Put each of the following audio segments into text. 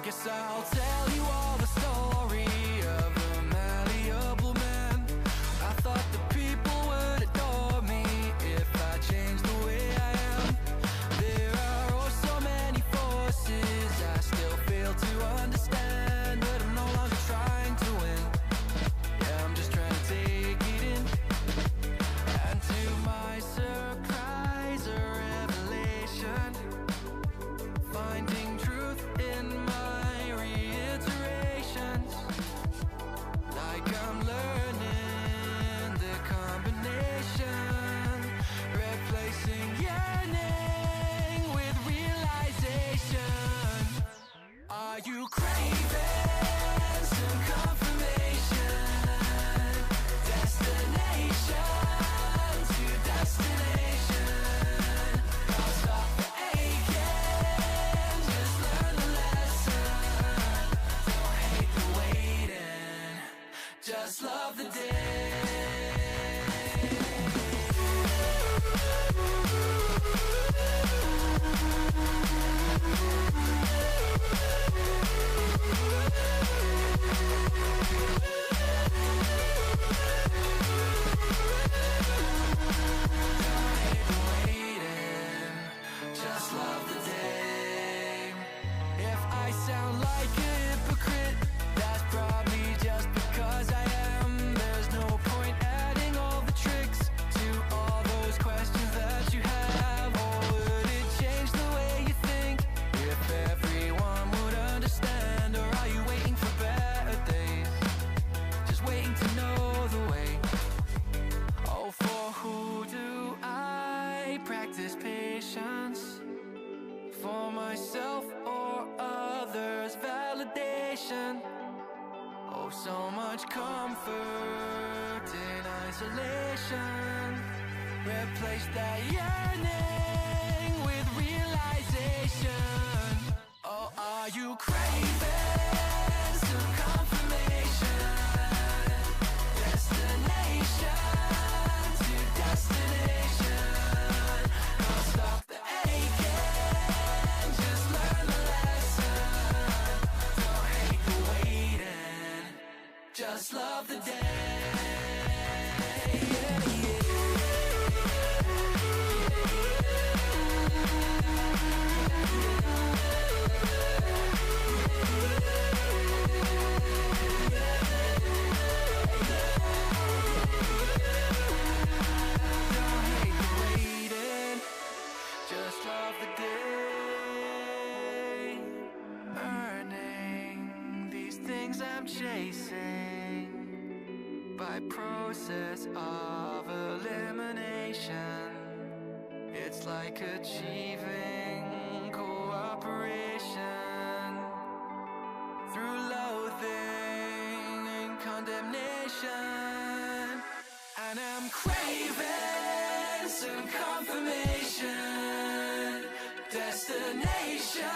guess I'll tell you all the story of a malleable man. I thought the people would adore me if I changed the way I am. There are oh so many forces I still fail to understand, but I'm no longer trying to win. Yeah, I'm just trying to take it in. And to my surprise or revelation, finding truth in my reiterations, like I'm learning the combination, replacing yearning with realization. Are you craving some confirmation? Destination to destination. I'll stop the aching, just learn the lesson. Don't hate the waiting, just love the day. Just love the day. If I sound like a hypocrite, that's probably just because I am. There's no point adding all the tricks to all those questions that you have. Or would it change the way you think if everyone would understand? Or are you waiting for better days, just waiting to know the way? Oh, for who do I practice patience? For myself or others' validation? Oh, so much comfort in isolation. Replace that yearning with realization. Oh, are you craving some confirmation? Destination to destination. I'll stop the aching, just learn the lesson. Don't hate the waiting, just love the day. Don't hate the waiting, just love the day. Earning these things I'm chasing by process of elimination. It's like achieving cooperation through loathing and condemnation. And I'm craving some confirmation. Destination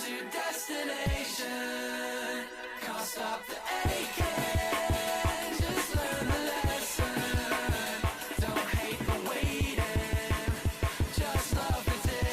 to destination. Can't stop the aching, just learn the lesson. Don't hate the waiting, just love the day.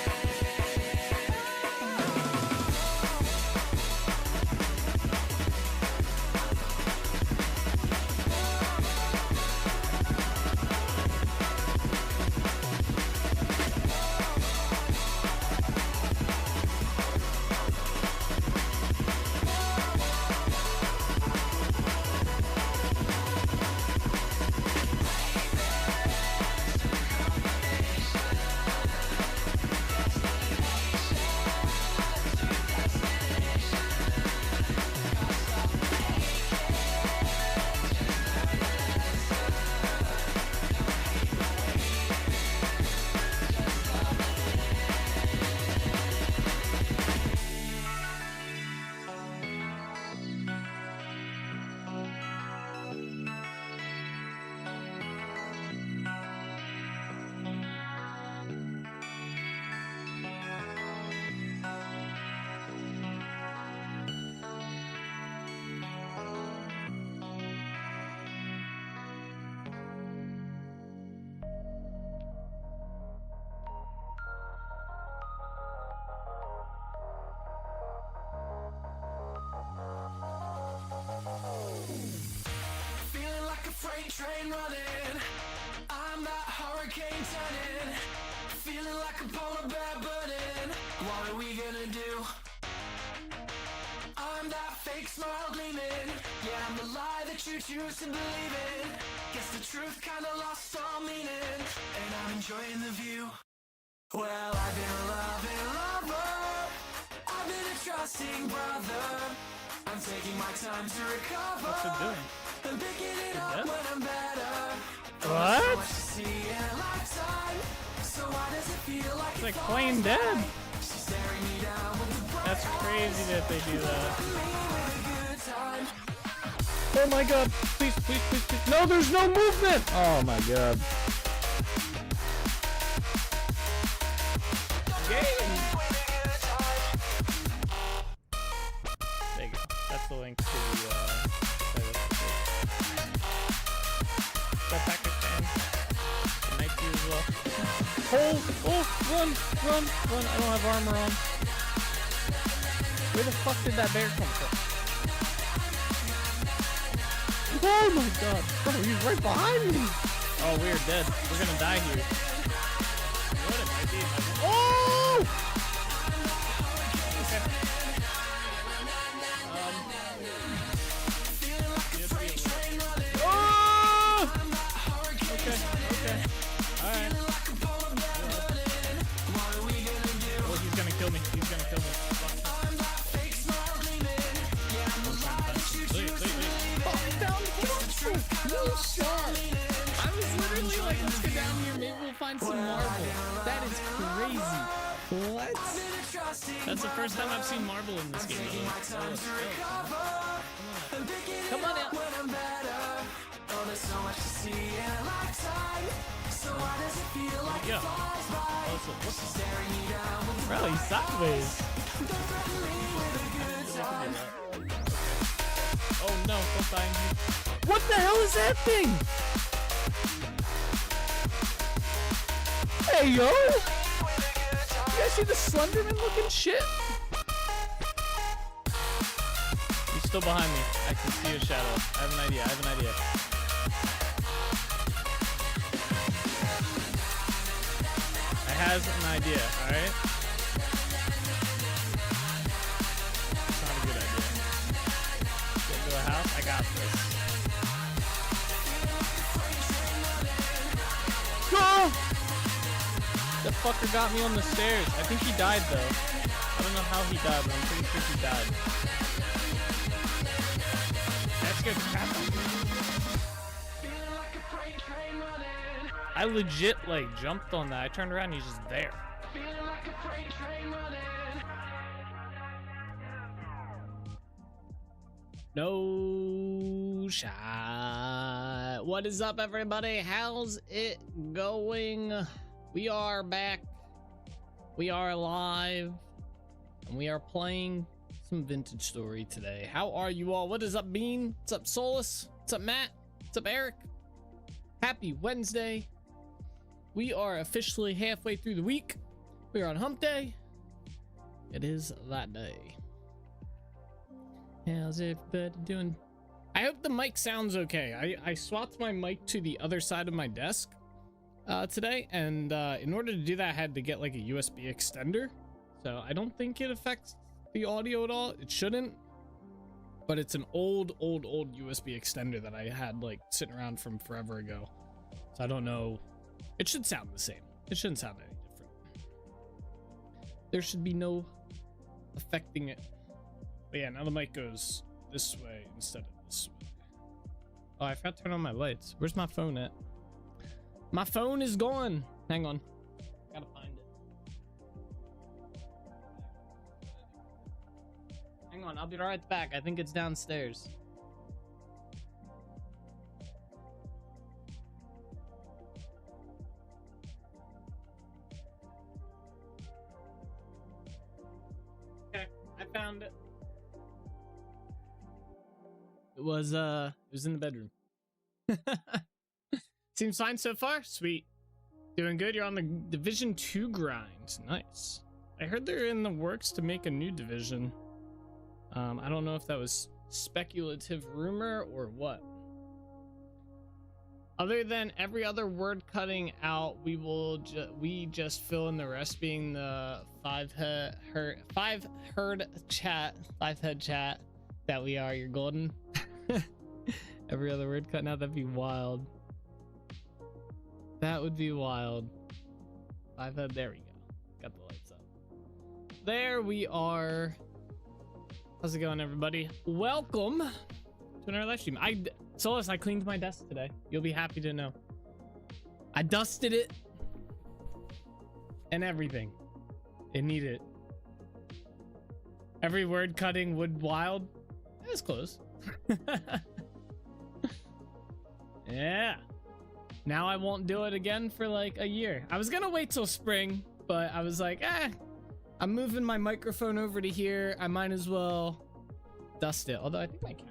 feeling like a polar bear burning. What are we gonna do? I'm that fake smile gleaming. Yeah, I'm the lie that you choose to believe in. Guess the truth kinda lost all meaning, and I'm enjoying the view. Well, I've been a loving lover, I've been a trusting brother. I'm taking my time to recover. What's it doing? I'm picking it up when I'm better. What? So much to see in a lifetime. So why does it feel like It's like plain dead. she's staring me down with the bright That's crazy that they do that. me with a good time. Oh my god. Please, please, please, please. No, there's no movement. Oh my god. Game. There you go. That's the link to that package fan. The night view as well. Oh, run. I don't have armor on. Where the fuck did that bear come from? Oh my god. Bro, he's right behind me. Oh, we're dead. We're gonna die here. What it might be? Oh! Okay. Oh! Okay. Alright. Oh, he's gonna kill me. No shot. I was literally like, let's go down here, maybe we'll find some marble. That is crazy. What? That's the first time I've seen marble in this game. Come on out. Yeah. Bro, he's sideways. Oh no, don't die in here. What the hell is that thing? Hey yo! You guys see the Slenderman looking shit? He's still behind me. I can see his shadow. I have an idea. I has an idea, alright? It's not a good idea. Get into a house? I got this. Go! That fucker got me on the stairs. I think he died though. I don't know how he died, but I'm pretty sure he died. That scared the crap out of me. I legit like jumped on that. I turned around and he's just there. No shot. What is up, everybody? How's it going? We are back. We are alive. And we are playing some Vintage Story today. How are you all? What is up, Bean? What's up, Solus? What's up, Matt? What's up, Eric? Happy Wednesday. We are officially halfway through the week. We are on hump day. It is that day. How's everybody doing? I hope the mic sounds okay. I swapped my mic to the other side of my desk today, and in order to do that I had to get like a USB extender, so I don't think it affects the audio at all. It shouldn't, but it's an old USB extender that I had like sitting around from forever ago, so I don't know. It should sound the same. It shouldn't sound any different. There should be no affecting it. But yeah, now the mic goes this way instead of this way. Oh, I forgot to turn on my lights. Where's my phone at? My phone is gone. Hang on. Gotta find it. Hang on, I'll be right back. I think it's downstairs. Okay, I found it. It was in the bedroom. Seems fine so far. Sweet. Doing good. You're on the Division 2 grind. Nice. I heard they're in the works to make a new division. I don't know if that was speculative rumor or what. Other than every other word cutting out, we will we just fill in the rest being the five head chat that we are. You're golden. Every other word cutting out, that'd be wild. That would be wild. Five head, there we go. Got the lights up. There we are. How's it going, everybody? Welcome to another live stream. Solus, I cleaned my desk today. You'll be happy to know. I dusted it and everything. It needed it. Every word cutting would wild. It was close. Yeah. Now I won't do it again for like a year. I was gonna wait till spring, but I was like, I'm moving my microphone over to here. I might as well dust it. Although I think I can.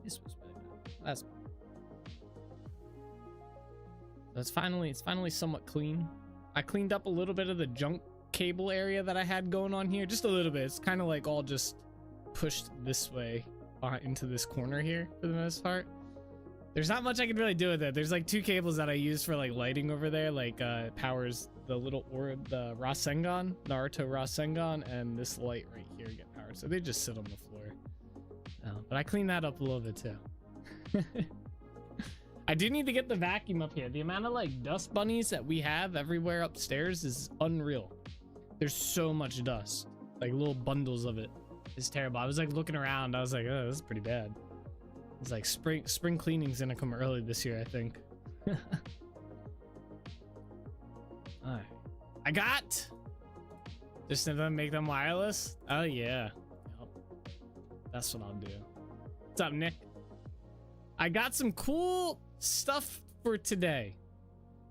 This was better. That's it's finally somewhat clean. I cleaned up a little bit of the junk cable area that I had going on here, just a little bit. It's kind of like all just pushed this way into this corner here for the most part. There's not much I can really do with it. There's like two cables that I use for like lighting over there, like powers the little orb, the Rasengan, Naruto Rasengan, and this light right here get powered. So they just sit on the floor. But I cleaned that up a little bit too. I do need to get the vacuum up here. The amount of like dust bunnies that we have everywhere upstairs is unreal. There's so much dust, like little bundles of it. It's terrible. I was like looking around. I was like, oh, this is pretty bad. It's like spring cleaning's gonna come early this year, I think. Alright. I got just to make them wireless. Oh yeah. Yep. That's what I'll do. What's up, Nick? I got some cool stuff for today.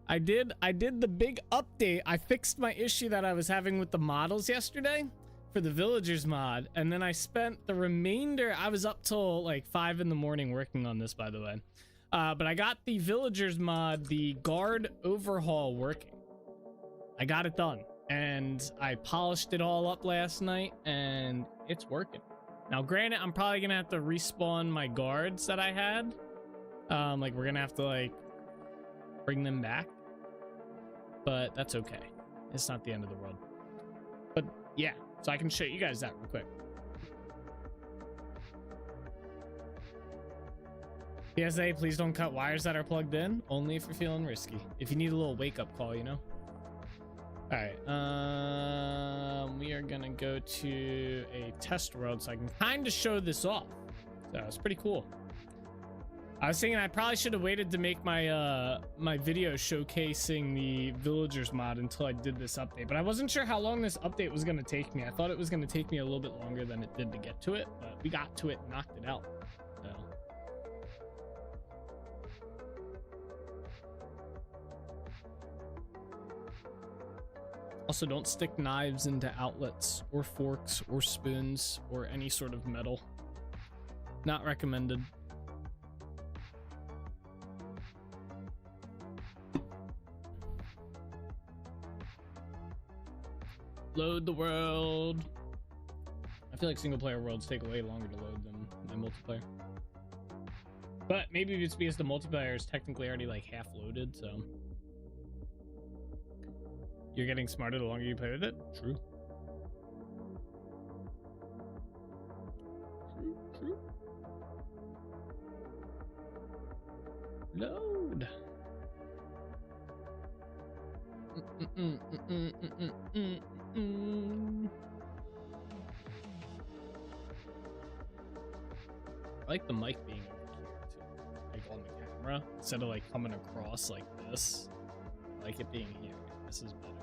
I did the big update. I fixed my issue that I was having with the models yesterday for the villagers mod, and then I spent the remainder, I was up till like 5 in the morning working on this, by the way, but I got the villagers mod, the guard overhaul, working. I got it done and I polished it all up last night and it's working now. Granted, I'm probably gonna have to respawn my guards that I had, like we're gonna have to like bring them back, but that's okay. It's not the end of the world. But yeah, so I can show you guys that real quick. PSA, please don't cut wires that are plugged in, only if you're feeling risky. If you need a little wake-up call, you know? Alright, we are gonna go to a test world so I can kind of show this off. So it's pretty cool. I was thinking I probably should have waited to make my my video showcasing the villagers mod until I did this update, but I wasn't sure how long this update was going to take me. I thought it was going to take me a little bit longer than it did to get to it, but we got to it and knocked it out. So. Also, don't stick knives into outlets or forks or spoons or any sort of metal. Not recommended. Load the world. I feel like single player worlds take way longer to load than multiplayer. But maybe it's because the multiplayer is technically already like half loaded, so. You're getting smarter the longer you play with it? True. True. Load. I like the mic being over here too, like on the camera, instead of like coming across like this. I like it being here. This is better.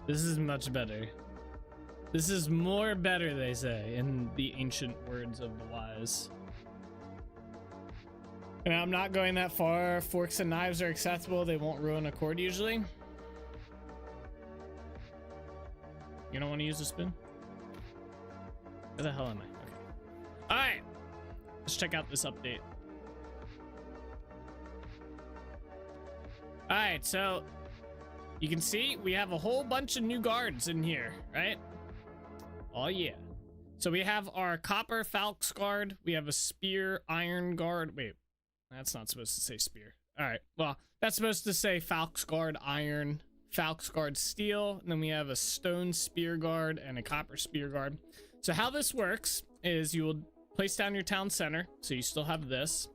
This is much better. This is more better, they say, in the ancient words of the wise. And I'm not going that far. Forks and knives are acceptable. They won't ruin a cord usually. You don't want to use a spoon? Where the hell am I? Okay. All right. Let's check out this update. All right, so you can see we have a whole bunch of new guards in here, right? Oh yeah. So we have our copper falx guard. We have a spear iron guard. Wait, That's not supposed to say spear. All right, well, that's supposed to say Falx Guard Iron, Falx Guard Steel, and then we have a Stone Spear Guard and a Copper Spear Guard. So how this works is you will place down your town center, so you still have this,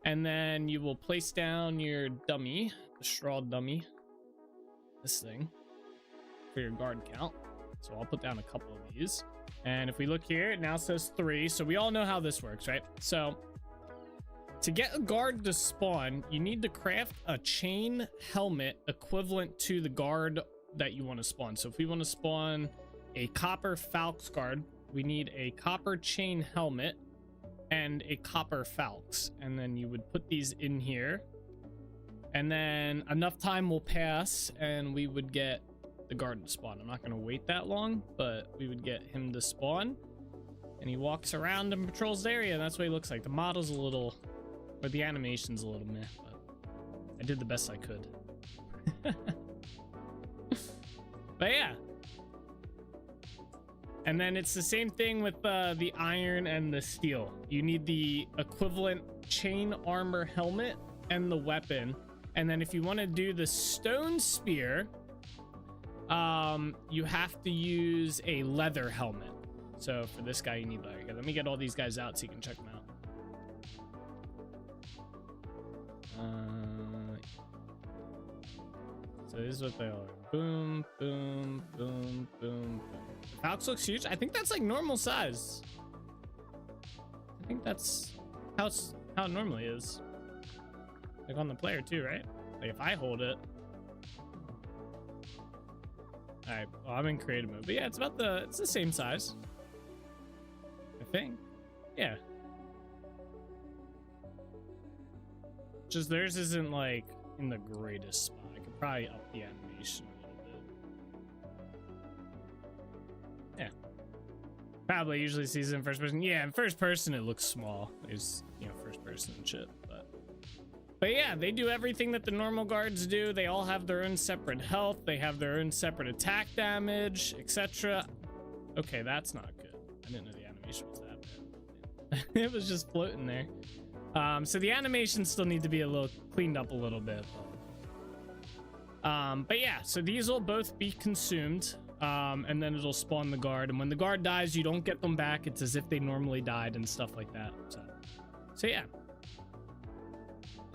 and then you will place down your dummy, the straw dummy, this thing, for your guard count. So I'll put down a couple of these, and if we look here, it now says 3, so we all know how this works, right? So to get a guard to spawn, you need to craft a chain helmet equivalent to the guard that you want to spawn. So if we want to spawn a copper Falx guard, we need a copper chain helmet and a copper Falx. And then you would put these in here. And then enough time will pass and we would get the guard to spawn. I'm not going to wait that long, but we would get him to spawn. And he walks around and patrols the area, and that's what he looks like. The model's a little... or the animation's a little meh, but I did the best I could. But yeah. And then it's the same thing with the iron and the steel. You need the equivalent chain armor helmet and the weapon. And then if you want to do the stone spear, you have to use a leather helmet. So for this guy, you need leather. Okay, let me get all these guys out so you can check them out. So this is what they are. Boom, boom, boom, boom, boom. Falx looks huge. I think that's like normal size. I think that's how it normally is. Like on the player too, right? Like if I hold it. All right, well, I'm in creative mode, but yeah, it's the same size. I think, yeah. Just theirs isn't like in the greatest spot. I could probably up the animation a little bit. Yeah. Probably usually sees it in first person. Yeah, in first person it looks small. There's, you know, first person and shit. But yeah, they do everything that the normal guards do. They all have their own separate health. They have their own separate attack damage, etc. Okay, that's not good. I didn't know the animation was that bad. It was just floating there. So the animations still need to be a little cleaned up a little bit. But yeah, so these will both be consumed, and then it'll spawn the guard. And when the guard dies, you don't get them back. It's as if they normally died and stuff like that. So yeah,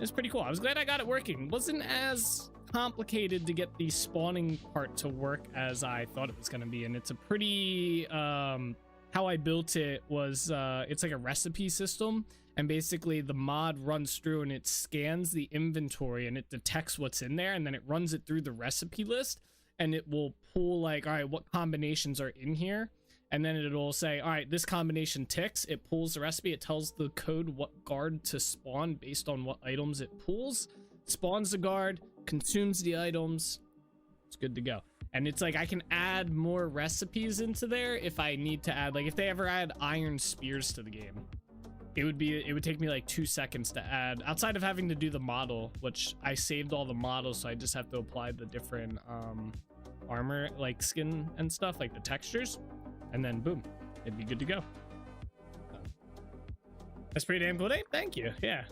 it's pretty cool. I was glad I got it working. It wasn't as complicated to get the spawning part to work as I thought it was going to be, and it's a pretty how I built it was it's like a recipe system. And basically the mod runs through and it scans the inventory and it detects what's in there, and then it runs it through the recipe list, and it will pull like, all right, what combinations are in here, and then it'll say, all right, this combination ticks. It pulls the recipe, it tells the code what guard to spawn based on what items it pulls, spawns the guard, consumes the items. It's good to go. And it's like I can add more recipes into there if I need to add, like if they ever add iron spears to the game. It would take me like 2 seconds to add, outside of having to do the model, which I saved all the models, so I just have to apply the different armor like skin and stuff, like the textures, and then boom, it'd be good to go. That's pretty damn cool. Hey, thank you. Yeah,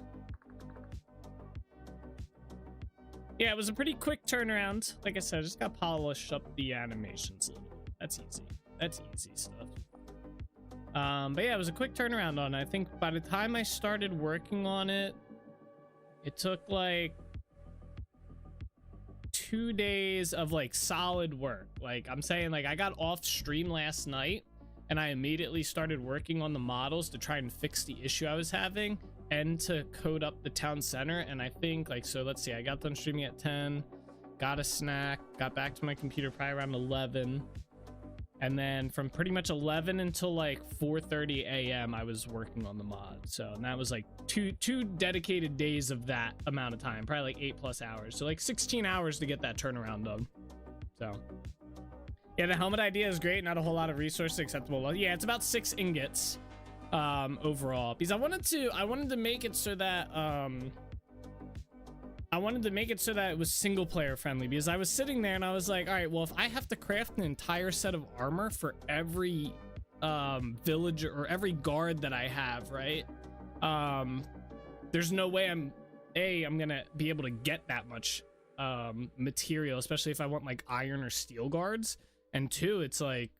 it was a pretty quick turnaround. Like I said, I just got polish up the animations a little bit. That's easy stuff. But yeah, it was a quick turnaround on it. I think by the time I started working on it, it took like 2 days of like solid work. Like I'm saying, like I got off stream last night and I immediately started working on the models to try and fix the issue I was having and to code up the town center. And I think like, so let's see, I got done streaming at 10, got a snack, got back to my computer probably around 11. And then from pretty much 11 until like 4:30 a.m. I was working on the mod. So, and that was like two dedicated days of that amount of time, probably like 8+ hours. So like 16 hours to get that turnaround done. So yeah, the helmet idea is great. Not a whole lot of resources acceptable. Yeah, it's about 6 ingots overall, because I wanted to make it so that it was single player friendly, because I was sitting there and I was like, all right, well, if I have to craft an entire set of armor for every villager or every guard that I have, right? there's no way I'm gonna be able to get that much material, especially if I want like iron or steel guards. And two, it's like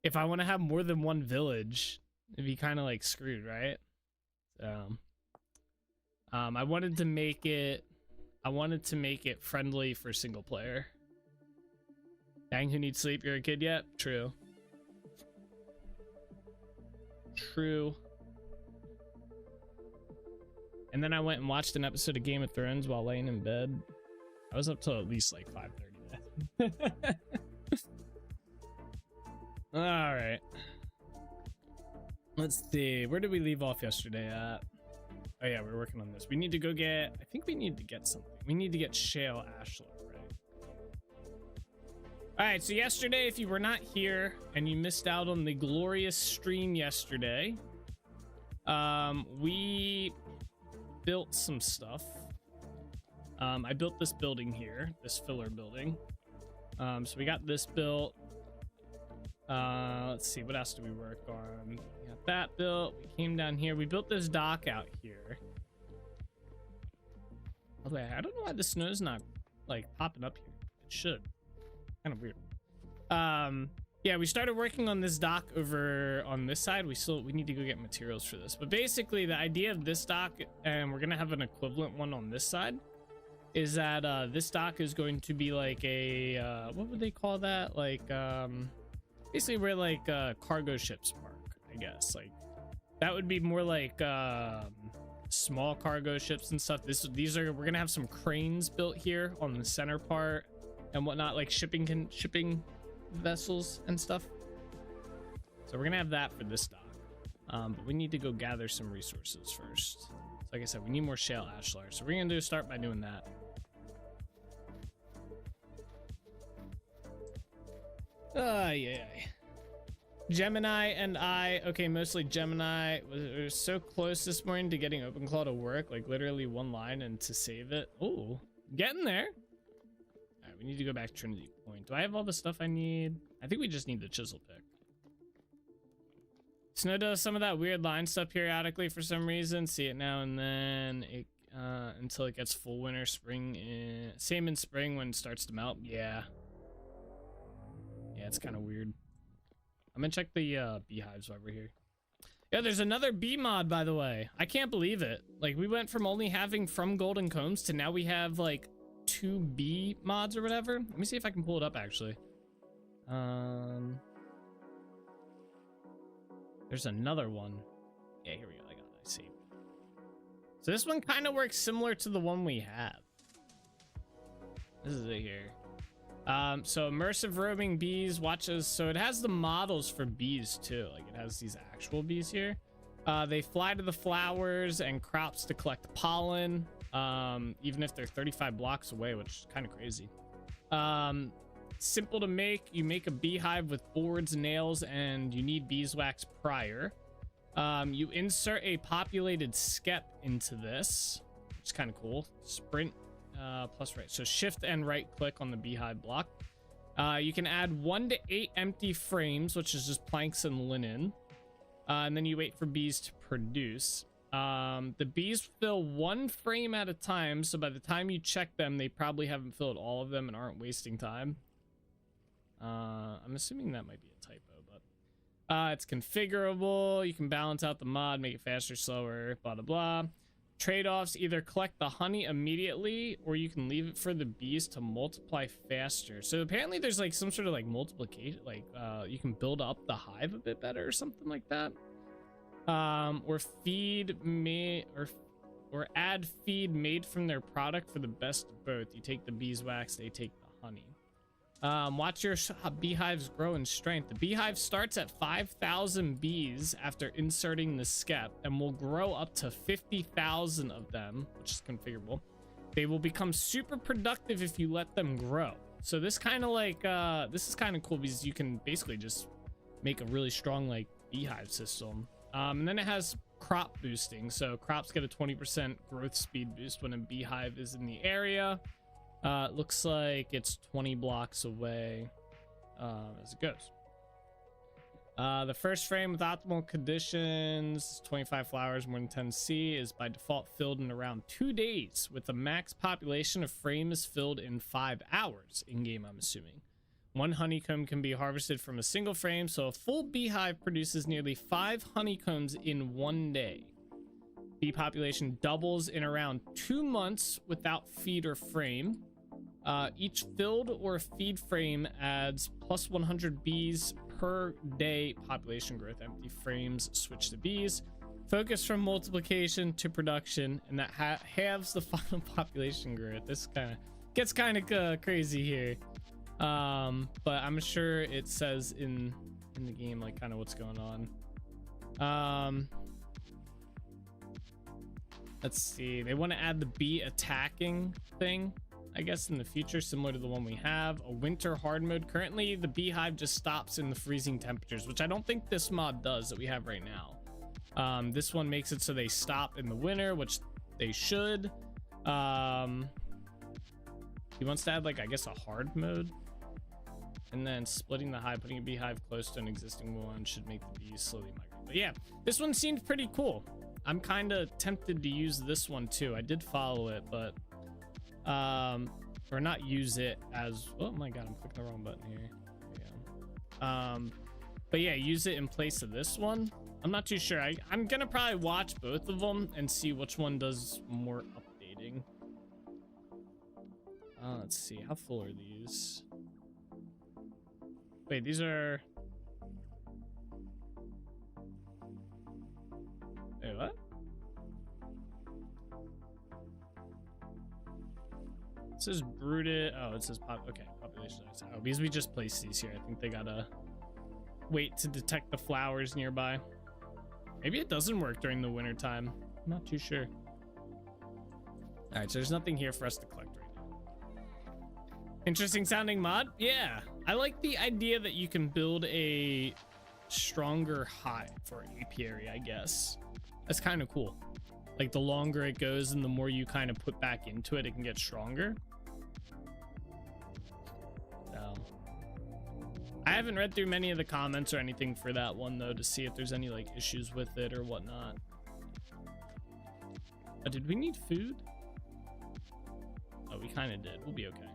if I want to have more than one village, it'd be kind of like screwed, right? So I wanted to make it friendly for single player. Dang, who needs sleep? You're a kid yet? True. And then I went and watched an episode of Game of Thrones while laying in bed. I was up till at least like 5:30. All right. Let's see. Where did we leave off yesterday at? Oh yeah, we're working on this. We need to go get, I think we need to get something. We need to get shale ashlar, right? All right, so yesterday, if you were not here and you missed out on the glorious stream yesterday, we built some stuff. I built this building here, this filler building. So we got this built. Let's see, what else do we work on? We got that built. We came down here. We built this dock out here. By the way, I don't know why the snow's not like popping up here. It should. Kind of weird. Yeah, we started working on this dock over on this side. We need to go get materials for this. But basically, the idea of this dock, and we're gonna have an equivalent one on this side, is that this dock is going to be like a what would they call that? Like basically where like cargo ships park, I guess. Like that would be more like small cargo ships and stuff. We're gonna have some cranes built here on the center part and whatnot, like shipping vessels and stuff. So we're gonna have that for this dock. But we need to go gather some resources first. So like I said, we need more shale ashlar. So we're gonna start by doing that. Yeah. Gemini and I, okay, mostly Gemini was so close this morning to getting OpenClaw to work, like literally one line and to save it. Oh, getting there. All right, we need to go back to Trinity Point. Do I have all the stuff I need? I think we just need the chisel pick. Snow does some of that weird line stuff periodically for some reason. See it now and then. Until it gets full winter, spring. Same in spring when it starts to melt. Yeah. Yeah, it's kind of weird. I'm gonna check the beehives while we're here. Yeah, there's another bee mod, by the way. I can't believe it. Like, we went from only having From Golden Combs to now we have, like, 2 bee mods or whatever. Let me see if I can pull it up, actually. There's another one. Yeah, here we go. I got it. I see. So this one kind of works similar to the one we have. This is it here. So immersive roaming bees watches. So it has the models for bees too. Like it has these actual bees here. They fly to the flowers and crops to collect pollen. Even if they're 35 blocks away, which is kind of crazy. Simple to make. You make a beehive with boards, nails, and you need beeswax prior. You insert a populated skep into this, which is kind of cool. Sprint plus right. So shift and right click on the beehive block. You can add 1 to 8 empty frames, which is just planks and linen. And then you wait for bees to produce. The bees fill 1 frame at a time. So by the time you check them, they probably haven't filled all of them and aren't wasting time. I'm assuming that might be a typo, but it's configurable. You can balance out the mod, make it faster, slower, blah, blah, blah. Trade-offs: either collect the honey immediately or you can leave it for the bees to multiply faster. So apparently there's like some sort of like multiplication, like you can build up the hive a bit better or something like that. Or feed me or add feed made from their product for the best of both. You take the beeswax, they take the honey. Watch your beehives grow in strength. The beehive starts at 5,000 bees after inserting the skep and will grow up to 50,000 of them, which is configurable. They will become super productive if you let them grow. So this kind of like, this is kind of cool because you can basically just make a really strong like beehive system. And then it has crop boosting. So crops get a 20% growth speed boost when a beehive is in the area. It looks like it's 20 blocks away as it goes. The first frame with optimal conditions, 25 flowers, more than 10 C, is by default filled in around 2 days, with the max population of frames filled in 5 hours in game, I'm assuming. 1 honeycomb can be harvested from a single frame, so a full beehive produces nearly 5 honeycombs in 1 day. Bee population doubles in around 2 months without feed or frame. Each filled or feed frame adds plus 100 bees per day population growth. Empty frames switch to bees. Focus from multiplication to production, and that halves the final population growth. This kind of gets kind of crazy here. But I'm sure it says in the game like kind of what's going on. Let's see. They want to add the bee attacking thing, I guess, in the future, similar to the one we have. A winter hard mode. Currently, the beehive just stops in the freezing temperatures, which I don't think this mod does that we have right now. This one makes it so they stop in the winter, which they should. He wants to add, like, I guess, a hard mode. And then splitting the hive, putting a beehive close to an existing one should make the bees slowly migrate. But yeah, this one seemed pretty cool. I'm kind of tempted to use this one too. I did follow it, but or not use it as, oh my god, I'm clicking the wrong button here. Yeah. But yeah, use it in place of this one. I'm not too sure. I'm gonna probably watch both of them and see which one does more updating. Let's see, how full are these? Wait, these are... Wait, what? It says brooded. Oh, it says okay, population. Oh, because we just placed these here. I think they gotta wait to detect the flowers nearby. Maybe it doesn't work during the winter time. I'm not too sure. All right, so there's nothing here for us to collect right now. Interesting sounding mod. Yeah, I like the idea that you can build a stronger hive or apiary, I guess. That's kind of cool. Like the longer it goes and the more you kind of put back into it, it can get stronger. So I haven't read through many of the comments or anything for that one though, to see if there's any like issues with it or whatnot. Did we need food? Oh, we kind of did. We'll be okay.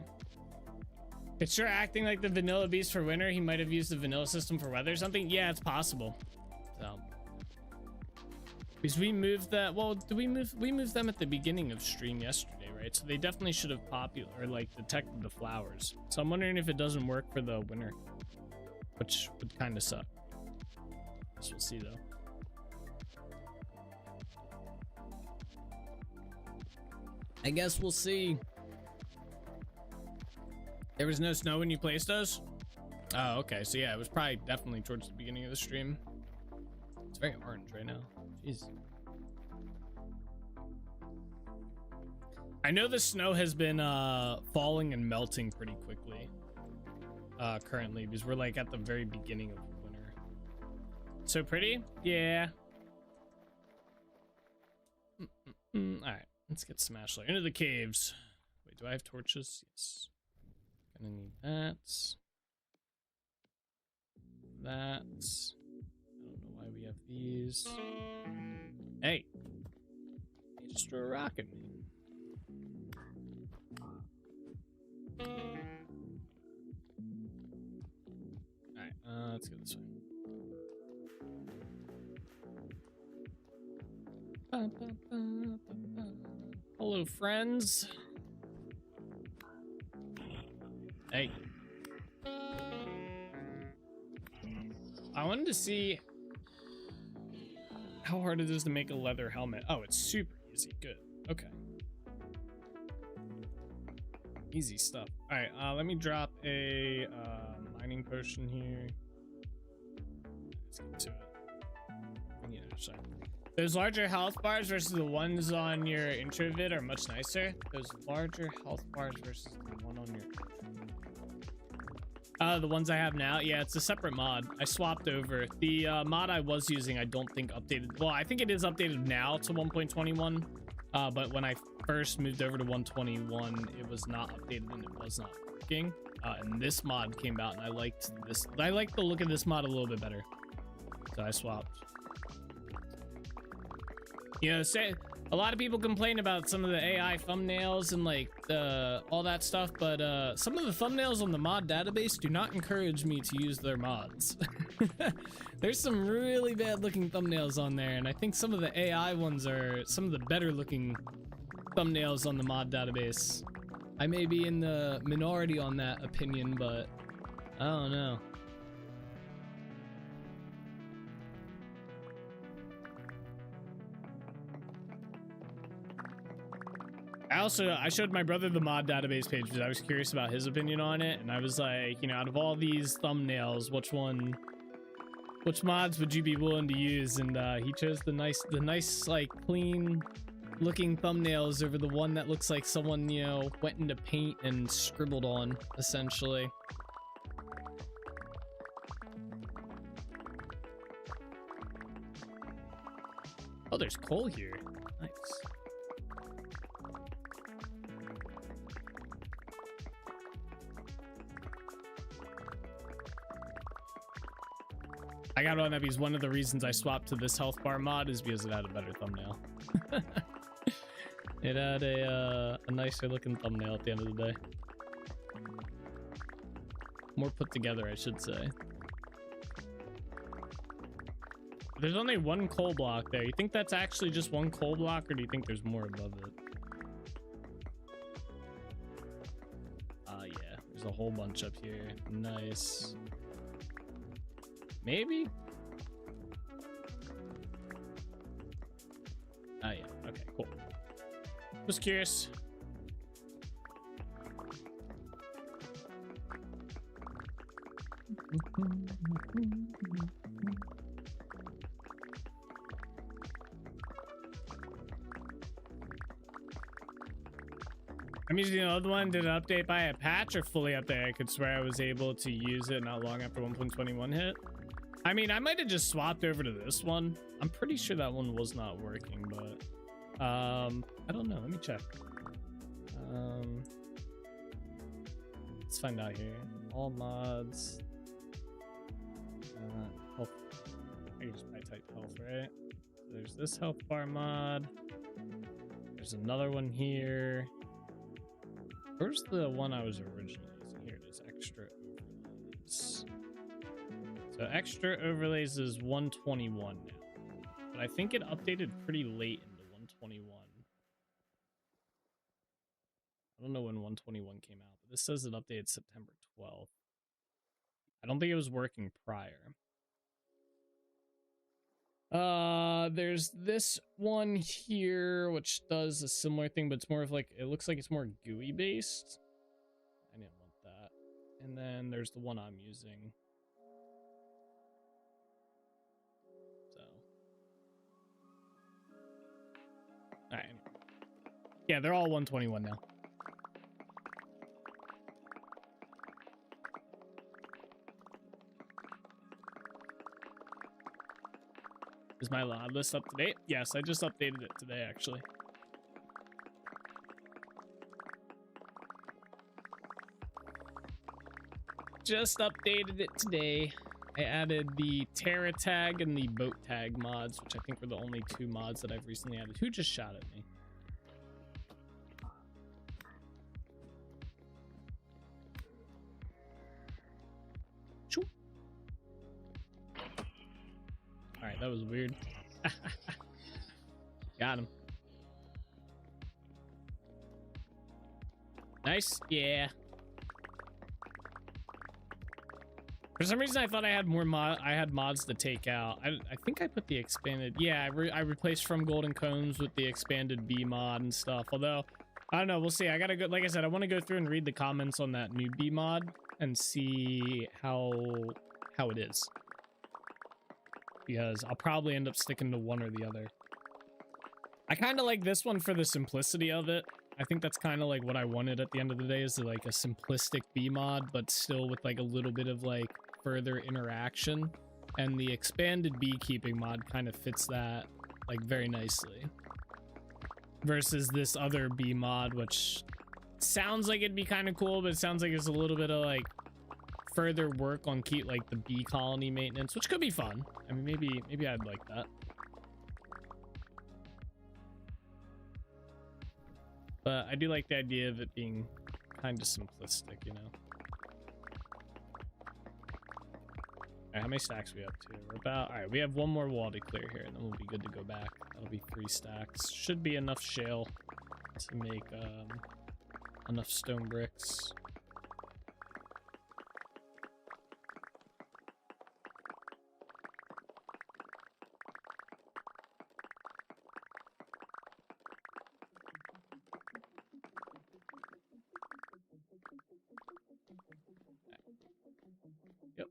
It's sure acting like the vanilla beast for winter. He might have used the vanilla system for weather or something. Yeah, it's possible. So because we moved that, well, we moved them at the beginning of stream yesterday, right? So they definitely should have detected the flowers. So I'm wondering if it doesn't work for the winter, which would kind of suck. Guess we'll see though. I guess we'll see. There was no snow when you placed those? Oh, okay. So yeah, it was probably definitely towards the beginning of the stream. It's very orange right now. Jeez. I know the snow has been falling and melting pretty quickly currently, because we're like at the very beginning of winter. So pretty? Yeah. All right, let's get Smash Layer into the caves. Wait, do I have torches? Yes. Gonna need that. That. I don't know why we have these. Hey, you just threw a rock at me. Alright, let's go this way. Hello, friends. Hey. I wanted to see how hard it is to make a leather helmet. Oh, it's super easy. Good. Okay. Easy stuff. All right, let me drop a mining potion here. Let's get to it. Yeah, sorry. Those larger health bars versus the ones on your intro vid are much nicer. Those larger health bars versus the one on your the ones I have now. Yeah, it's a separate mod. I swapped over. The mod I was using, I don't think updated. Well, I think it is updated now to 1.21. But when I first moved over to 121, it was not updated and it was not working. And this mod came out and I liked this. I like the look of this mod a little bit better. So I swapped. You know, say a lot of people complain about some of the AI thumbnails and like all that stuff, but some of the thumbnails on the mod database do not encourage me to use their mods. There's some really bad looking thumbnails on there, and I think some of the AI ones are some of the better looking thumbnails on the mod database. I may be in the minority on that opinion, but I don't know. I showed my brother the mod database page because I was curious about his opinion on it, and I was like, you know, out of all these thumbnails, which mods would you be willing to use? And he chose the nice like clean looking thumbnails over the one that looks like someone, you know, went into paint and scribbled on, essentially. Oh, there's coal here. Nice. I got on that because one of the reasons I swapped to this health bar mod is because it had a better thumbnail. It had a nicer looking thumbnail at the end of the day. More put together, I should say. There's only one coal block there. You think that's actually just one coal block, or do you think there's more above it? Yeah, there's a whole bunch up here. Nice. Maybe? Oh yeah, okay, cool. Just curious. I'm using the old one. Did it update by a patch or fully update? I could swear I was able to use it not long after 1.21 hit. I mean, I might have just swapped over to this one. I'm pretty sure that one was not working, but I don't know. Let me check. Let's find out here. All mods. Health. I can just type health, right? So there's this health bar mod. There's another one here. Where's the one I was originally using? Here it is. Extra overlays. So extra overlays is 121 now, but I think it updated pretty late into 121. I don't know when 121 came out, but this says it updated September 12th. I don't think it was working prior. There's this one here, which does a similar thing, but it's more of like, it looks like it's more GUI based. I didn't want that. And then there's the one I'm using. All right. Yeah, they're all 121 now. Is my mod list up to date? Yes, I just updated it today, actually. Just updated it today. I added the Terra tag and the boat tag mods, which I think were the only two mods that I've recently added. Who just shot at me? Choo. All right, that was weird. Got him. Nice, yeah. For some reason, I thought I had more mods to take out. I think I put the expanded. Yeah, I replaced From Golden Combs with the expanded B mod and stuff. Although, I don't know. We'll see. I gotta go. Like I said, I want to go through and read the comments on that new B mod and see how it is. Because I'll probably end up sticking to one or the other. I kind of like this one for the simplicity of it. I think that's kind of like what I wanted at the end of the day, is like a simplistic B mod, but still with like a little bit of like further interaction. And the expanded beekeeping mod kind of fits that like very nicely. Versus this other bee mod, which sounds like it'd be kind of cool, but it sounds like it's a little bit of like further work on keep like the bee colony maintenance, which could be fun. I mean, maybe I'd like that. But I do like the idea of it being kind of simplistic, you know. Alright, how many stacks we up to? We're about, alright, we have one more wall to clear here, and then we'll be good to go back. That'll be 3 stacks. Should be enough shale to make enough stone bricks. Yep.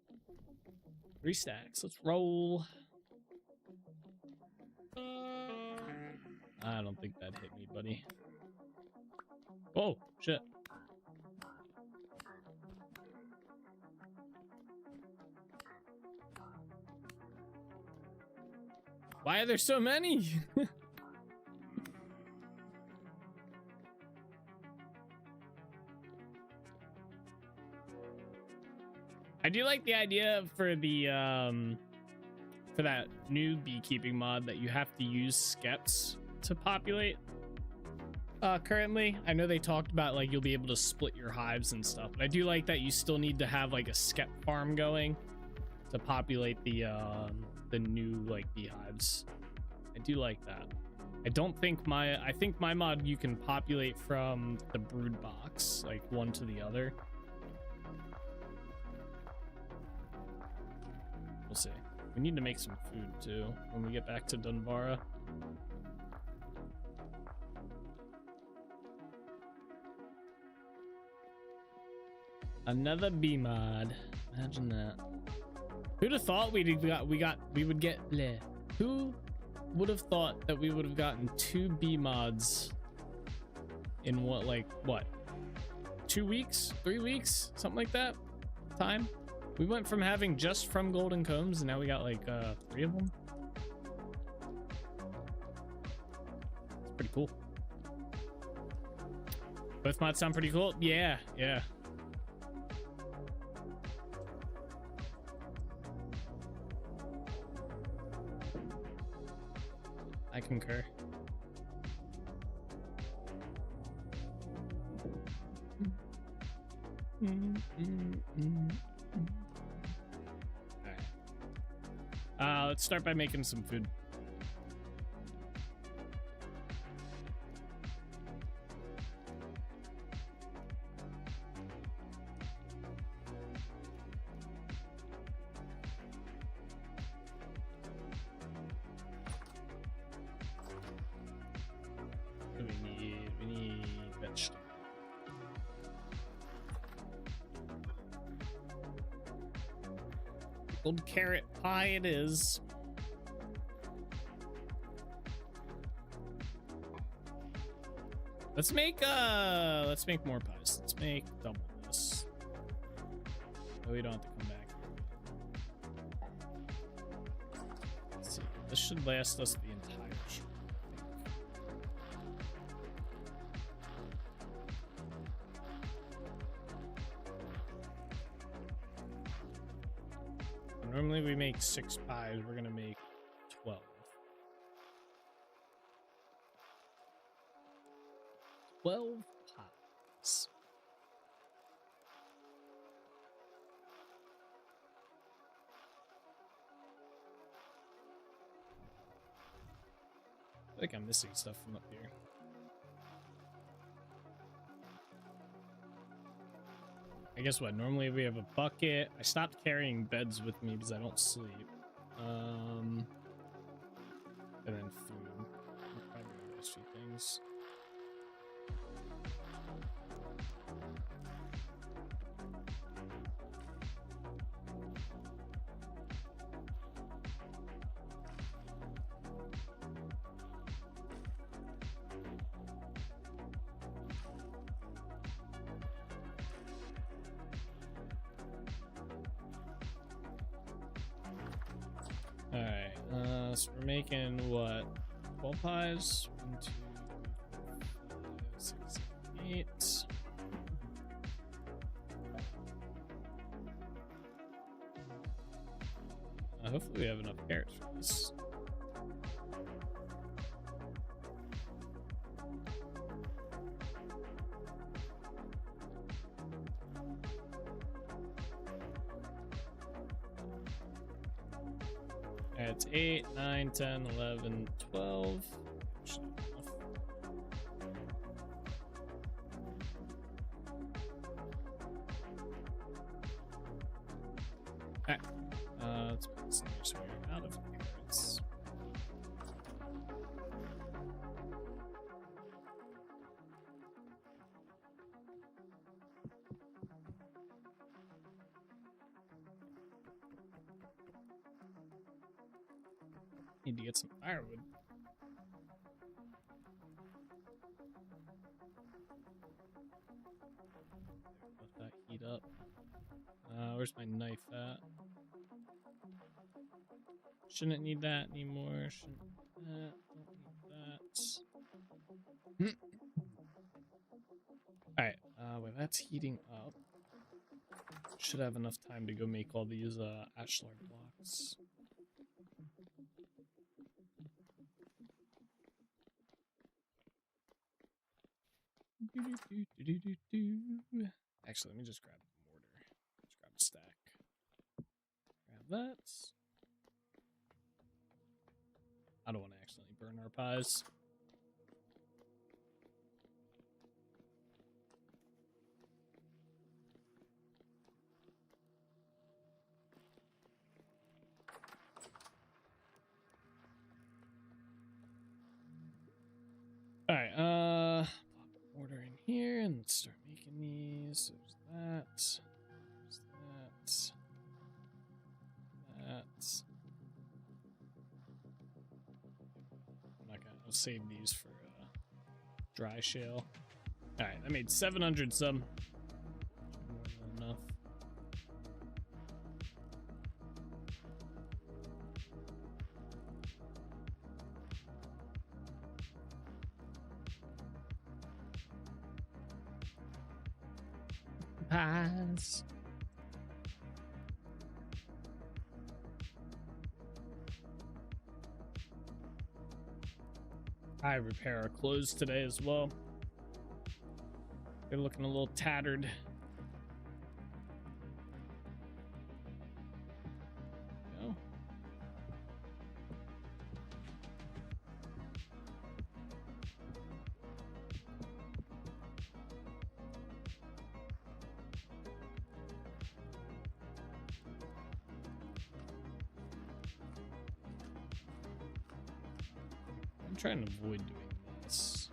3 stacks. Let's roll. I don't think that hit me, buddy. Oh, shit. Why are there so many? I do like the idea for the for that new beekeeping mod that you have to use skeps to populate. Currently, I know they talked about like you'll be able to split your hives and stuff, but I do like that you still need to have like a skep farm going to populate the new like beehives. I do like that. I think my mod you can populate from the brood box, like one to the other. We'll see. We need to make some food too when we get back to Dunbara. Another bee mod. Imagine that. Who'd have thought we would get bleh. Who would have thought that we would have gotten 2 bee mods in what 2 weeks, 3 weeks, something like that time? We went from having just from golden combs and now we got like 3 of them. It's pretty cool. Both mods sound pretty cool. Yeah. I concur. Alright. Let's start by making some food. We need vegetable. Pickled carrot pie it is. Let's make more pies. Let's make double this. So we don't have to come back. Let's see. This should last us the entire show. Normally we make 6 pies. We're gonna make 12. 12 pies. I think I'm missing stuff from up here. I guess what? Normally we have a bucket. I stopped carrying beds with me because I don't sleep. And then food. Probably those 2 things. Alright, so we're making what? 12 pies? 1, 2, 3, 4, 5, 6, 7, 8. Hopefully we have enough carrots for this. Alright, it's 8, 9, 10, 11, 12. Should have enough. Alright. Let's put this in here so we're out of carrots. Need to get some firewood. Let that heat up. Where's my knife at? Shouldn't need that anymore. Shouldn't need that. Don't need that. Alright, well that's heating up. Should have enough time to go make all these ashlar blocks. Actually, let me just grab the mortar. Just grab a stack. Grab that. I don't want to accidentally burn our pies. Alright, pop order in here and let's start making these. There's that. There's that. That. I'm not gonna save these for dry shale. Alright, I made 700 some. More than enough. Pies. I repair our clothes today as well. They're looking a little tattered. Go. I'm trying to avoid doing this.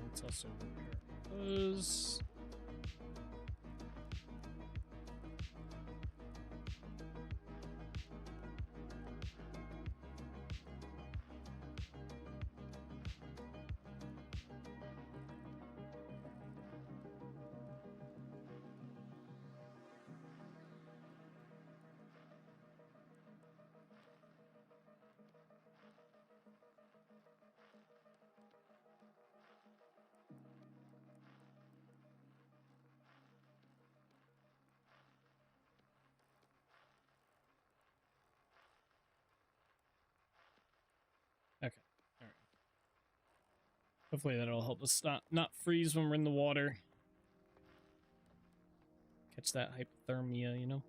Let's also repair those. Okay. All right. Hopefully that'll help us not freeze when we're in the water. Catch that hypothermia, you know?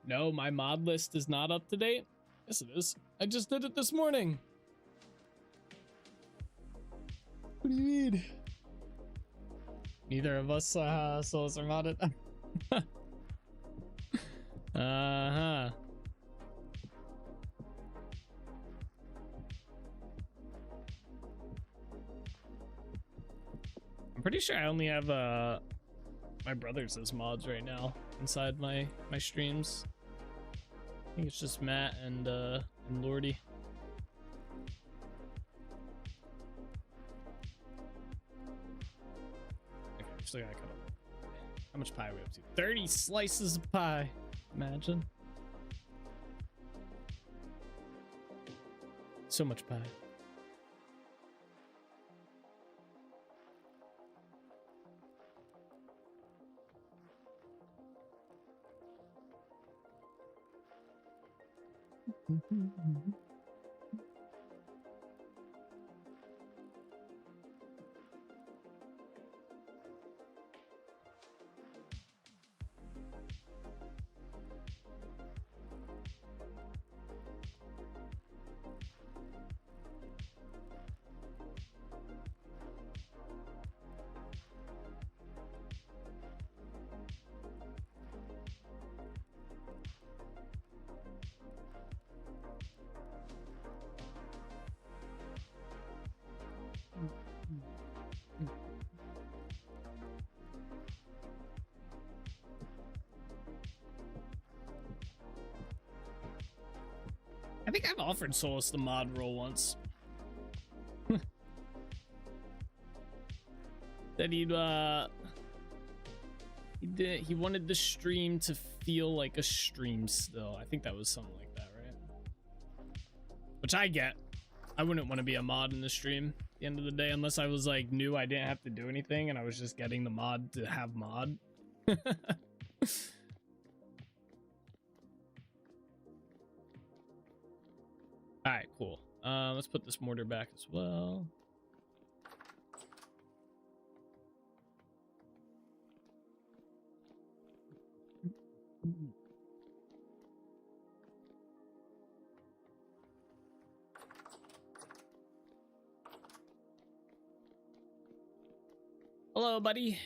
No, my mod list is not up to date. Yes, it is. I just did it this morning. What do you mean? Neither of us souls are modded. Uh-huh. I'm pretty sure I only have my brothers as mods right now inside my streams. I think it's just Matt and Lordy. Okay, we still gotta cut up. How much pie are we up to? 30 slices of pie. Imagine. So much pie. I think I've offered Solus the mod role once. That he wanted the stream to feel like a stream still. I think that was something like that, right? Which I get. I wouldn't want to be a mod in the stream at the end of the day, unless I was like knew I didn't have to do anything and I was just getting the mod to have mod. All right, cool. Let's put this mortar back as well. Hello, buddy.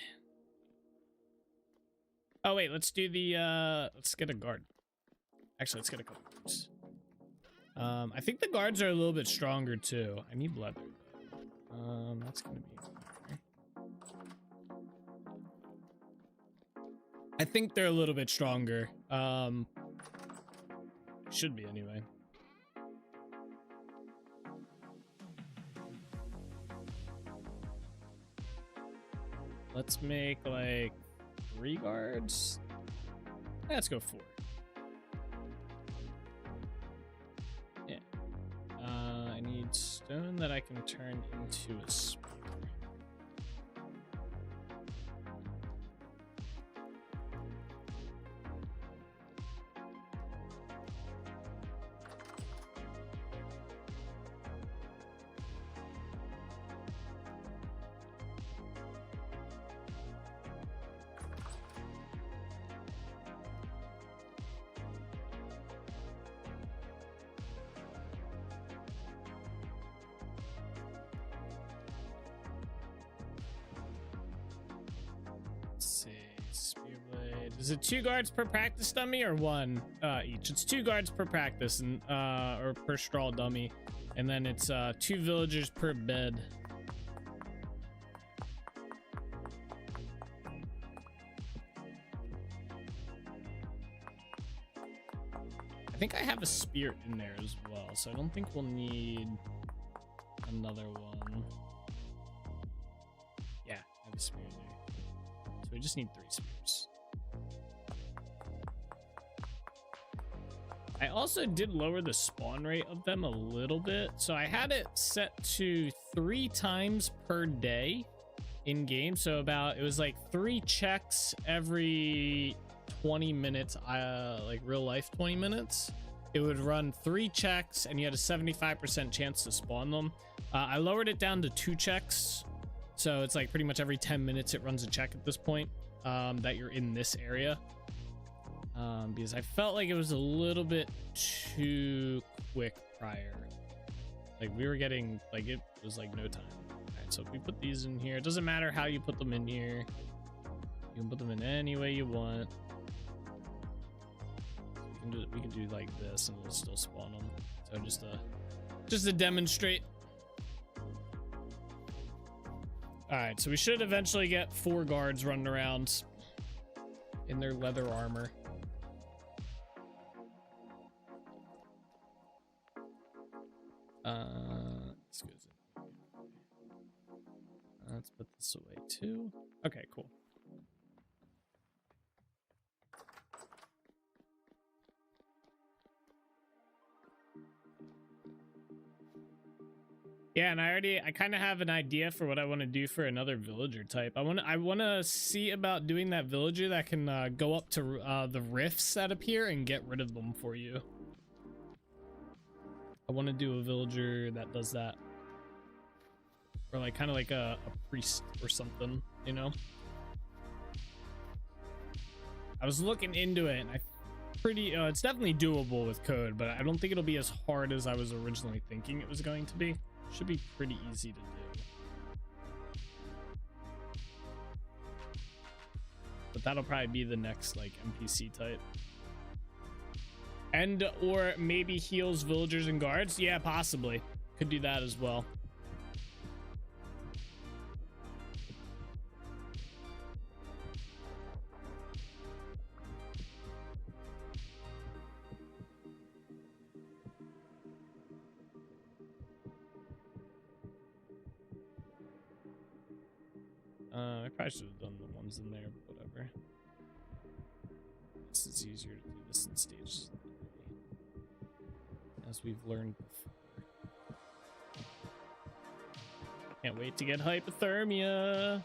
Oh wait, let's do the let's get a guard. Actually, let's get a couple guards. I think the guards are a little bit stronger too. I need leather. That's gonna be okay. I think they're a little bit stronger. Should be anyway. Let's make like 3 guards. Let's go 4. Yeah. I need stone that I can turn into a spear. Is it 2 guards per practice dummy or 1 each? It's 2 guards per practice and or per straw dummy, and then it's 2 villagers per bed. I think I have a spirit in there as well, so I don't think we'll need another one. Yeah, I have a spirit there. So we just need 3 spears. I also did lower the spawn rate of them a little bit. So I had it set to 3 times per day in game. So it was like 3 checks every 20 minutes, like real life 20 minutes. It would run 3 checks and you had a 75% chance to spawn them. I lowered it down to 2 checks. So it's like pretty much every 10 minutes it runs a check at this point that you're in this area. Because I felt like it was a little bit too quick prior. Like we were getting, like it was like no time. All right, so if we put these in here, it doesn't matter how you put them in here. You can put them in any way you want. We can do like this and we'll still spawn them. So just to demonstrate. All right, so we should eventually get 4 guards running around in their leather armor. Let's put this away too. Okay, cool. Yeah, and I kind of have an idea for what I want to do for another villager type. I want to see about doing that villager that can go up to the rifts that appear and get rid of them for you. I want to do a villager that does that. Or like kind of like a priest or something, you know? I was looking into it and it's definitely doable with code, but I don't think it'll be as hard as I was originally thinking it was going to be. Should be pretty easy to do. But that'll probably be the next like NPC type. And or maybe heals villagers and guards. Yeah, possibly. Could do that as well. I probably should have done the ones in there, but whatever. This is easier to do this in stages, as we've learned before. Can't wait to get hypothermia.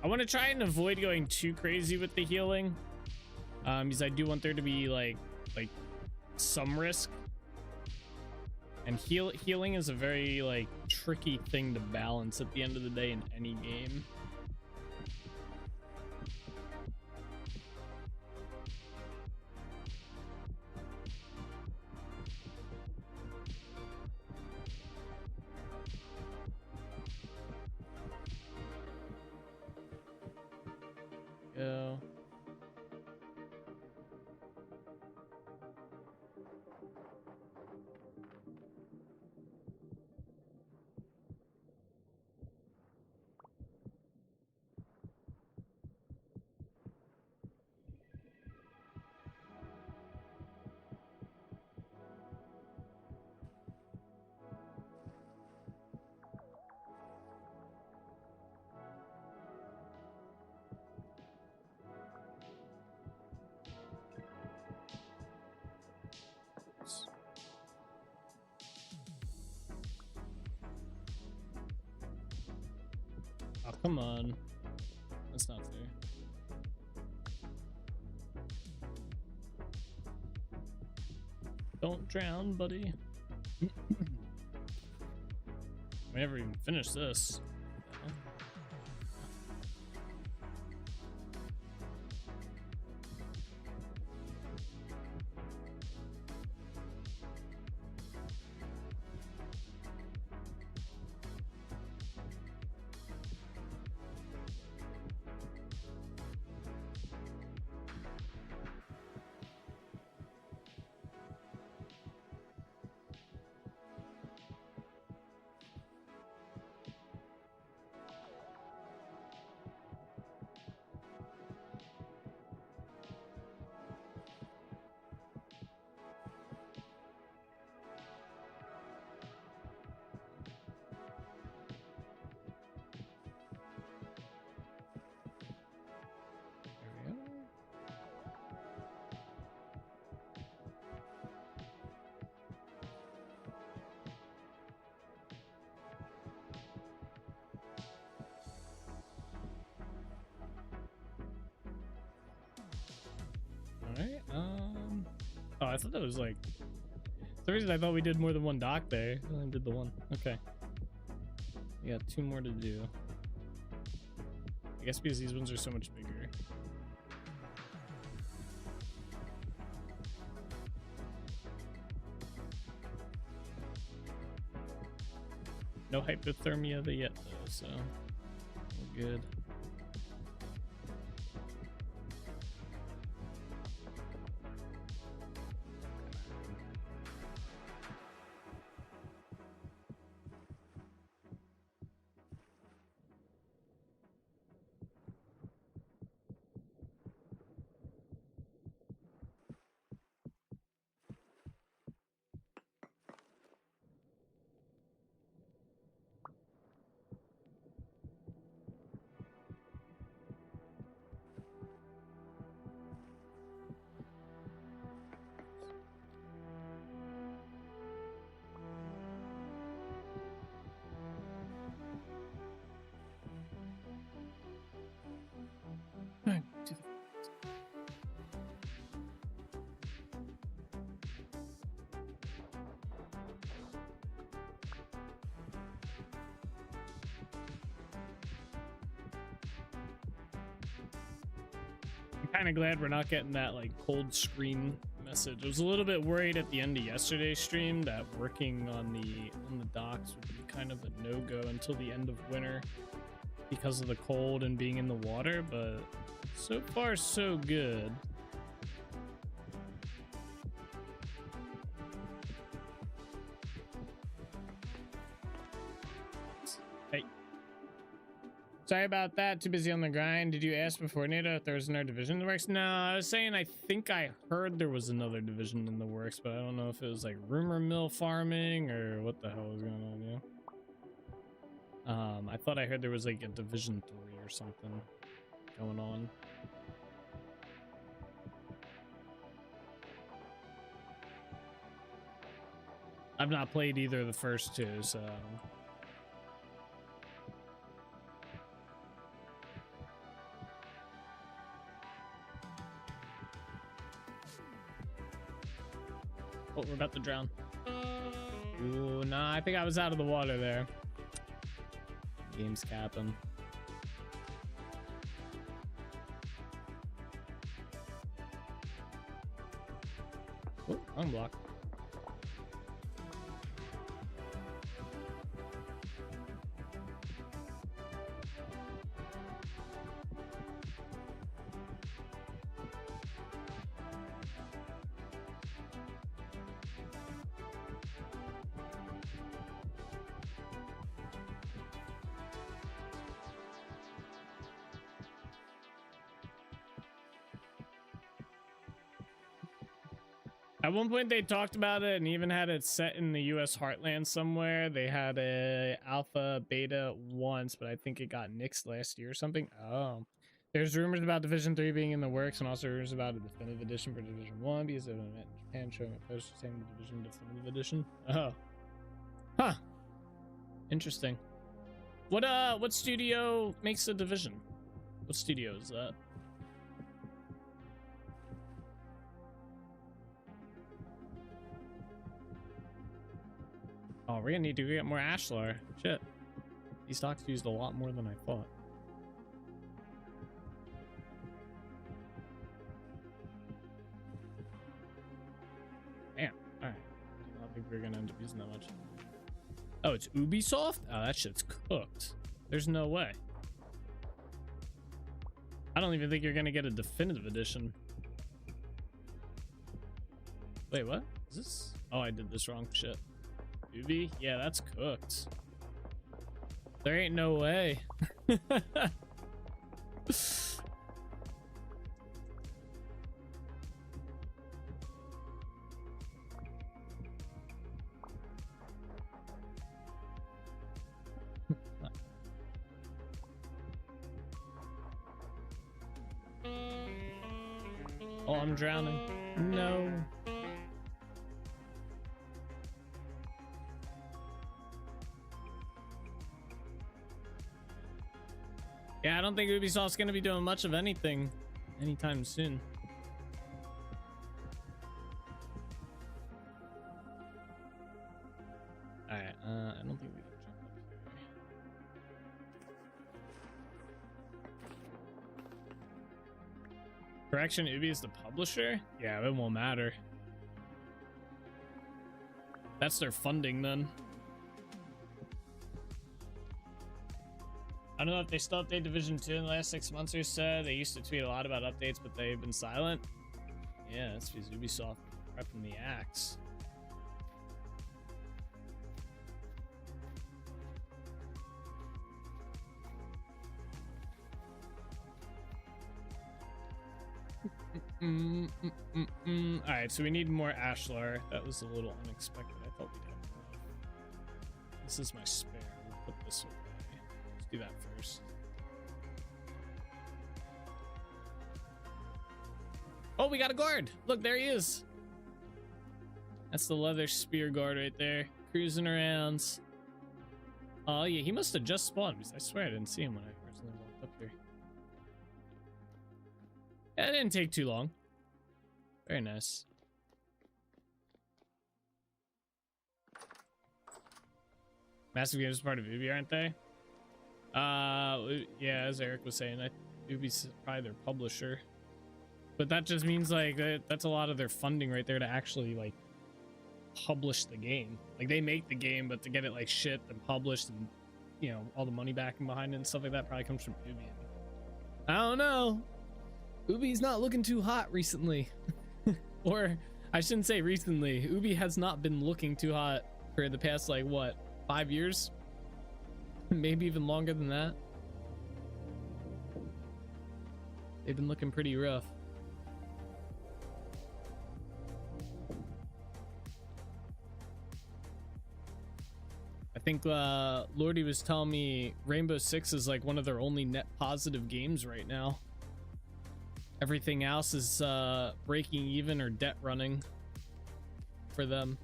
I want to try and avoid going too crazy with the healing, because I do want there to be like some risk. And healing is a very like tricky thing to balance at the end of the day in any game. Go. Oh, come on. That's not fair. Don't drown, buddy. I never even finished this. Alright, oh, I thought that was like... The reason I thought we did more than one dock there. I only did the one. Okay. We got 2 more to do. I guess because these ones are so much bigger. No hypothermia yet though, so we're good. Kind of glad we're not getting that like cold screen message. I was a little bit worried at the end of yesterday's stream that working on the docks would be kind of a no-go until the end of winter because of the cold and being in the water, but so far so good. Hey. Sorry about that. Too busy on the grind. Did you ask before, NATO, if there was another division in the works? No, I was saying I think I heard there was another division in the works, but I don't know if it was like rumor mill farming or what the hell was going on, yeah. I thought I heard there was like a division 3 or something going on. I've not played either of the first two, so... Oh, we're about to drown. Ooh, nah, I think I was out of the water there. Game's capping. Oh, unblock. At one point they talked about it and even had it set in the US heartland somewhere. They had a alpha beta once, but I think it got nixed last year or something. Oh. There's rumors about Division 3 being in the works and also rumors about a definitive edition for Division 1 because of an event in Japan showing a poster saying the Division definitive edition. Oh. Huh. Interesting. What studio makes the Division? What studio is that? Oh, we're gonna need to get more ashlar. Shit. These stocks used a lot more than I thought. Damn. Alright. I don't think we're gonna end up using that much. Oh, it's Ubisoft? Oh, that shit's cooked. There's no way. I don't even think you're gonna get a definitive edition. Wait, what? Is this? Oh, I did this wrong. Shit. Ubi? Yeah, that's cooked. There ain't no way. Oh, I'm drowning. No. Yeah, I don't think Ubisoft's gonna be doing much of anything anytime soon. Alright, I don't think we can jump up here. Correction, Ubi is the publisher? Yeah, it won't matter. That's their funding then. I don't know if they still update Division 2 in the last 6 months or so. They used to tweet a lot about updates, but they've been silent. Yeah, that's because Ubisoft prepping the axe. Alright, so we need more ashlar. That was a little unexpected. I thought we'd have enough. This is my spare. We'll put this away. Let's do that first. Oh, we got a guard. Look, there he is. That's the leather spear guard right there. Cruising around. Oh, yeah, he must have just spawned. I swear I didn't see him when I originally walked up here. Yeah, it didn't take too long. Very nice. Massive Games is part of Ubi, aren't they? Yeah, as Eric was saying, Ubi's probably their publisher. But that just means like that's a lot of their funding right there to actually like publish the game. Like they make the game, but to get it like shipped and published and, you know, all the money backing behind it and stuff like that probably comes from Ubi. I don't know. Ubi's not looking too hot recently. Or I shouldn't say recently. Ubi has not been looking too hot for the past like what, 5 years? Maybe even longer than that. They've been looking pretty rough. I think Lordy was telling me Rainbow Six is like one of their only net positive games right now. Everything else is breaking even or debt running for them.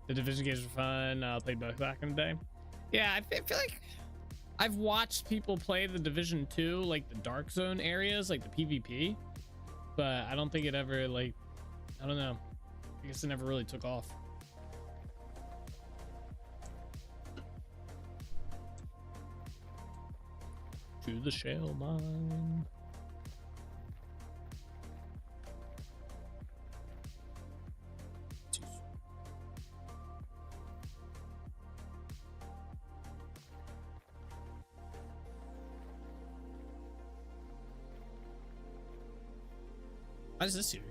The Division games were fun. Played both back in the day. Yeah, I feel like I've watched people play the Division 2, like the Dark Zone areas, like the PvP. But I don't think it ever, like, I don't know. I guess it never really took off. To the shell mine. What is this here?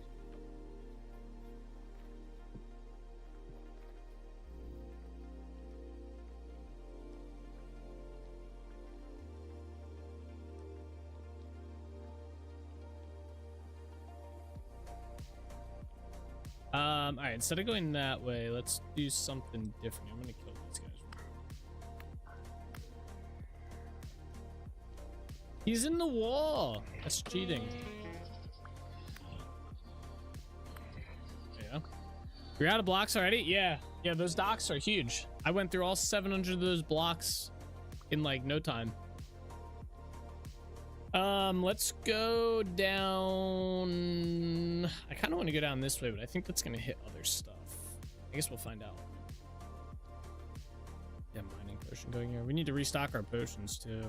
All right, instead of going that way, let's do something different. I'm gonna kill these guys. He's in the wall. That's cheating. You're out of blocks already? Yeah, those docks are huge. I went through all 700 of those blocks in like no time. Let's go down. I kind of want to go down this way, but I think that's gonna hit other stuff. I guess we'll find out. Yeah, mining potion going here. We need to restock our potions too.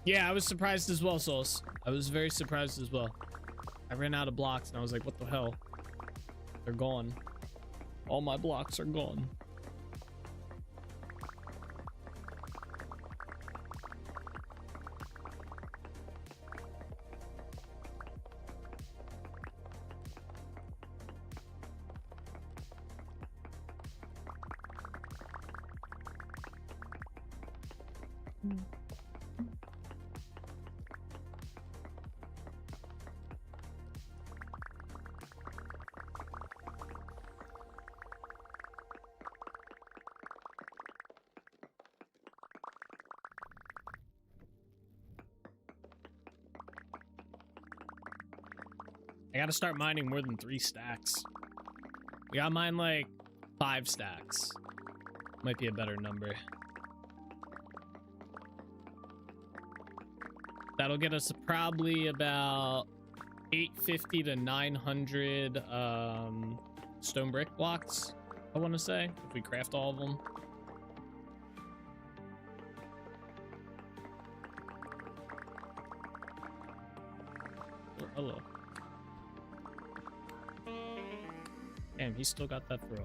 Yeah, I was surprised as well, Souls. I was very surprised as well. I ran out of blocks and I was like, what the hell? They're gone. All my blocks are gone. I gotta start mining more than 3 stacks. We gotta mine like 5 stacks. Might be a better number. That'll get us probably about 850 to 900 stone brick blocks, I want to say, if we craft all of them. Oh, hello. Damn, he still got that throw off.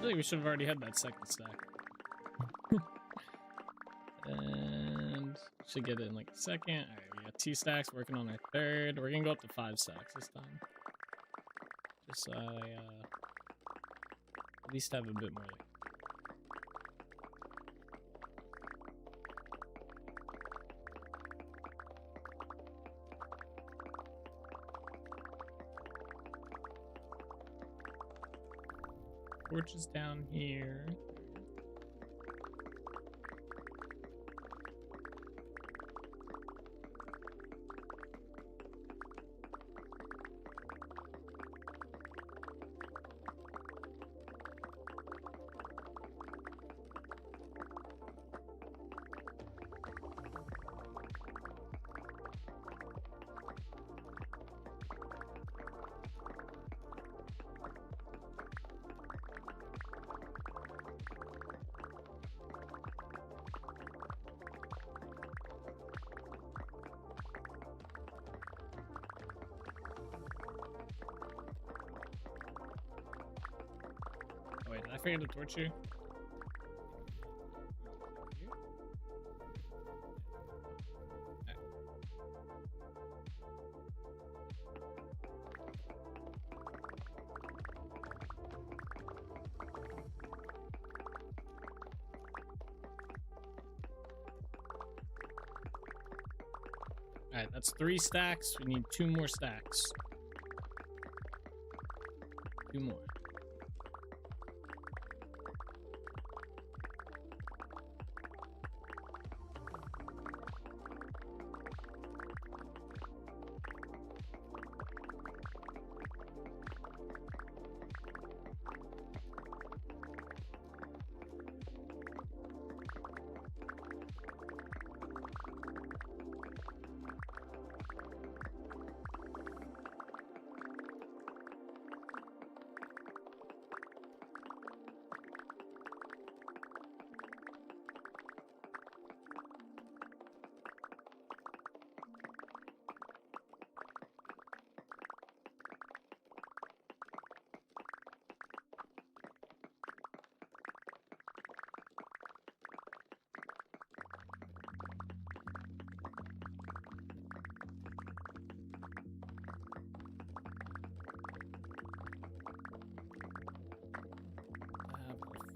Really, we should have already had that second stack. And should get it in like a second. All right, we got 2 stacks working on our third. We're gonna go up to 5 stacks this time. Just so I at least have a bit more. Torch is down here. Wait, did I forget to torch you? Alright, that's 3 stacks. We need 2 more stacks. 2 more.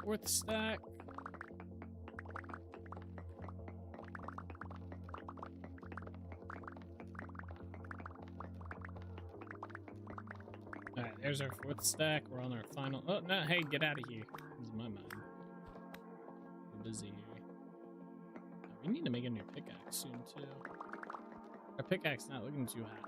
Fourth stack. Alright, there's our 4th stack. We're on our final. Oh, no, hey, get out of here. This is my mind. I'm busy here. We need to make a new pickaxe soon, too. Our pickaxe not looking too hot.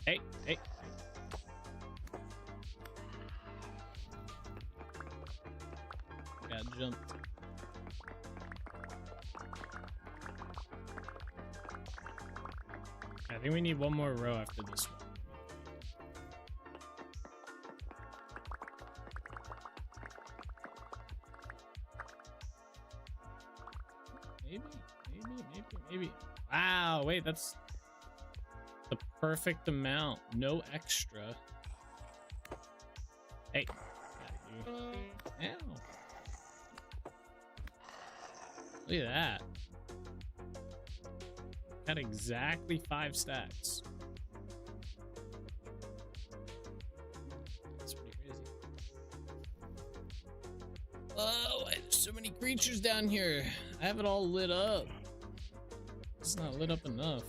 Hey, hey. Got jumped. I think we need one more row after this one. Maybe. Wow, wait, that's the perfect amount. No extra. Hey. Ow. Look at that. Got exactly 5 stacks. That's pretty crazy. Oh, there's so many creatures down here. I have it all lit up. It's not lit up enough.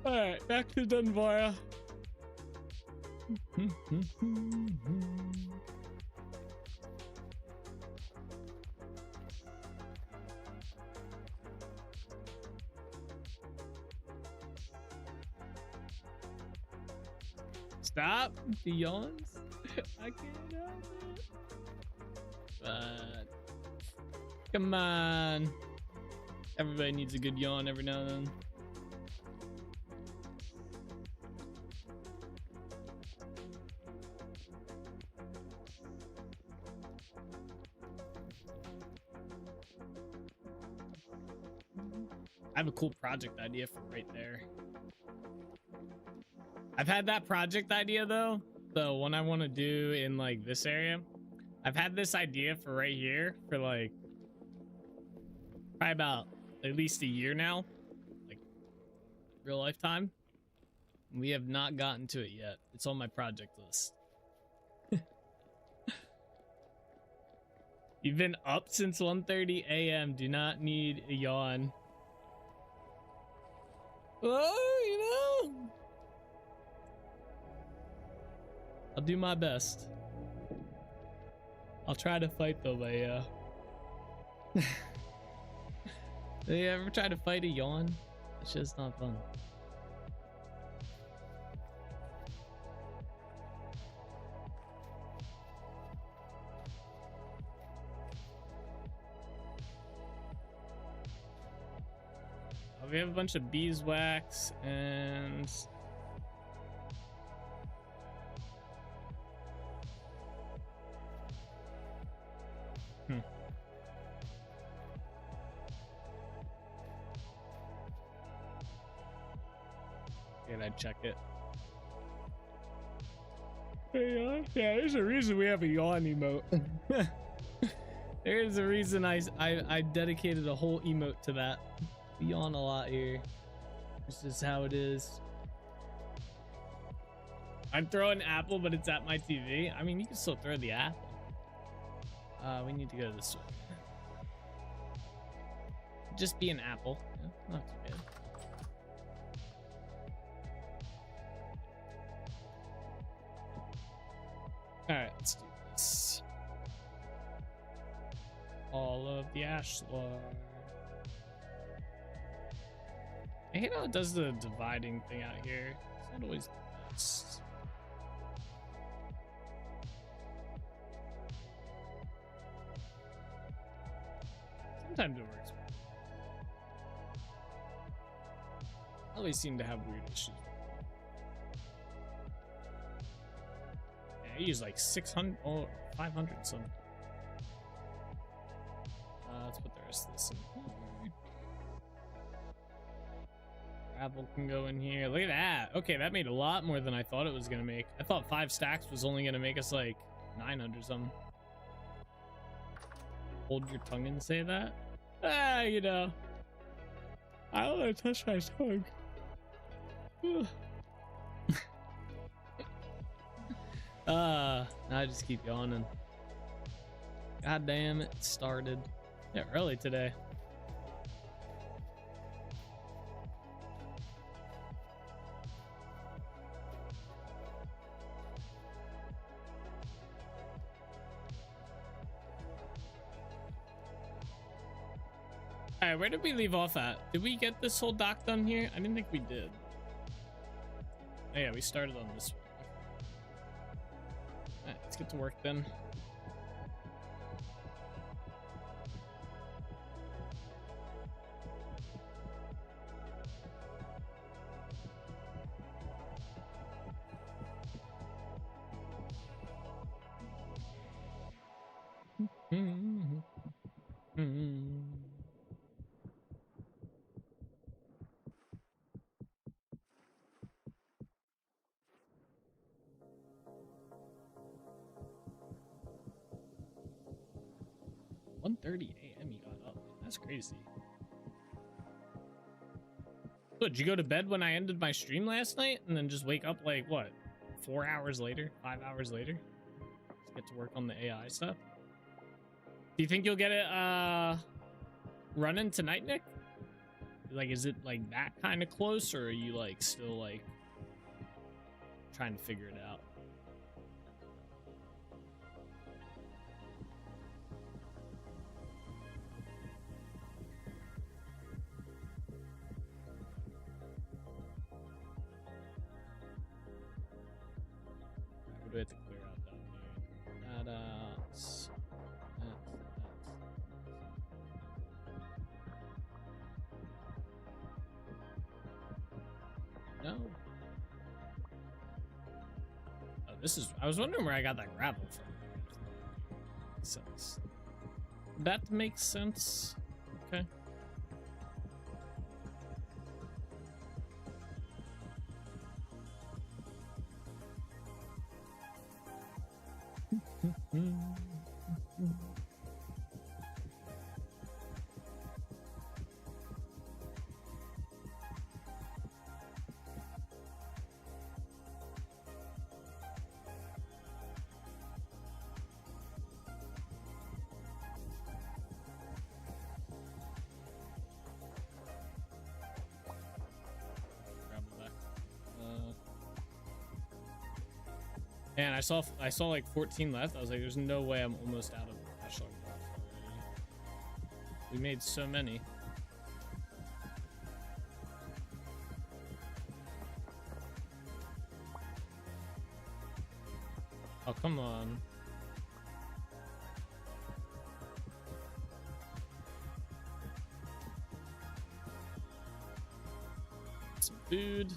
Alright, back to Dunvara. Stop the yawns. I can't help it. But come on. Everybody needs a good yawn every now and then. I have a cool project idea for right there. I've had that project idea though, the one I want to do in like this area. I've had this idea for right here for like probably about at least a year now, like real lifetime. We have not gotten to it yet. It's on my project list. You've been up since 1:30 a.m. Do not need a yawn. Oh, you know, I'll do my best. I'll try to fight though, but yeah. Do you ever try to fight a yawn? It's just not fun. We have a bunch of beeswax and Can I check it? Yeah, there's a reason we have a yawn emote. There's a reason I dedicated a whole emote to that. We yawn a lot here. This is how it is. I'm throwing an apple, but it's at my TV. I mean, you can still throw the apple. We need to go this way. Just be an apple. Yeah, not too bad. Alright, let's do this. All of the ashlar. I hate how it does the dividing thing out here. It's not always the best. Sometimes it works. I always seem to have weird issues. Yeah, I use like 600 or 500 something. Let's put the rest of this in here. Gravel can go in here. Look at that. Okay, that made a lot more than I thought it was gonna make. I thought 5 stacks was only gonna make us like 900 something. Hold your tongue and say that? Ah, you know. I don't want to touch my tongue. Now I just keep yawning. God damn it, started. Yeah, early today. Alright, where did we leave off at? Did we get this whole dock done here? I didn't think we did. Oh yeah, we started on this one. Alright, let's get to work then. 8:30 a.m. you got up. That's crazy. What, did you go to bed when I ended my stream last night and then just wake up like what, 4 hours later, 5 hours later? Just get to work on the AI stuff. Do you think you'll get it running tonight, Nick? Like, is it like that kind of close, or are you like still like trying to figure it out? What do I have to clear out down here? That's. No. Oh, this is. I was wondering where I got that gravel from. Makes sense. That makes sense. Okay. Man, I saw like 14 left. I was like, there's no way I'm almost out of cash log blocks already. We made so many. Oh, come on. Some food.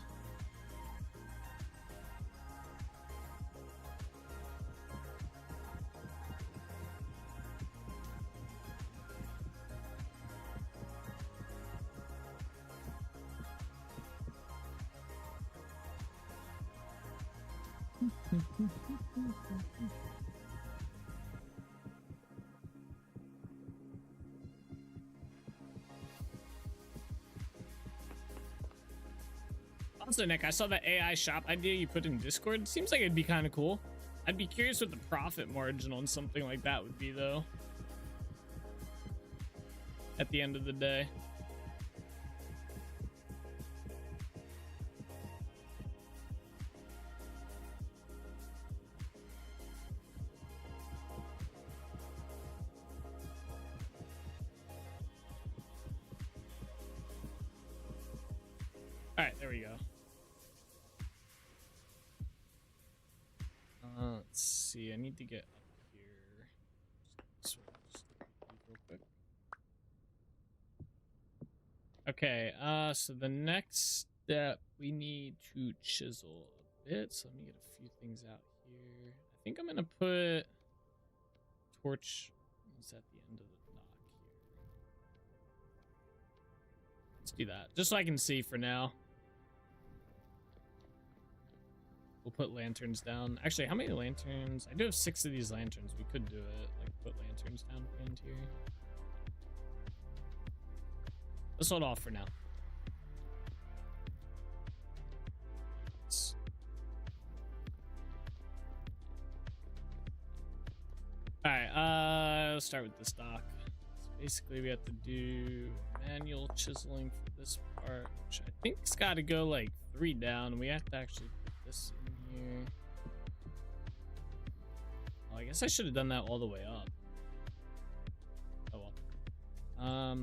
Also, Nick, I saw the AI shop idea you put in Discord. Seems like it'd be kind of cool. I'd be curious what the profit margin on something like that would be, though. At the end of the day. All right, there we go. Let's see. I need to get up here. Just real quick. Okay. So the next step, we need to chisel a bit. So let me get a few things out here. I think I'm gonna put torch. It's at the end of the dock here. Let's do that, just so I can see for now. We'll put lanterns down. Actually, how many lanterns? I do have 6 of these lanterns. We could do it. Like, put lanterns down pinned here. Let's hold off for now. Alright, let's start with this dock. So basically, we have to do manual chiseling for this part, which I think it's got to go like 3 down. We have to actually put this in here. Oh, I guess I should have done that all the way up. Oh well. I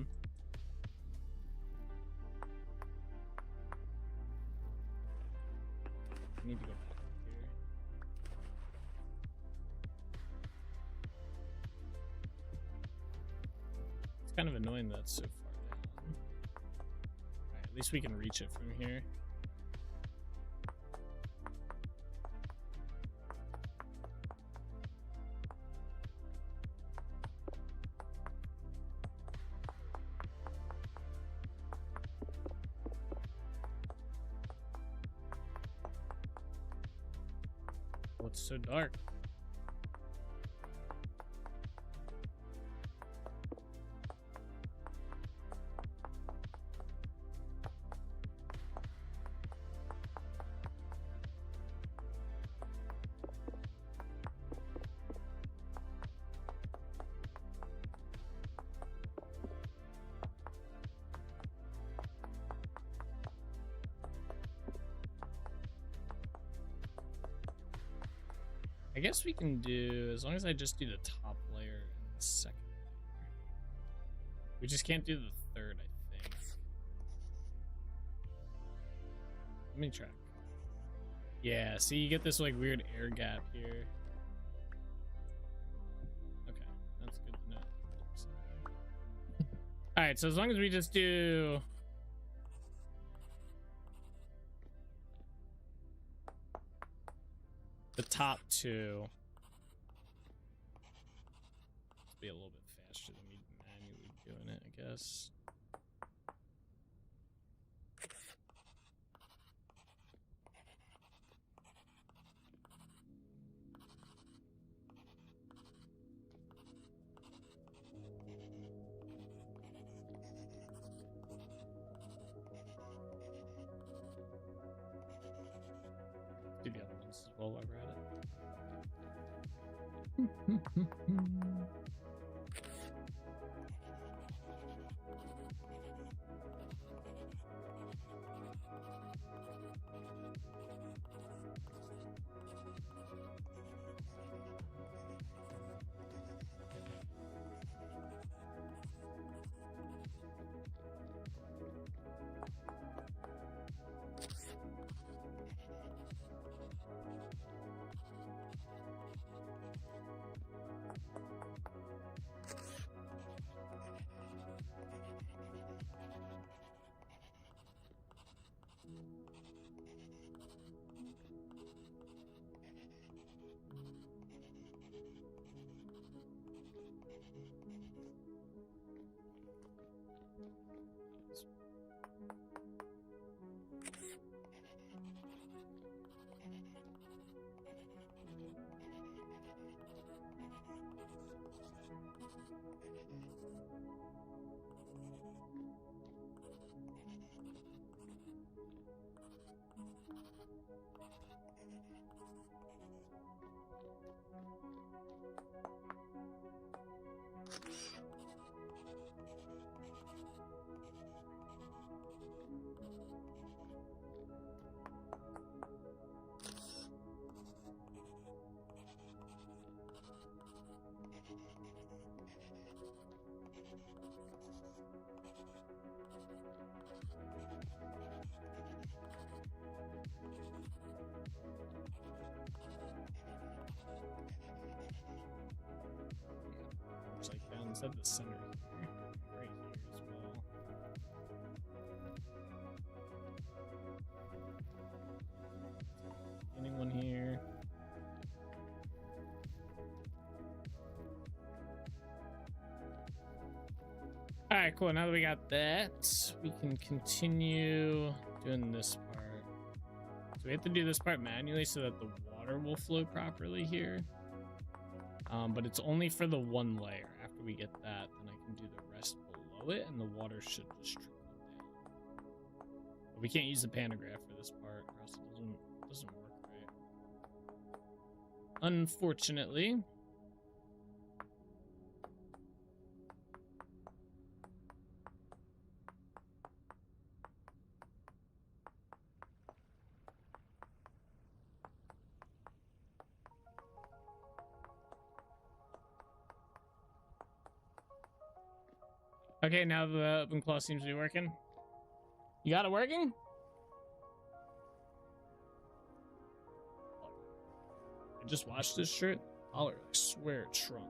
need to go back up here. It's kind of annoying that it's so far down. Alright, at least we can reach it from here. It's so dark. I guess we can do, as long as I just do the top layer and the second layer. We just can't do the third, I think. Let me check. Yeah, see, you get this like weird air gap here. Okay, that's good to know. All right, so as long as we just do the top two, let's be a little bit faster than me manually doing it, I guess. Do the other ones as well while we're at it. Like down inside the center here, right here as well. Anyone here? All right, cool. Now that we got that, we can continue doing this part. So we have to do this part manually so that the water will flow properly here. But it's only for the one layer. After we get that, then I can do the rest below it, and the water should just trickle down. But we can't use the pantograph for this part, or else it doesn't work right. Unfortunately. Okay, now the open claw seems to be working. You got it working? I just watched this shirt. I swear it shrunk.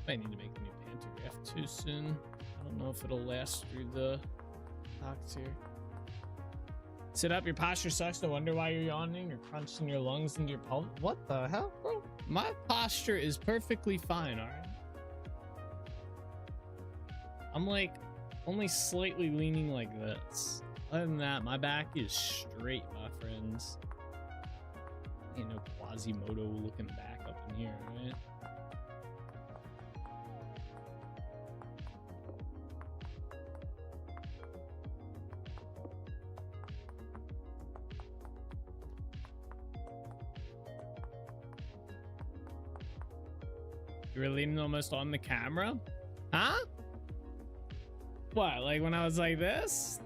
I need to make a new pantograph too soon. I don't know if it'll last through the talks here. Sit up, your posture sucks. No wonder why you're yawning. You're crunching your lungs into your pelvis. What the hell, bro? My posture is perfectly fine, alright? I'm like only slightly leaning like this. Other than that, my back is straight, my friends. Ain't no Quasimodo looking back up in here, right? You were leaning almost on the camera? Huh? What, like when I was like this?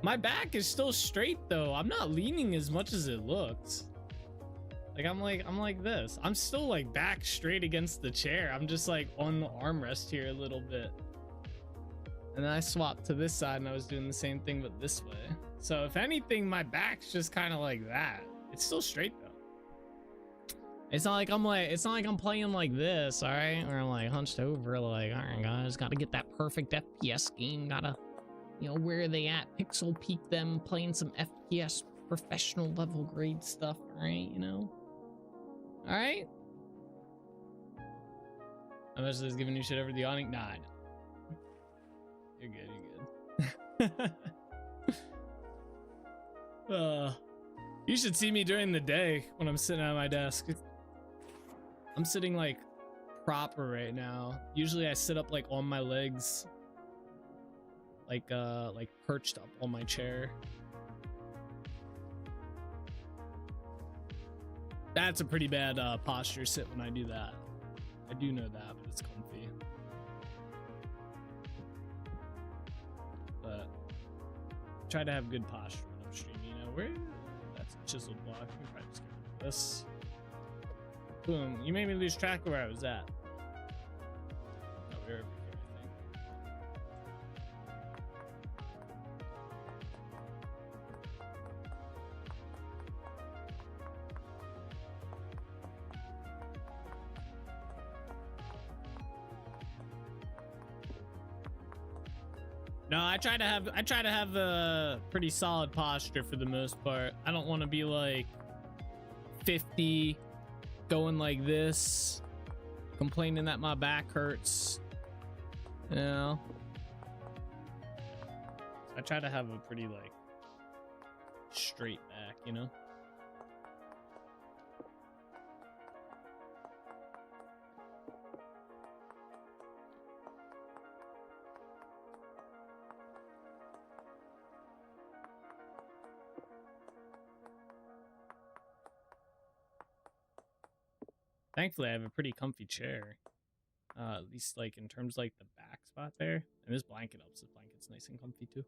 My back is still straight though. I'm not leaning as much as it looks. Like I'm like this. I'm still like back straight against the chair. I'm just like on the armrest here a little bit. And then I swapped to this side and I was doing the same thing but this way. So if anything, my back's just kind of like that. It's still straight though. It's not like I'm playing like this, all right? Or I'm like hunched over, like, all right, guys, gotta get that perfect FPS game. Gotta, you know, where are they at? Pixel peak them, playing some FPS professional level grade stuff, all right? You know, all right. I'm just giving you shit over the awning. Nah, I know. You're good. You're good. You should see me during the day when I'm sitting at my desk. I'm sitting like proper right now. Usually I sit up like on my legs, like perched up on my chair. That's a pretty bad posture sit when I do that. I do know that, but it's comfy. But try to have good posture when I'm streaming. You know, where that's a chiseled block. We can probably just get rid of this. Boom, you made me lose track of where I was at. Oh, we're over here, I think. No, I try to have a pretty solid posture for the most part. I don't want to be like 50 going like this, complaining that my back hurts, you know. I try to have a pretty like straight back, you know. Thankfully, I have a pretty comfy chair. At least like in terms of, like the back spot there. And this blanket helps. This blanket's nice and comfy too.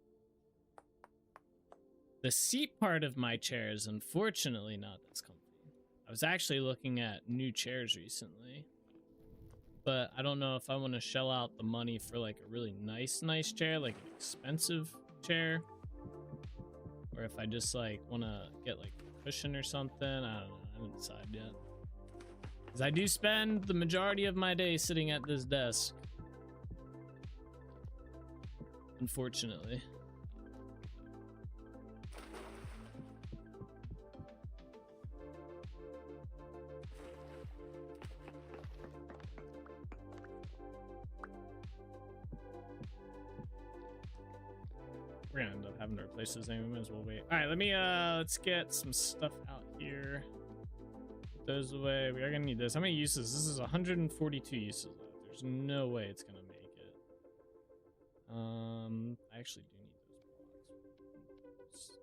The seat part of my chair is unfortunately not as comfy. I was actually looking at new chairs recently. But I don't know if I want to shell out the money for like a really nice chair, like an expensive chair. Or if I just like want to get like a cushion or something. I don't know. I haven't decided yet. Because I do spend the majority of my day sitting at this desk. Unfortunately. We're gonna end up having to replace this thing. We might as well wait. All right, let's get some stuff out here. Those away. We are gonna need this. How many uses? This is 142 uses left. There's no way it's gonna make it. I actually do need those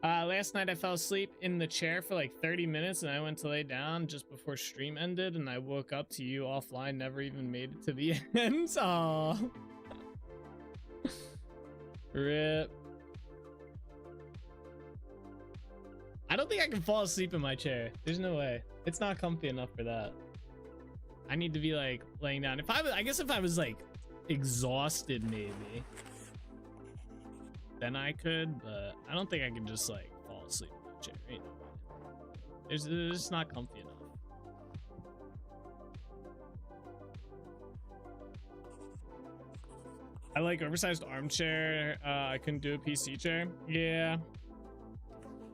blocks. Last night I fell asleep in the chair for like 30 minutes and I went to lay down just before stream ended and I woke up to you offline, never even made it to the end. Aww. Rip. I don't think I can fall asleep in my chair. There's no way. It's not comfy enough for that. I need to be like laying down. I guess if I was like exhausted maybe, then I could, but I don't think I can just like fall asleep in my chair. Ain't no way. It's just not comfy enough. I like oversized armchair. I couldn't do a PC chair. Yeah.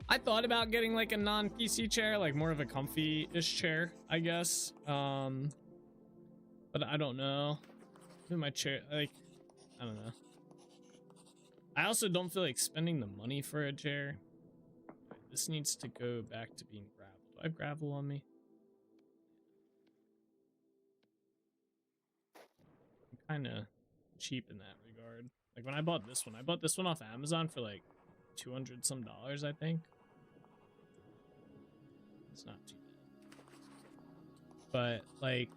I thought about getting like a non-PC chair, like more of a comfy-ish chair, I guess. But I don't know. My chair, like, I don't know. I also don't feel like spending the money for a chair. this needs to go back to being gravel. Do I have gravel on me? I'm kind of cheap in that regard. Like when I bought this one off Amazon for like 200 some dollars, I think. It's not too bad. But like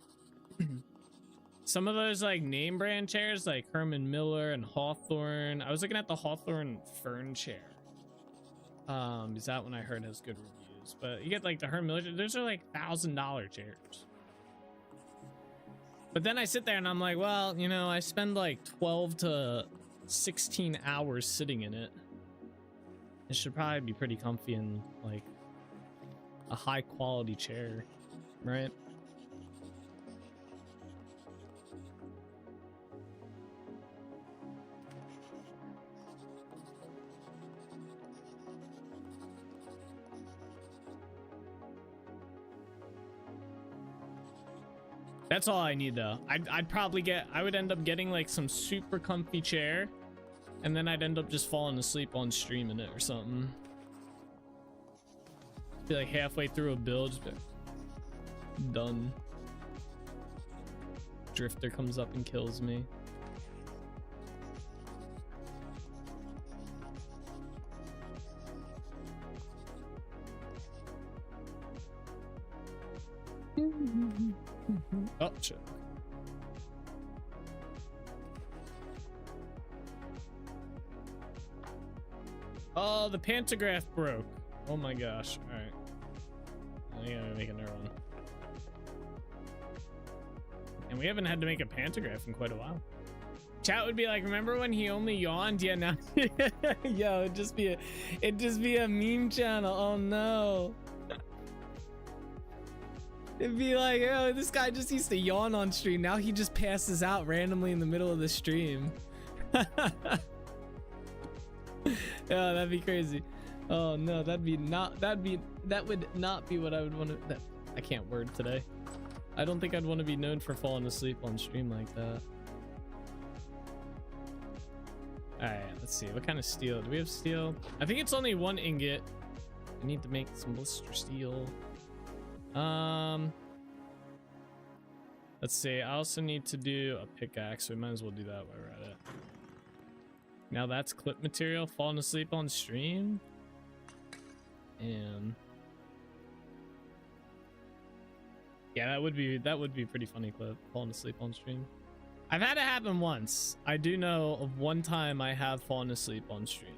some of those like name brand chairs like Herman Miller and Hawthorne. I was looking at the Hawthorne Fern chair. Is that one I heard has good reviews. But you get like the Herman Miller, those are like $1,000 chairs. But then I sit there and I'm like, well, you know, I spend like 12 to 16 hours sitting in it. It should probably be pretty comfy and like a high quality chair, right? That's all I need though. I'd probably I would end up getting like some super comfy chair, and then I'd end up just falling asleep on stream in it or something. Be like halfway through a build, just be like, done. Drifter comes up and kills me. Oh shit. Oh, the pantograph broke. Oh my gosh. All right. I think I'm gonna make another one. And we haven't had to make a pantograph in quite a while. Chat would be like, remember when he only yawned? Yeah, now. Yo, it'd just be a meme channel. Oh no. It'd be like, oh, this guy just used to yawn on stream. Now he just passes out randomly in the middle of the stream. Yeah, that'd be crazy. Oh no, that would not be what I would want to. I can't word today. I don't think I'd want to be known for falling asleep on stream like that. All right, let's see. What kind of steel? Do we have steel? I think it's only 1 ingot. I need to make some blister steel. Let's see. I also need to do a pickaxe, so we might as well do that while we're at it. Now that's clip material. Falling asleep on stream. And yeah, that would be pretty funny clip. Falling asleep on stream. I've had it happen once. I do know of one time I have fallen asleep on stream.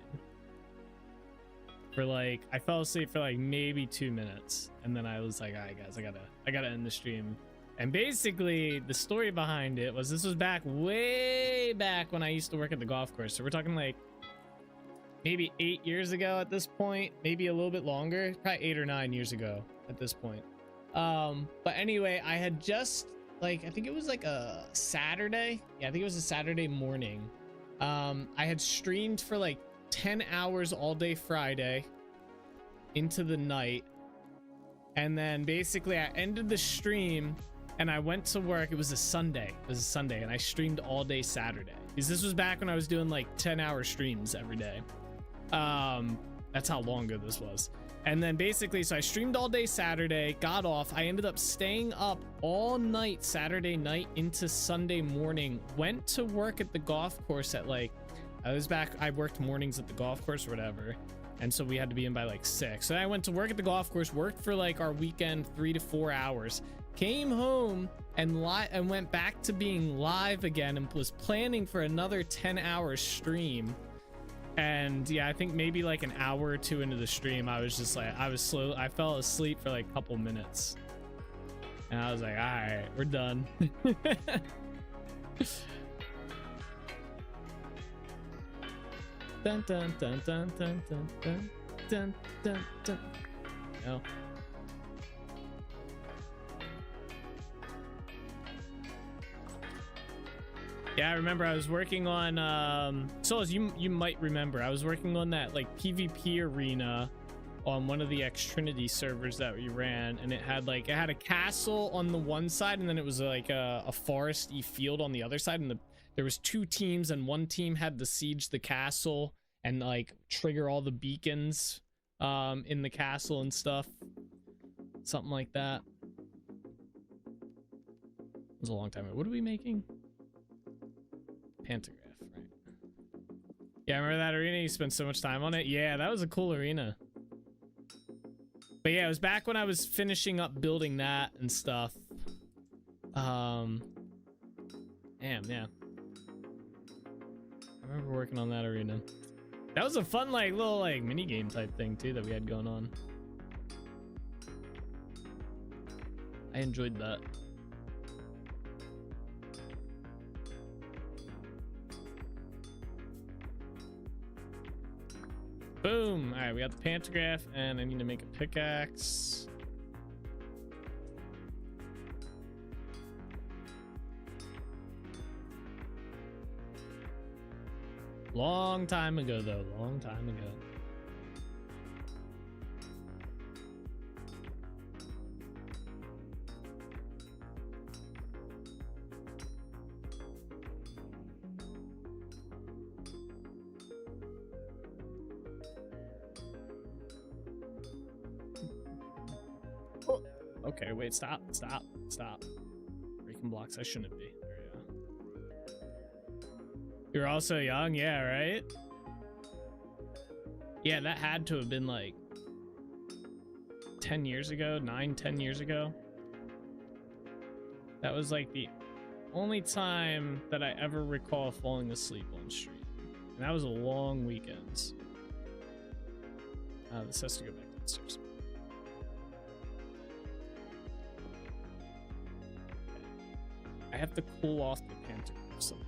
For like, I fell asleep for like maybe 2 minutes, and then I was like, all right guys, I gotta end the stream. And basically the story behind it was, this was way back when I used to work at the golf course. So we're talking like maybe 8 years ago at this point, maybe a little bit longer, probably 8 or 9 years ago at this point. But anyway, I had just like, I think it was like a Saturday. Yeah, I think it was a Saturday morning. I had streamed for like 10 hours all day Friday into the night, and then basically I ended the stream and I went to work. It was a Sunday, and I streamed all day Saturday, because this was back when I was doing like 10-hour streams every day. That's how long ago this was. And then basically, so I streamed all day Saturday, got off. I ended up staying up all night Saturday night into Sunday morning, went to work at the golf course at like, I worked mornings at the golf course or whatever, and so we had to be in by like 6. So I went to work at the golf course, worked for like our weekend 3 to 4 hours, came home and went back to being live again, and was planning for another 10-hour stream. And yeah, I think maybe like an hour or 2 into the stream, I was just like, I fell asleep for like a couple minutes, and I was like, all right, we're done. Dun dun dun dun dun dun dun dun dun dun. No. Yeah, I remember I was working on so as you might remember, I was working on that like PvP arena on one of the X-Trinity servers that we ran, and it had a castle on the one side, and then it was like a foresty field on the other side, and there was 2 teams, and one team had to siege the castle and like trigger all the beacons in the castle and stuff. Something like that. It was a long time ago. What are we making? Pantograph, right? Yeah, remember that arena? You spent so much time on it. Yeah, that was a cool arena. But yeah, it was back when I was finishing up building that and stuff. Damn, yeah. I remember working on that arena. That was a fun, like, little, like, mini game type thing too that we had going on. I enjoyed that. Boom! Alright, we got the pantograph, and I need to make a pickaxe. Long time ago, though. Long time ago. Oh. Okay, wait, stop. Breaking blocks, I shouldn't be. There we go. You're also young, yeah, right? Yeah, that had to have been like 10 years ago, 10 years ago. That was like the only time that I ever recall falling asleep on stream. And that was a long weekend. This has to go back downstairs. I have to cool off the pantograph somehow.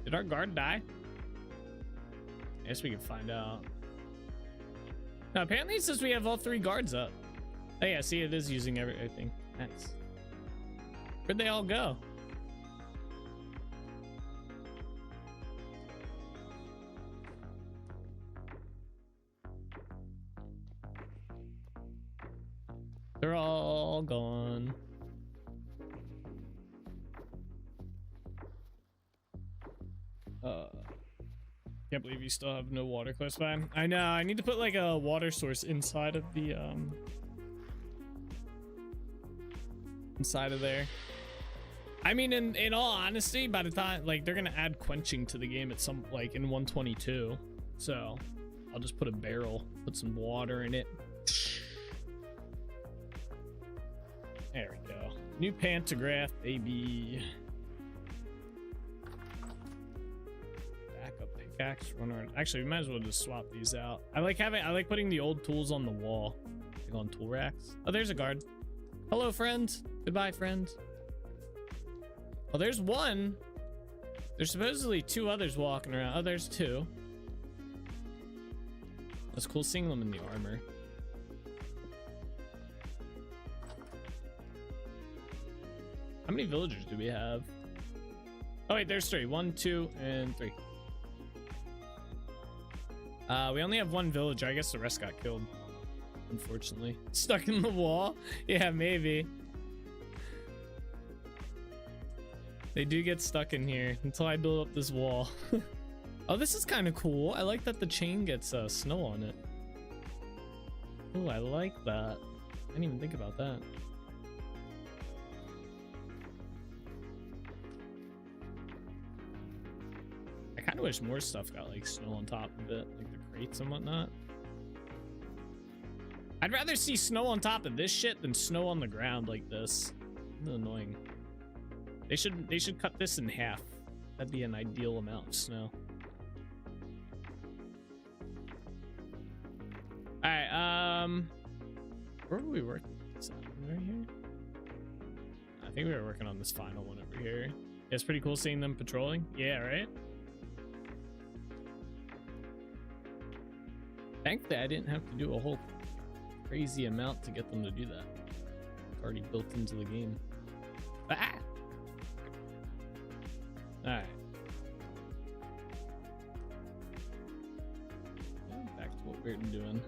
Did our guard die? I guess we can find out. No, apparently it says we have all 3 guards up. Oh yeah, see, it is using everything. Nice. Where'd they all go? They're all gone. Can't believe you still have no water close by. I know, I need to put like a water source inside of the inside of there. I mean, in all honesty, by the time, like, they're gonna add quenching to the game at some, like, in 122. So I'll just put a barrel, put some water in it. There we go. New pantograph, baby. Backup pickaxe. Actually, we might as well just swap these out. I like putting the old tools on the wall, like on tool racks. Oh, there's a guard. Hello, friend. Goodbye, friend. Oh, there's one. There's supposedly 2 others walking around. Oh, there's 2. That's cool seeing them in the armor. How many villagers do we have? Oh wait, there's 3. 1, 2, and 3. We only have 1 villager. I guess the rest got killed, unfortunately. Stuck in the wall? Yeah, maybe. They do get stuck in here until I build up this wall. Oh, this is kind of cool. I like that the chain gets snow on it. Oh, I like that. I didn't even think about that. I kind of wish more stuff got like snow on top of it, like the crates and whatnot. I'd rather see snow on top of this shit than snow on the ground like this. It's annoying. They should cut this in half. That'd be an ideal amount of snow. All right, where were we working? Is that right here? I think we were working on this final one over here. Yeah, it's pretty cool seeing them patrolling. Yeah, right? Thankfully, I didn't have to do a whole crazy amount to get them to do that. It's already built into the game. Ah! Alright. Back to what we're doing.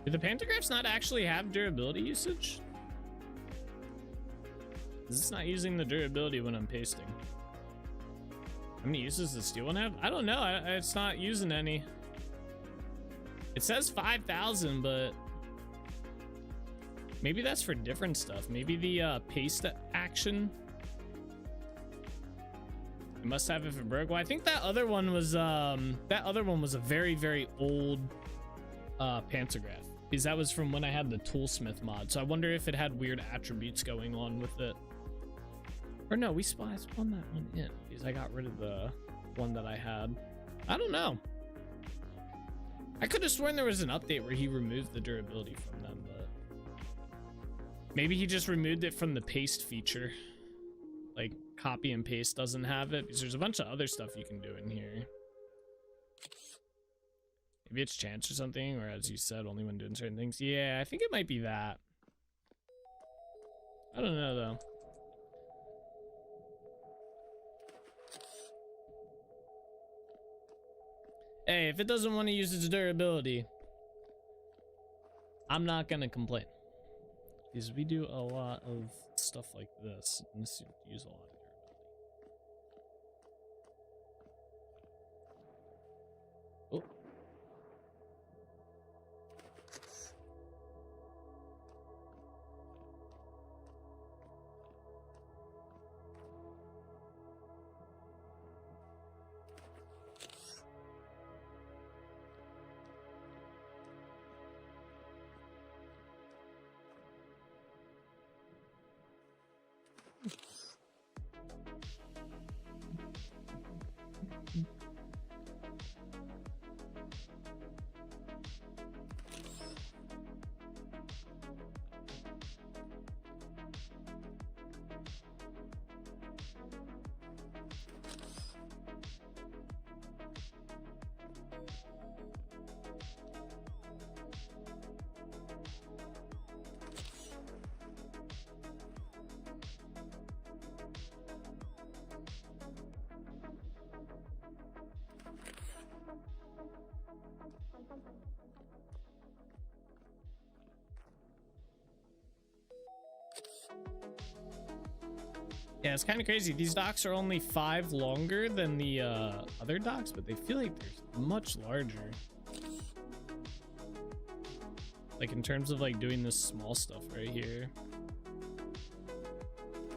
Do the pantographs not actually have durability usage? Is this not using the durability when I'm pasting? How many uses does the steel one have? I don't know. It's not using any. It says 5,000, but maybe that's for different stuff. Maybe the paste action. It must have if it broke. Well, I think that other one was a very, very old pantograph, because that was from when I had the toolsmith mod. So I wonder if it had weird attributes going on with it. Or no, I spawned that one in because I got rid of the one that I had. I don't know. I could have sworn there was an update where he removed the durability from them, but maybe he just removed it from the paste feature. Like copy and paste doesn't have it, because there's a bunch of other stuff you can do in here. Maybe it's chance or something, or as you said, only when doing certain things. Yeah, I think it might be that. I don't know though. Hey, if it doesn't want to use its durability, I'm not gonna complain. Because we do a lot of stuff like this, and this use a lot of durability. Oh. Yeah, it's kind of crazy. These docks are only 5 longer than the other docks, but they feel like they're much larger. Like in terms of like doing this small stuff right here.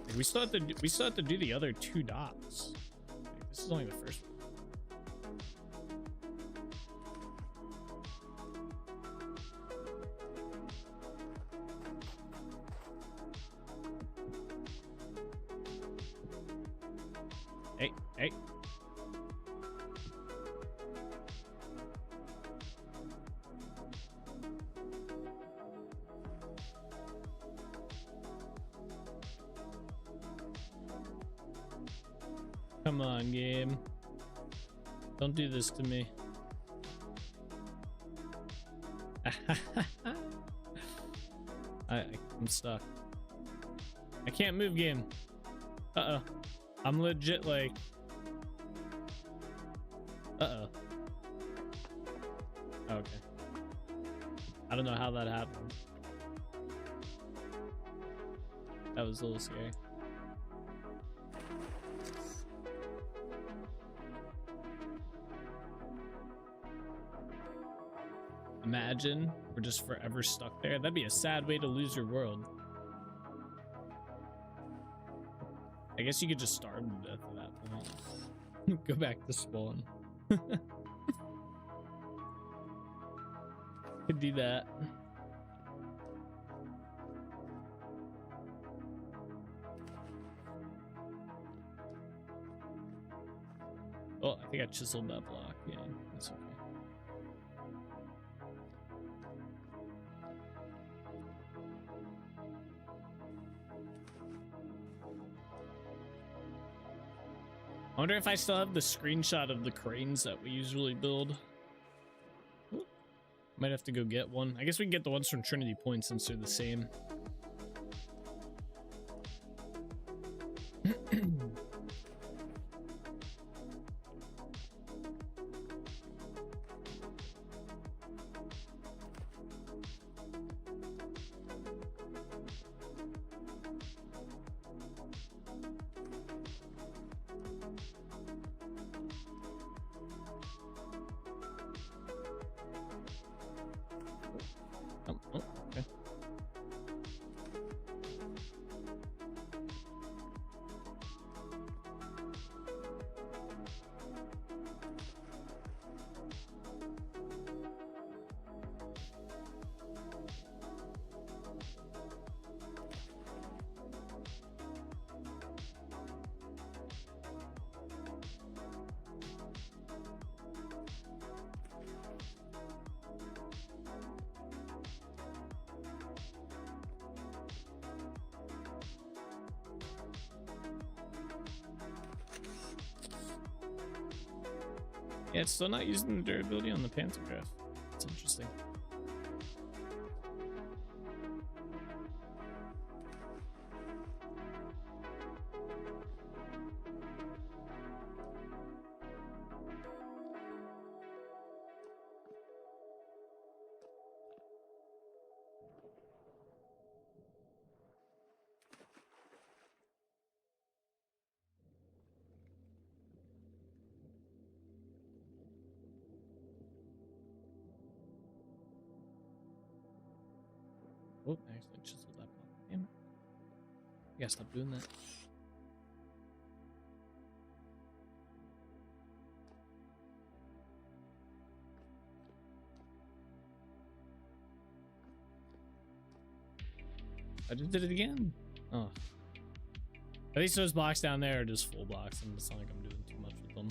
Like, we still have to do the other 2 docks. Like, this is only the first one. Hey. Come on, game. Don't do this to me. I'm stuck. I can't move, game. Uh-oh. I'm legit like... Uh-oh. Okay. I don't know how that happened. That was a little scary. Imagine we're just forever stuck there. That'd be a sad way to lose your world. I guess you could just starve to death at that point. Go back to spawn. Could do that. Oh, I think I chiseled that block. Yeah, that's okay. I wonder if I still have the screenshot of the cranes that we usually build. Ooh, might have to go get one. I guess we can get the ones from Trinity Point since they're the same. Yeah, it's still not using the durability on the pantograph. It's interesting. Oh, I accidentally chiseled that block. Damn it. I gotta stop doing that. I just did it again. Oh. At least those blocks down there are just full blocks, and it's not like I'm doing too much with them.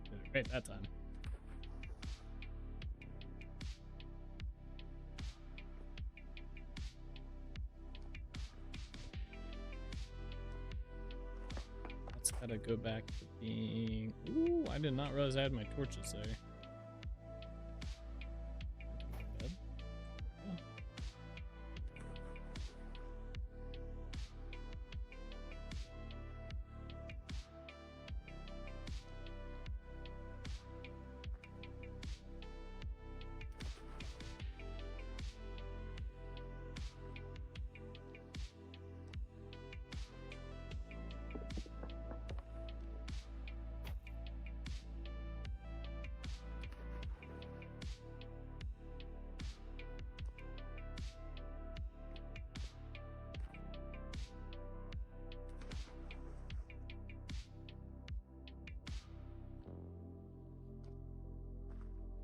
Did it great that time. That's gotta go back to being... Ooh, I did not realize I had my torches there.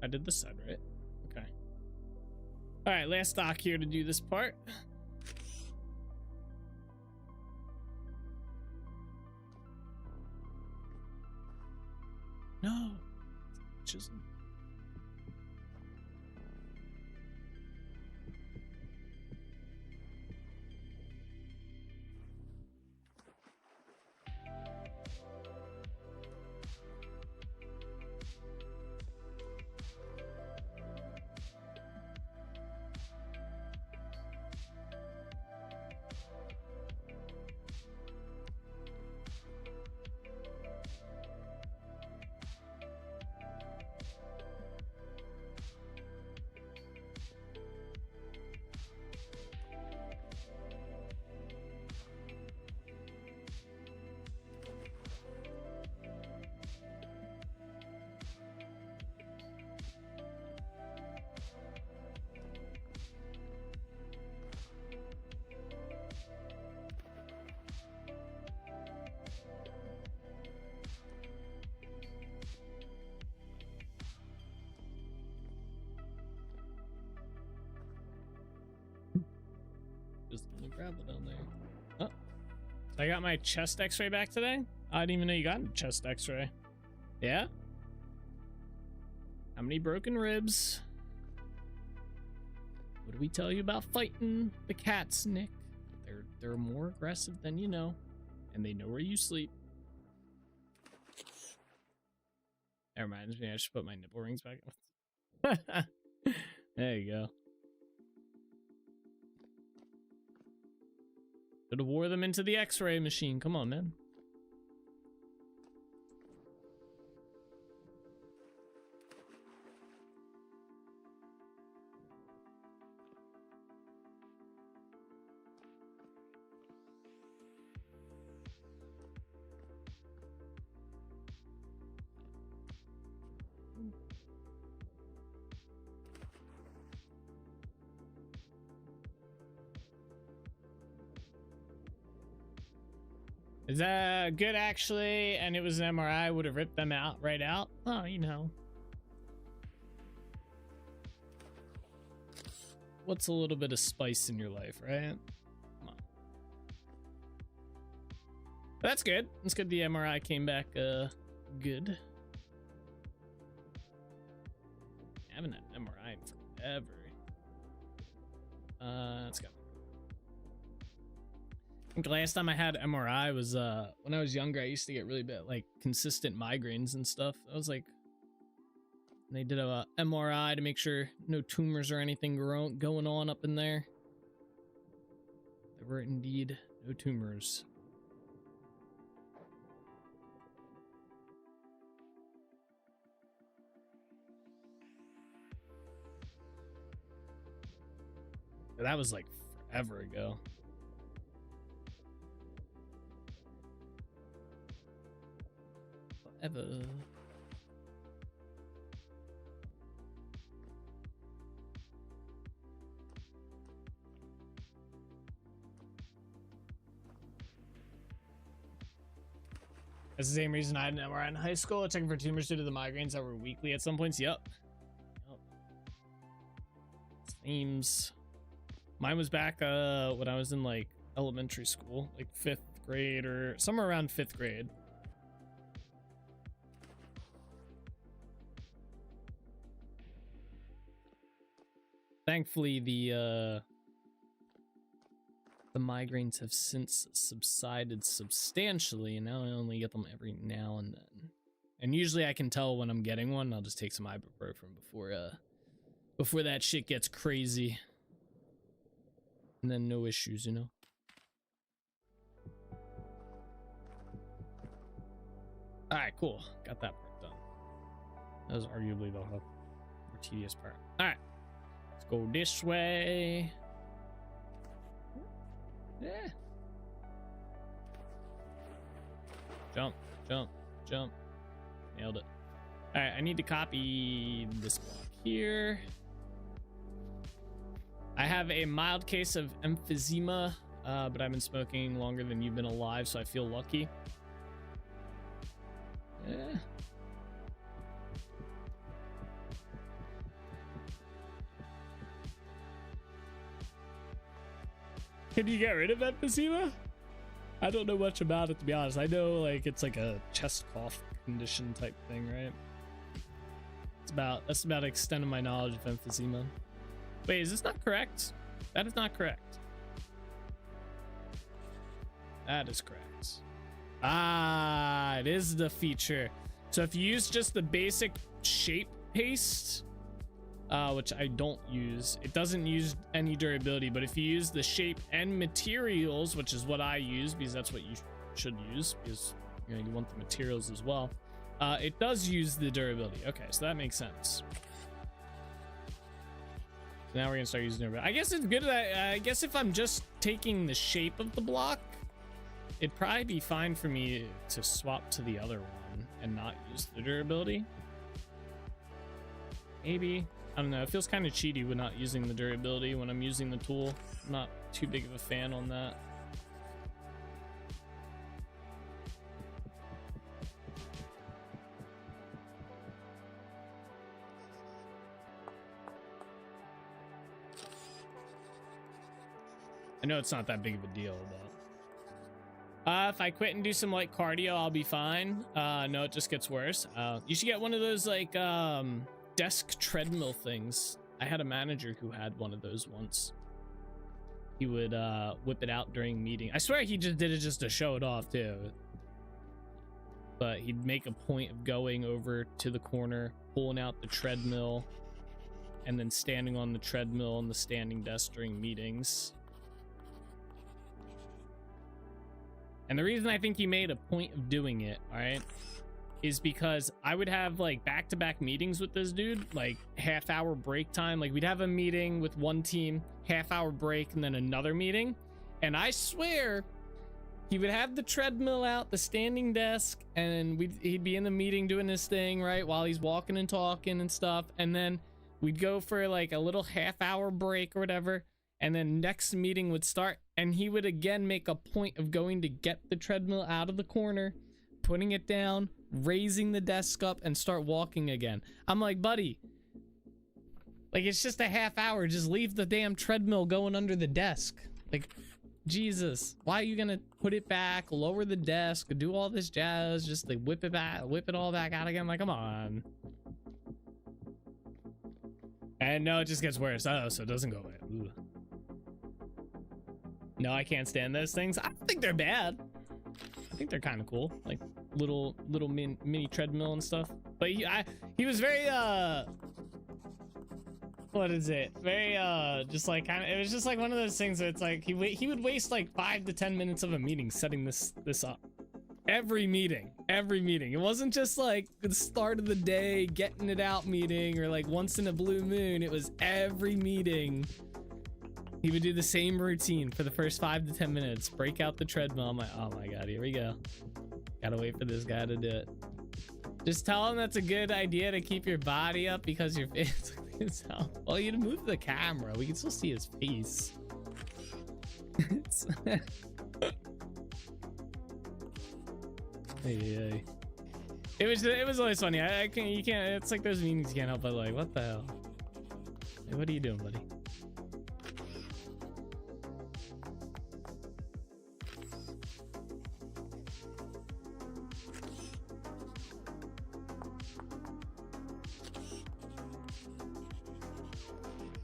I did this side, right? Okay. All right, last stock here to do this part. No. Chisel. Just a little gravel down there. Oh, so I got my chest X-ray back today. I didn't even know you got a chest X-ray. Yeah. How many broken ribs? What do we tell you about fighting the cats, Nick? They're more aggressive than you know, and they know where you sleep. That reminds me, I should put my nipple rings back on. There you go. Should have wore them into the X-ray machine. Come on, man. Is that good, actually? And it was an MRI, would have ripped them out right out. Oh, you know. What's a little bit of spice in your life, right? Come on. But that's good. It's good the MRI came back good. I haven't had an MRI in forever. Let's go. think the last time I had MRI was when I was younger. I used to get really bad, like consistent migraines and stuff. I was like, they did a MRI to make sure no tumors or anything going on up in there. There were indeed no tumors. That was like forever ago. Forever. That's the same reason I had an MRI in high school, checking for tumors due to the migraines that were weekly at some points. Yep. Seems. Mine was back when I was in like elementary school, like 5th grade or somewhere around 5th grade. Thankfully, the migraines have since subsided substantially, and now I only get them every now and then. And usually I can tell when I'm getting one. I'll just take some ibuprofen before that shit gets crazy. And then no issues, you know? Alright, cool. Got that part done. That was arguably the more tedious part. Alright. Let's go this way. Yeah. Jump, jump, jump. Nailed it. Alright, I need to copy this block here. I have a mild case of emphysema, but I've been smoking longer than you've been alive, so I feel lucky. Yeah. Can you get rid of emphysema? I don't know much about it, to be honest. I know like it's like a chest cough condition type thing, right? That's about the extent of my knowledge of emphysema. Wait, is this not correct? That is not correct. That is correct. Ah, it is the feature. So if you use just the basic shape paste, which I don't use, it doesn't use any durability, but if you use the shape and materials, which is what I use because that's what you should use, because you know you want the materials as well, it does use the durability. Okay, so that makes sense. Now we're gonna start using it. I guess it's good that I guess if I'm just taking the shape of the block, it'd probably be fine for me to swap to the other one and not use the durability. Maybe. I don't know. It feels kind of cheaty with not using the durability when I'm using the tool. I'm not too big of a fan on that. I know it's not that big of a deal, but if I quit and do some light cardio, I'll be fine. No, it just gets worse. You should get one of those like desk treadmill things. I had a manager who had one of those once. He would whip it out during meeting. I swear he just did it just to show it off too. But he'd make a point of going over to the corner, pulling out the treadmill, and then standing on the treadmill on the standing desk during meetings. And the reason I think he made a point of doing it, all right, is because I would have like back-to-back meetings with this dude, like half-hour break time. Like we'd have a meeting with one team, half-hour break, and then another meeting. And I swear he would have the treadmill out, the standing desk, and he'd be in the meeting doing his thing, right, while he's walking and talking and stuff. And then we'd go for like a little half-hour break or whatever. And then next meeting would start, and he would again make a point of going to get the treadmill out of the corner, putting it down, raising the desk up, and start walking again. I'm like, buddy, like it's just a half hour. Just leave the damn treadmill going under the desk. Like, Jesus, why are you gonna put it back, lower the desk, do all this jazz, just like whip it back, whip it all back out again? Like, come on. And no, it just gets worse. Oh, so it doesn't go away. Ooh. No, I can't stand those things. I don't think they're bad. I think they're kind of cool, like little mini treadmill and stuff. But he was very what is it? Very just like kind of. It was just like one of those things where it's like he would waste like 5 to 10 minutes of a meeting setting this up. Every meeting. It wasn't just like the start of the day getting it out meeting or like once in a blue moon. It was every meeting. He would do the same routine for the first 5 to 10 minutes. Break out the treadmill. I'm like, oh my god, here we go. Gotta wait for this guy to do it. Just tell him that's a good idea to keep your body up because your face. Well, you move the camera. We can still see his face. Hey. It was always funny. You can't. It's like those meetings you can't help but like, what the hell? Hey, what are you doing, buddy?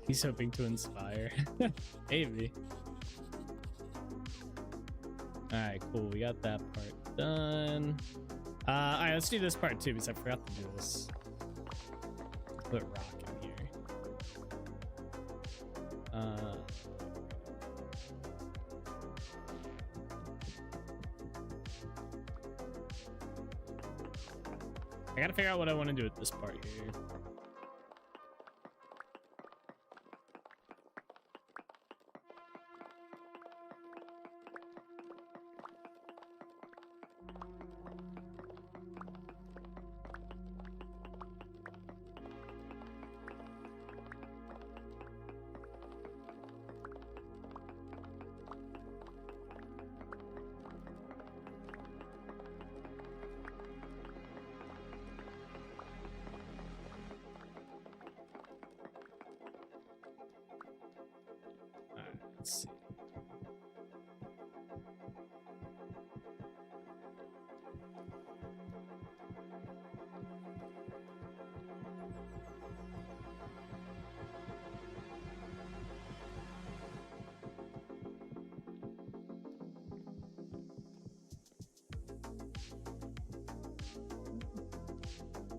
He's hoping to inspire. Maybe. Alright, cool. We got that part done. Alright, let's do this part too, because I forgot to do this. Put rock in here. I gotta figure out what I want to do with this part here. Let's see.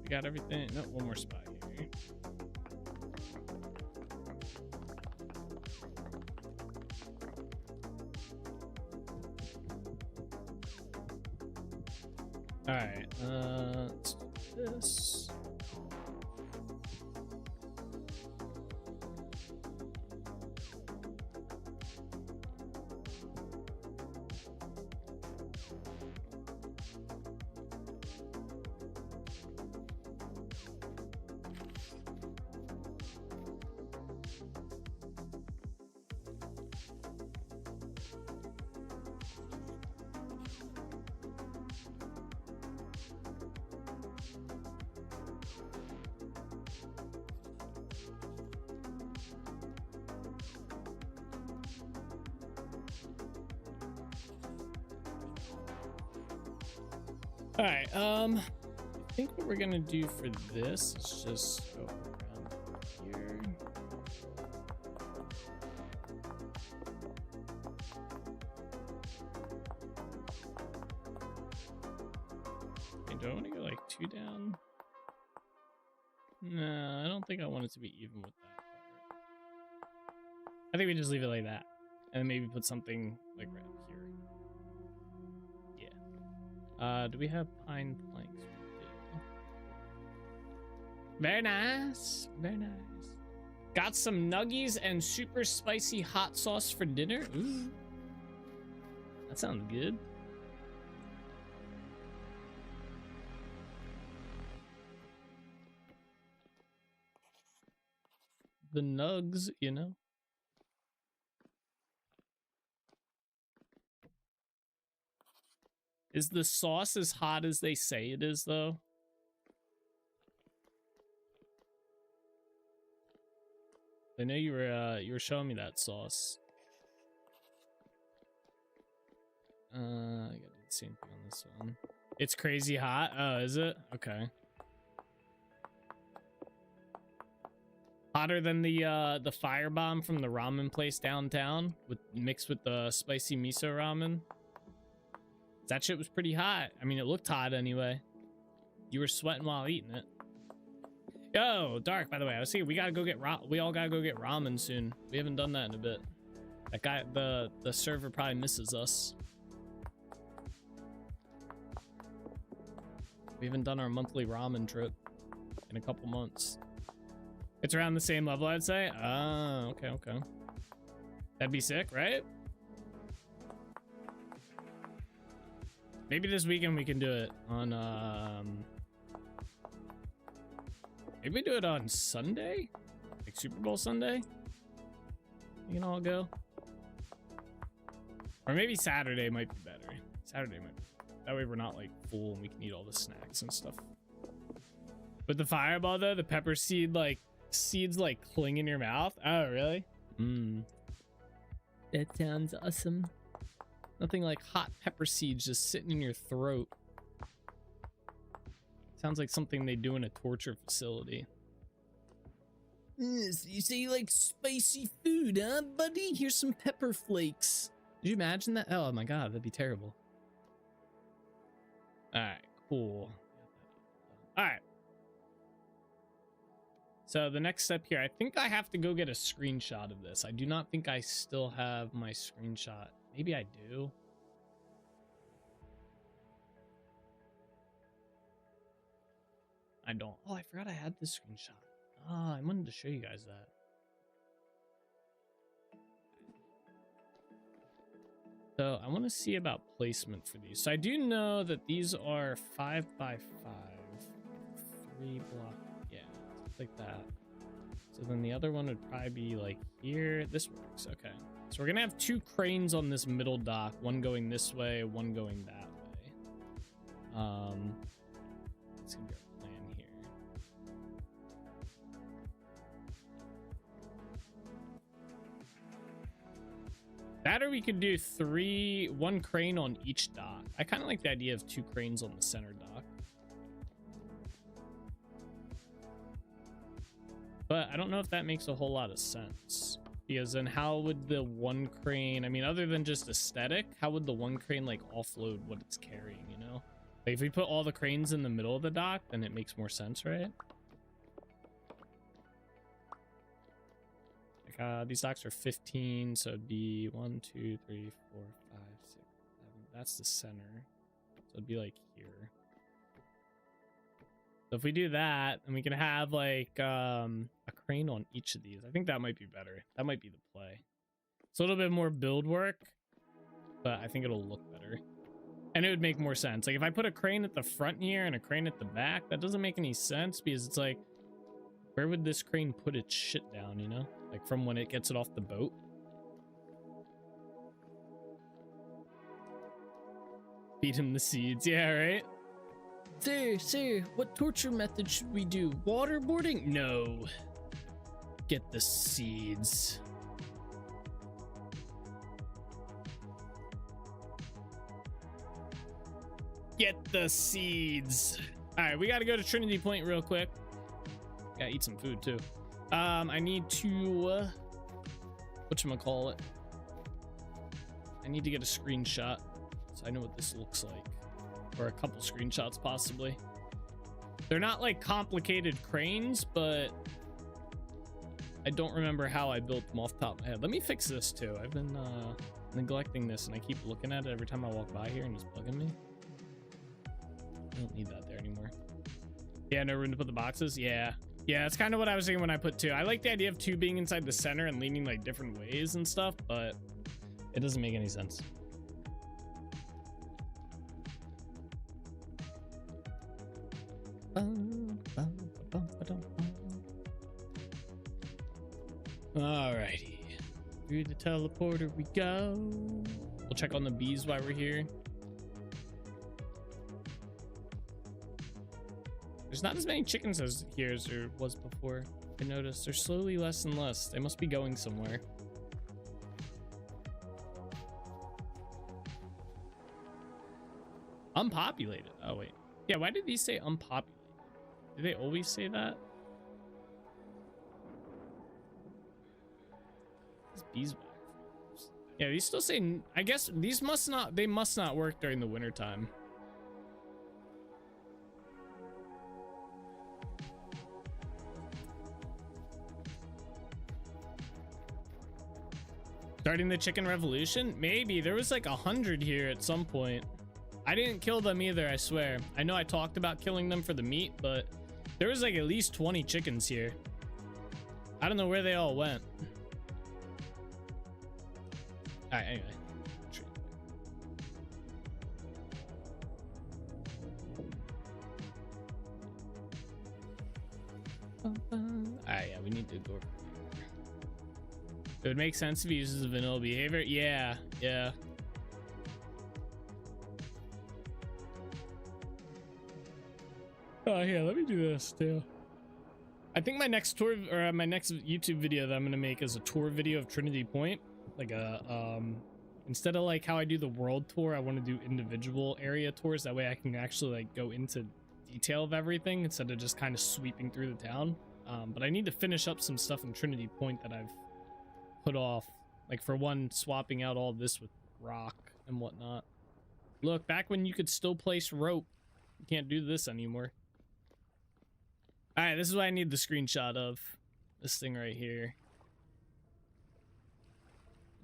We got everything. No, one more spot here. All right, let's do this. All right, I think what we're gonna do for this is just go around here. Okay, do I want to go like 2 down? No, I don't think I want it to be even with that part. I think we just leave it like that, and maybe put something like right here. Do we have pine planks? We do. Very nice. Very nice. Got some nuggies and super spicy hot sauce for dinner. Ooh. That sounds good. The nugs, you know. Is the sauce as hot as they say it is, though? I know you were showing me that sauce. I gotta do the same thing on this one. It's crazy hot. Oh, is it? Okay. hotter than the firebomb from the ramen place downtown with mixed with the spicy miso ramen. That shit was pretty hot. I mean, it looked hot anyway. You were sweating while eating it. Yo, Dark, by the way, I was thinking we all gotta go get ramen soon. We haven't done that in a bit. That guy, the server probably misses us. We haven't done our monthly ramen trip in a couple months. It's around the same level, I'd say. Ah, okay, okay. That'd be sick, right? Maybe this weekend we can do it on, maybe we do it on Sunday? Like Super Bowl Sunday? You can all go. Or maybe Saturday might be better. Saturday might be better. That way we're not like full and we can eat all the snacks and stuff. With the fireball though, the pepper seed like seeds like cling in your mouth. Oh really? That sounds awesome. Nothing like hot pepper seeds just sitting in your throat. Sounds like something they do in a torture facility. So you say you like spicy food, huh, buddy? Here's some pepper flakes. Did you imagine that? Oh my god, that'd be terrible. Alright, cool. Alright. So the next step here, I think I have to go get a screenshot of this. I do not think I still have my screenshot. Maybe I do. I don't. Oh, I forgot I had this screenshot. Ah, I wanted to show you guys that. So I want to see about placement for these. So I do know that these are 5 by 5, 3 block. Yeah, like that. So then the other one would probably be like here. This works. Okay. So we're gonna have 2 cranes on this middle dock, one going this way, one going that way. It's gonna be our plan here. That or we could do 1 crane on each dock. I kind of like the idea of 2 cranes on the center dock. But I don't know if that makes a whole lot of sense. Because then how would the 1 crane, I mean, other than just aesthetic, how would the 1 crane like offload what it's carrying, you know? Like if we put all the cranes in the middle of the dock, then it makes more sense, right? Like these docks are 15, so it'd be 1, 2, 3, 4, 5, 6, 7. That's the center. So it'd be like here. So if we do that, then we can have like a crane on each of these. I think that might be better. That might be the play. It's a little bit more build work, but I think it'll look better. And it would make more sense. Like if I put a crane at the front here and a crane at the back, that doesn't make any sense because it's like, where would this crane put its shit down, you know? Like from when it gets it off the boat. Feed him the seeds. Yeah, right? Sir, what torture method should we do? Waterboarding? No. Get the seeds. Get the seeds. All right, we got to go to Trinity Point real quick. Gotta eat some food too. I need to whatchamacallit? I need to get a screenshot so I know what this looks like, or a couple screenshots possibly. They're not like complicated cranes, but I don't remember how I built them off the top of my head. Let me fix this too. I've been neglecting this and I keep looking at it every time I walk by here and it's bugging me. I don't need that there anymore. Yeah, no room to put the boxes. Yeah, that's kind of what I was thinking when I put 2. I like the idea of 2 being inside the center and leaning like different ways and stuff, but it doesn't make any sense. Alrighty, through the teleporter we go. We'll check on the bees while we're here. There's not as many chickens as here as there was before. I noticed they're slowly less and less. They must be going somewhere. Unpopulated. Oh wait, yeah, why did these say unpopulated? Do they always say that? beeswax. Yeah, these still say, I guess these must not, they must not work during the winter time. Starting the chicken revolution? Maybe. There was like 100 here at some point. I didn't kill them either, I swear. I know I talked about killing them for the meat, but there was like at least 20 chickens here. I don't know where they all went. All right, anyway. All right, yeah, we need to go. It would make sense if he uses a vanilla behavior. Yeah, yeah. Oh, yeah, let me do this too. I think my next tour, or my next YouTube video that I'm gonna make is a tour video of Trinity Point. Like a, instead of like how I do the world tour, I want to do individual area tours. That way I can actually like go into detail of everything instead of just kind of sweeping through the town. But I need to finish up some stuff in Trinity Point that I've put off, like for one, swapping out all this with rock and whatnot. Look, back when you could still place rope, you can't do this anymore. All right, this is what I need the screenshot of, this thing right here.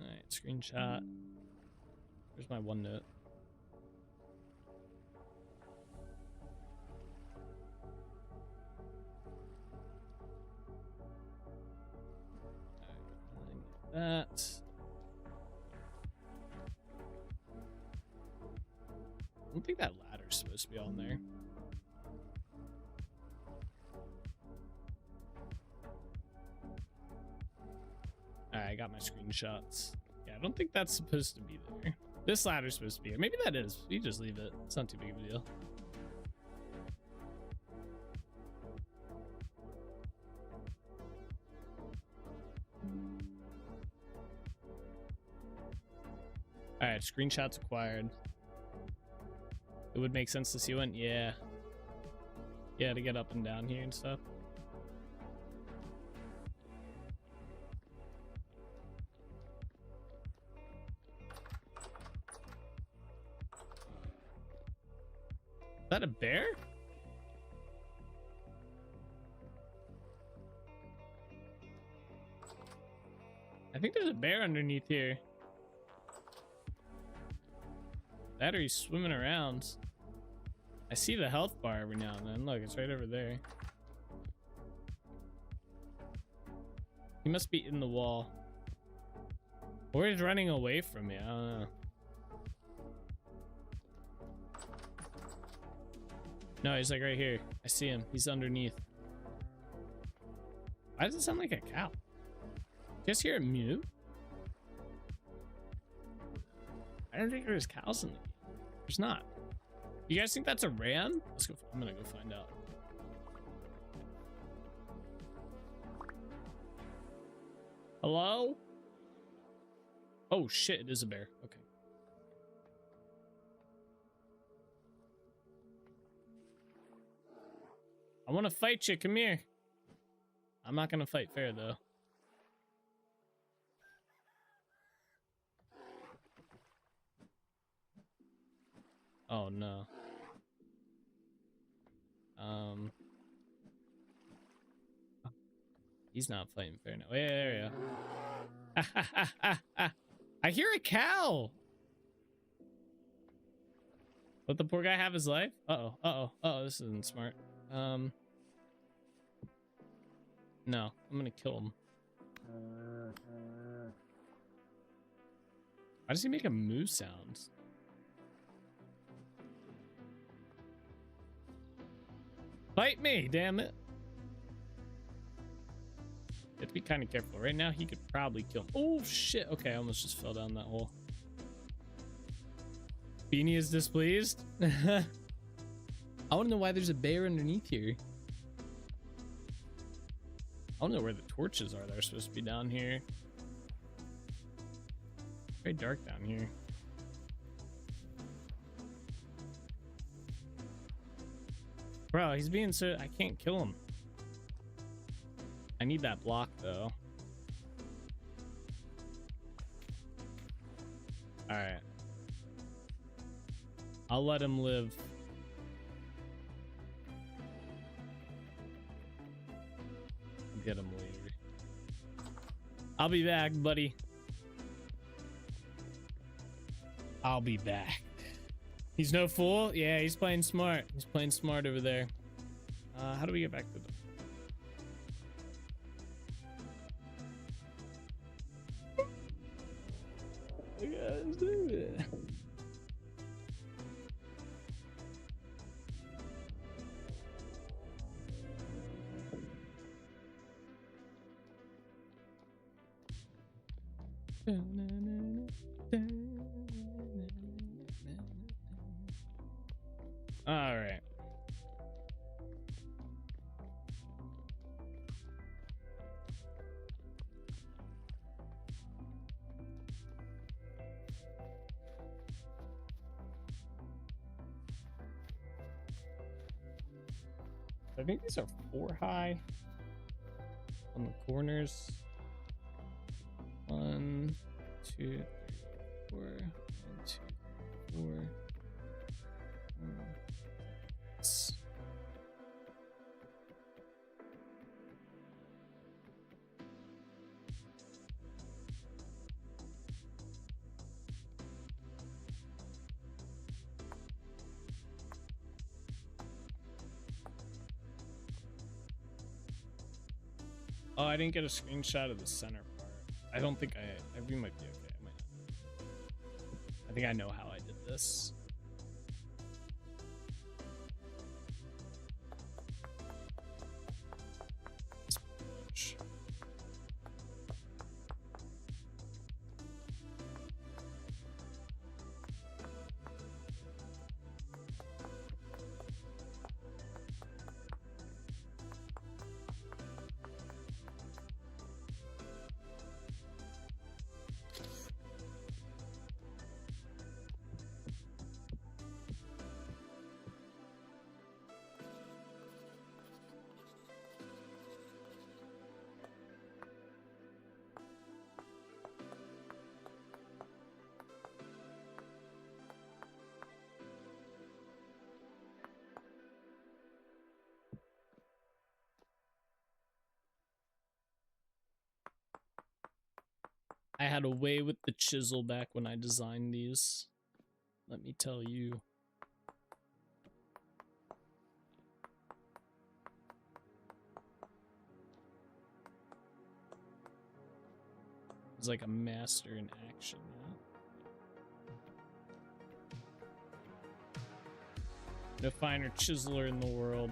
All right, screenshot. Where's my OneNote? That. I don't think that ladder's supposed to be on there. Alright, I got my screenshots. Yeah, I don't think that's supposed to be there. This ladder's supposed to be here. Maybe that is. You just leave it. It's not too big of a deal. All right, screenshots acquired. It would make sense to see one. Yeah. Yeah, to get up and down here and stuff. Is that a bear? I think there's a bear underneath here. That or he's swimming around. I see the health bar every now and then. Look, it's right over there. He must be in the wall. Or he's running away from me. I don't know. No, he's like right here. I see him. He's underneath. Why does it sound like a cow? You guys hear a mew? I don't think there's cows in the game. There's not. You guys think that's a ram? Let's go. I'm gonna go find out. Hello? Oh shit, it is a bear. Okay. I want to fight you. Come here. I'm not gonna fight fair though. Oh no. He's not fighting fair now. Yeah, there we go. I hear a cow. Let the poor guy have his life. Uh-oh. Uh-oh. Uh-oh, this isn't smart. No, I'm gonna kill him. Why does he make a moo sound? Fight me, damn it. You have to be kind of careful. Right now, he could probably kill him. Oh, shit. Okay, I almost just fell down that hole. Beanie is displeased. I want to know why there's a bear underneath here. I don't know where the torches are. They're supposed to be down here. Very dark down here. Bro, he's being so... I can't kill him. I need that block, though. I'll let him live. Get him later. I'll be back, buddy. I'll be back. He's no fool? Yeah, he's playing smart. He's playing smart over there. How do we get back to the... All right. I think these are 4 high on the corners. 1, 2, 3, 4. 1, 2, 4. Oh, I didn't get a screenshot of the center part. I don't think we might be okay. I think I know how I did this. I had a way with the chisel back when I designed these. Let me tell you. It was like a master in action, yeah? No finer chiseler in the world.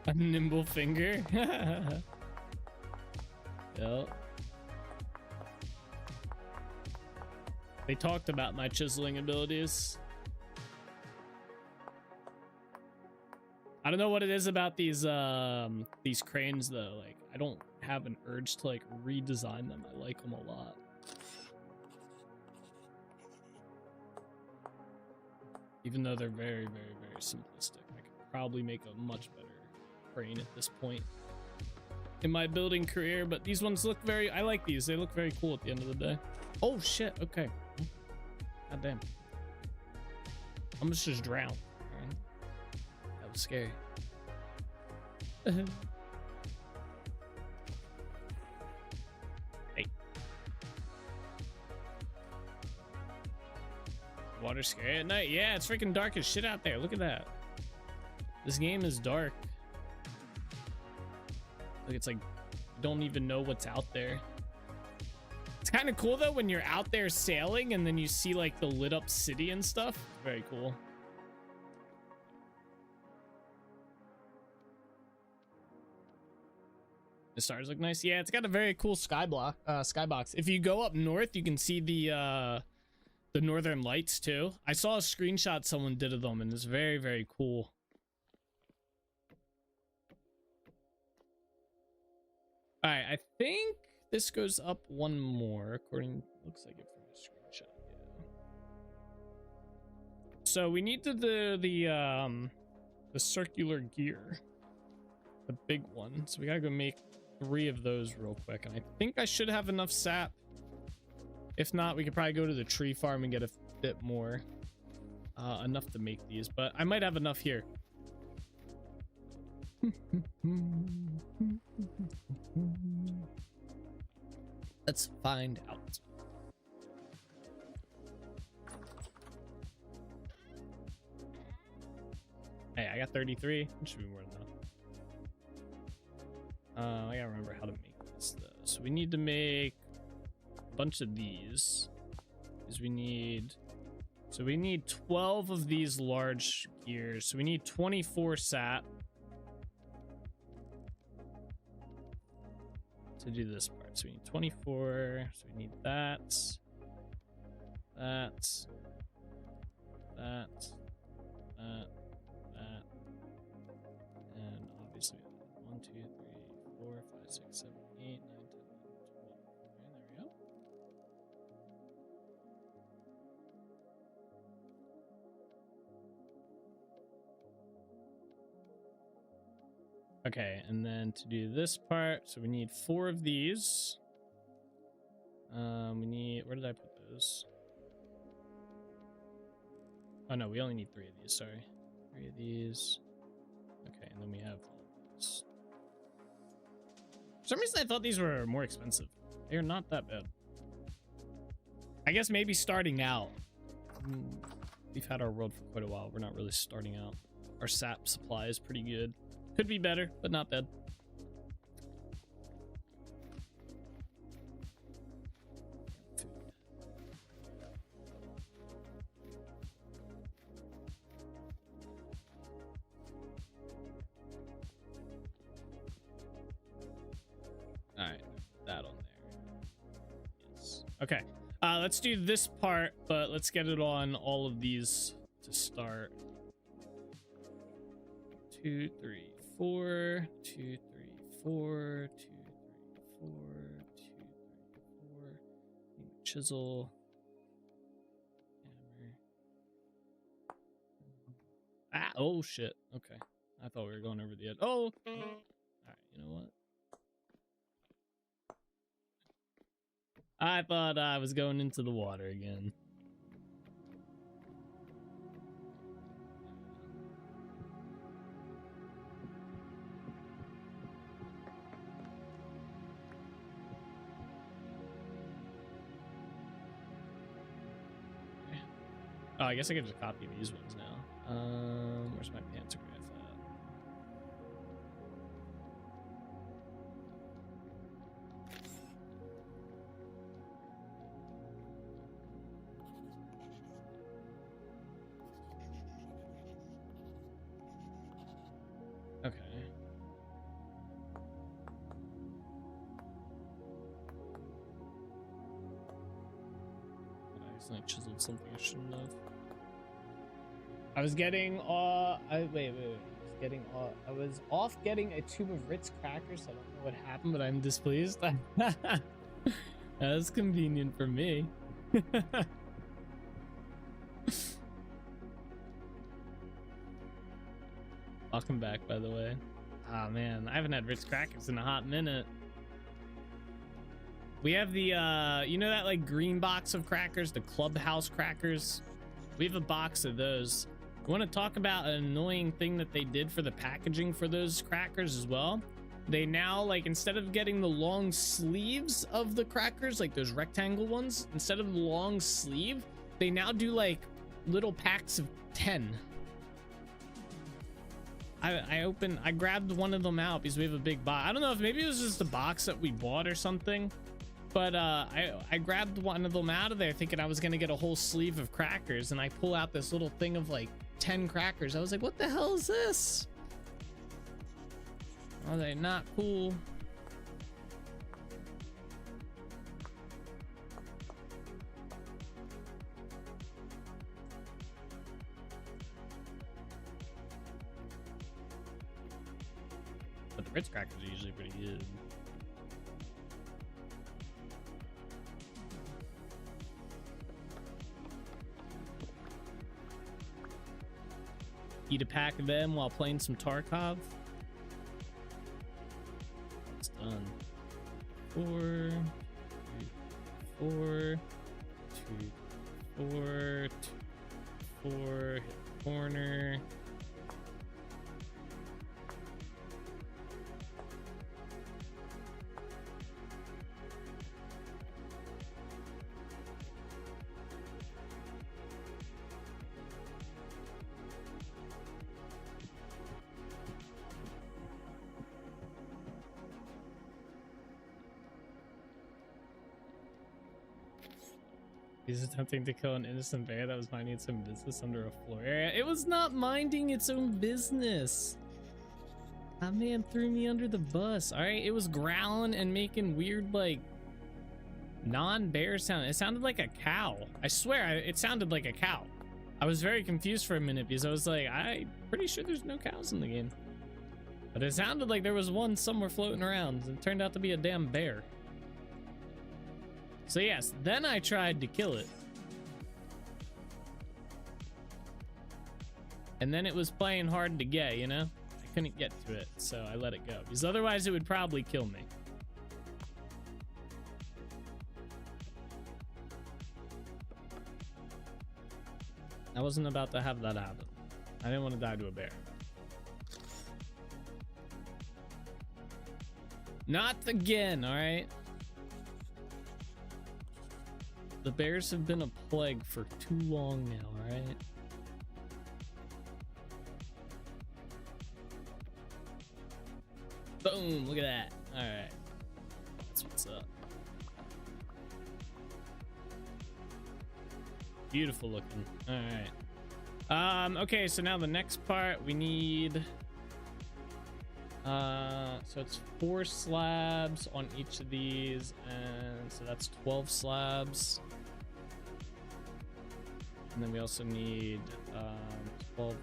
A nimble finger. Yep. They talked about my chiseling abilities. I don't know what it is about these cranes though. Like, I don't have an urge to like redesign them. I like them a lot. Even though they're very, very, very simplistic. I could probably make a much better crane at this point in my building career, but these ones look very, I like these. They look very cool at the end of the day. Oh shit, okay. God damn. I almost just drowned. Right? That was scary. Hey. Water scary at night? Yeah, it's freaking dark as shit out there. Look at that. This game is dark. Like, it's like, you don't even know what's out there. It's kind of cool though when you're out there sailing and then you see like the lit up city and stuff. Very cool. The stars look nice. Yeah, it's got a very cool skybox. If you go up north, you can see the northern lights too. I saw a screenshot someone did of them and it's very, very cool. All right, I think this goes up one more, according looks like it from the screenshot. Yeah. So we need to do the circular gear, the big one. So we gotta go make 3 of those real quick, and I think I should have enough sap. If not, we could probably go to the tree farm and get a bit more, enough to make these. But I might have enough here. Let's find out. Hey, I got 33. It should be more than enough. I gotta remember how to make this though. So we need to make a bunch of these. We need 12 of these large gears. So we need 24 sap to do this part. So we need 24. So we need that, and obviously 1, 2, 3, 4, 5, 6, 7, 8, 9, 10, 11, 12. Okay, there we go. Okay, and then to do this part, so we need 4 of these. We need, where did I put those? Oh no, we only need 3 of these, sorry. 3 of these. Okay, and then we have all of these. For some reason I thought these were more expensive. They're not that bad. I guess maybe starting out. We've had our world for quite a while. We're not really starting out. Our sap supply is pretty good. Could be better, but not bad. All right, that on there. Yes. Okay. Let's do this part, but let's get it on all of these to start. 2, 3, 4, 2, 3, 4, 2, 3, 4, 2, 3, 4. Chisel. Hammer. Ah, oh shit. Okay. I thought we were going over the edge. Oh! Alright, you know what? I thought I was going into the water again. Oh, I guess I could just copy these ones now. Where's my pantograph at? Okay. I accidentally chiseled something I shouldn't have. I was getting I was off getting a tube of Ritz crackers. I don't know what happened, but I'm displeased. That's convenient for me. Welcome back, by the way. Oh man, I haven't had Ritz crackers in a hot minute. We have the you know that like green box of crackers, the Clubhouse crackers? We have a box of those. You want to talk about an annoying thing that they did for the packaging for those crackers as well? They now, like, instead of getting the long sleeves of the crackers, like those rectangle ones, instead of the long sleeve, they now do like little packs of 10. I grabbed one of them out because we have a big box. I don't know if maybe it was just the box that we bought or something, but I grabbed one of them out of there thinking I was gonna get a whole sleeve of crackers, and I pull out this little thing of like 10 crackers. I was like, what the hell is this? Are they not cool? But the Ritz crackers are usually pretty good. Eat a pack of them while playing some Tarkov. It's done. 4, 2, 4, 2, 4, 2, 4, hit the corner. He's attempting to kill an innocent bear that was minding its own business under a floor area. It was not minding its own business. That man threw me under the bus. All right, it was growling and making weird, like, non-bear sound. It sounded like a cow. I swear, it sounded like a cow. I was very confused for a minute because I was like, I'm pretty sure there's no cows in the game. But it sounded like there was one somewhere floating around. And it turned out to be a damn bear. So yes, then I tried to kill it. And then it was playing hard to get, you know? I couldn't get to it, so I let it go. Because otherwise it would probably kill me. I wasn't about to have that happen. I didn't want to die to a bear. Not again, alright? The bears have been a plague for too long now, alright? Boom, look at that. Alright. That's what's up. Beautiful looking. Alright. Okay, so now the next part we need so it's 4 slabs on each of these, and so that's 12 slabs. And then we also need 12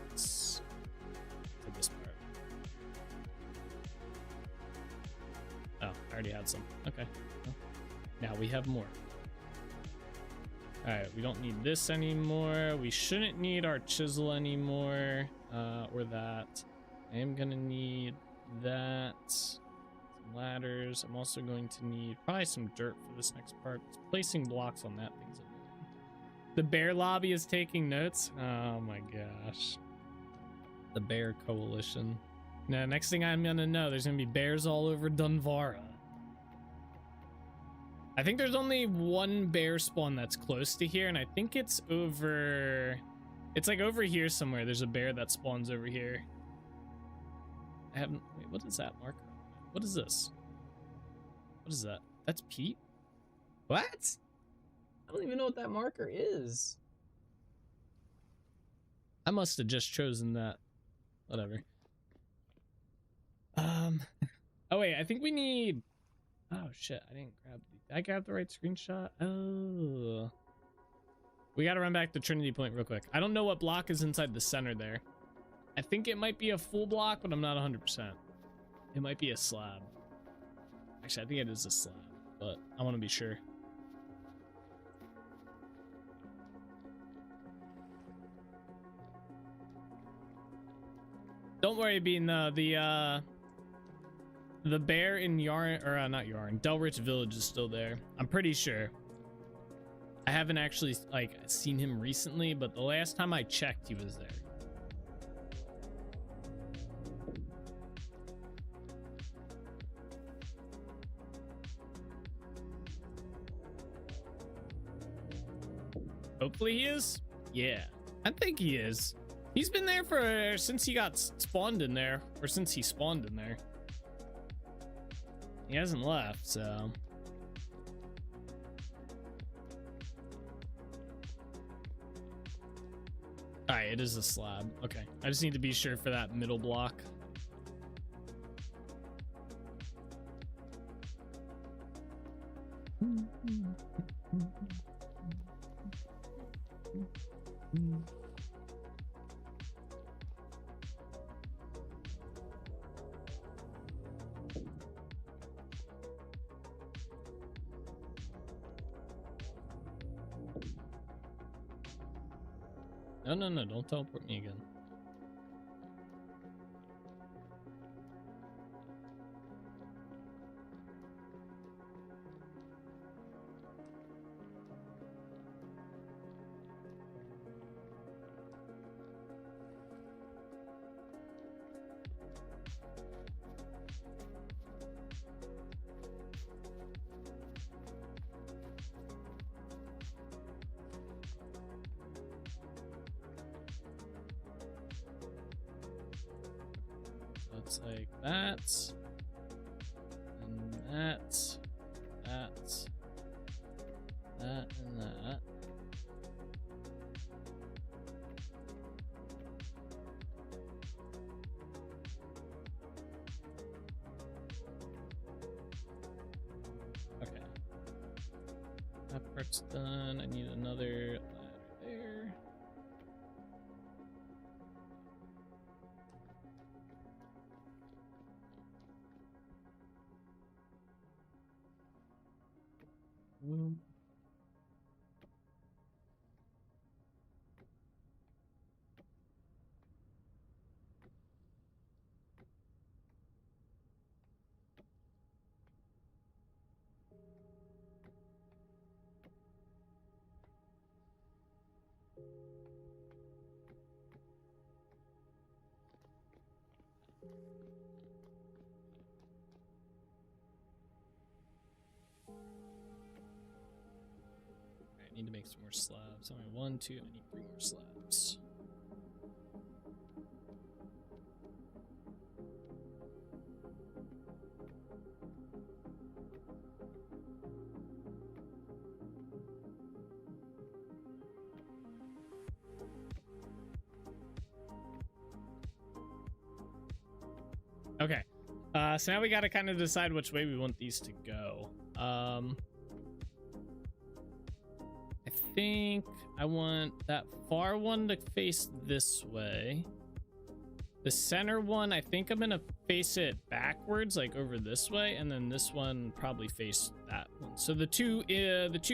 blocks for this part. Oh, I already had some. Okay. Well, now we have more. All right, we don't need this anymore. We shouldn't need our chisel anymore, or that. I am gonna need that. Some ladders. I'm also going to need probably some dirt for this next part. Placing blocks on that thing's annoying. The bear lobby is taking notes. Oh my gosh. The bear coalition. Now, next thing I'm gonna know, there's gonna be bears all over Dunvara. I think there's only one bear spawn that's close to here, and I think it's over... It's like over here somewhere. There's a bear that spawns over here. I haven't... Wait, what is that marker? What is this? What is that? That's Pete? What? I don't even know what that marker is. I must have just chosen that. Whatever. Oh wait, I think we need... Oh shit, I didn't grab... Did I grab the right screenshot? Oh. We gotta run back to Trinity Point real quick. I don't know what block is inside the center there. I think it might be a full block, but I'm not 100%. It might be a slab. Actually, I think it is a slab, but I want to be sure. Don't worry, Bean. The bear in Yarn, or not Yarn, Delrich Village is still there. I'm pretty sure. I haven't actually like seen him recently, but the last time I checked, he was there. Hopefully he is. Yeah, I think he is. He's been there for since he got spawned in there, or since he spawned in there. He hasn't left, so. All right, it is a slab. Okay, I just need to be sure for that middle block. No, don't teleport me again. it's like that, and that, that, and that. Okay. That part's done. I need another ladder there. Boom. I need to make some more slabs. Only 1, 2, I need 3 more slabs. Okay. So now we got to kind of decide which way we want these to go. I think I want that far one to face this way. The center one, I think I'm gonna face it backwards, like over this way, and then this one probably face that one. So the two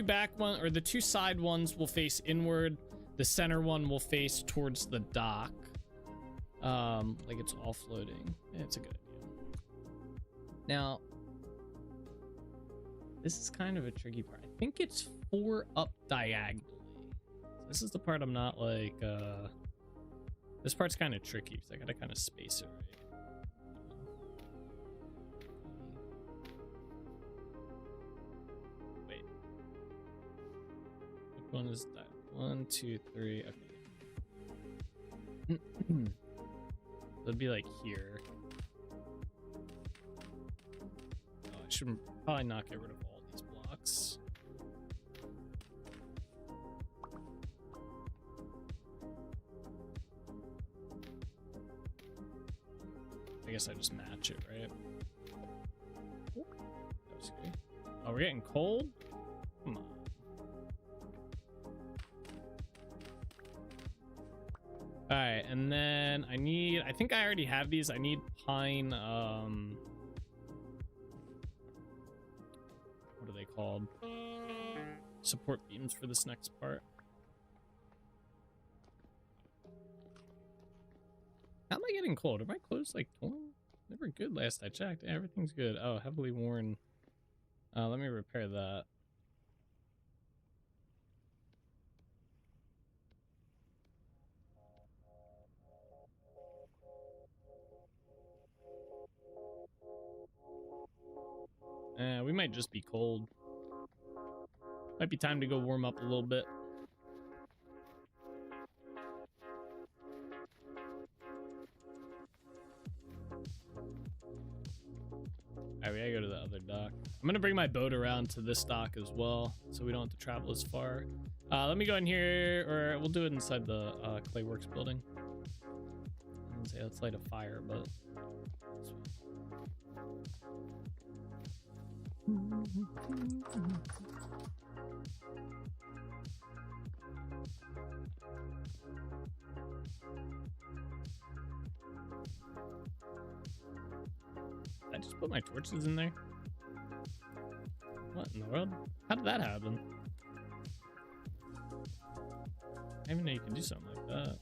back one, or the two side ones will face inward. The center one will face towards the dock. Like it's all floating. It's a good idea. Now, this is kind of a tricky part. I think it's 4 up diagonally. So this is the part I'm not like, this part's kind of tricky because I gotta kind of space it right. Wait. Which one is that? 1, 2, 3. Okay. It'd be like here. Oh, I should probably not get rid of all these blocks. I guess I just match it, right? That was good. Oh, we're getting cold? Come on. Alright, and then I think I already have these. I need pine, what are they called? Support beams for this next part. How am I getting cold? Are my clothes like torn? They were good last I checked. Everything's good. Oh, heavily worn. Let me repair that. We might just be cold. Might be time to go warm up a little bit. Alright, we gotta go to the other dock. I'm gonna bring my boat around to this dock as well, so we don't have to travel as far. Let me go in here, or we'll do it inside the Clayworks building. I wouldn't say let's light a fire, but... I just put my torches in there. What in the world? How did that happen? I didn't even know you could do something like that.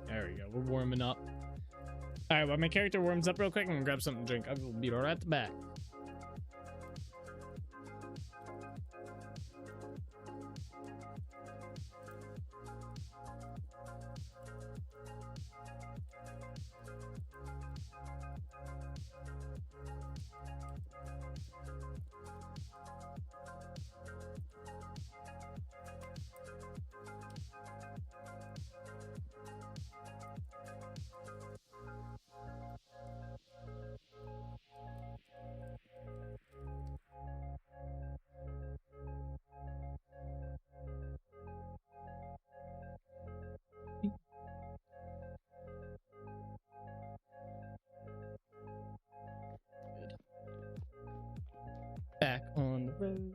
There we go. We're warming up. All right, while my character warms up real quick, I'm gonna grab something to drink. I will be right at the back. Back on the road.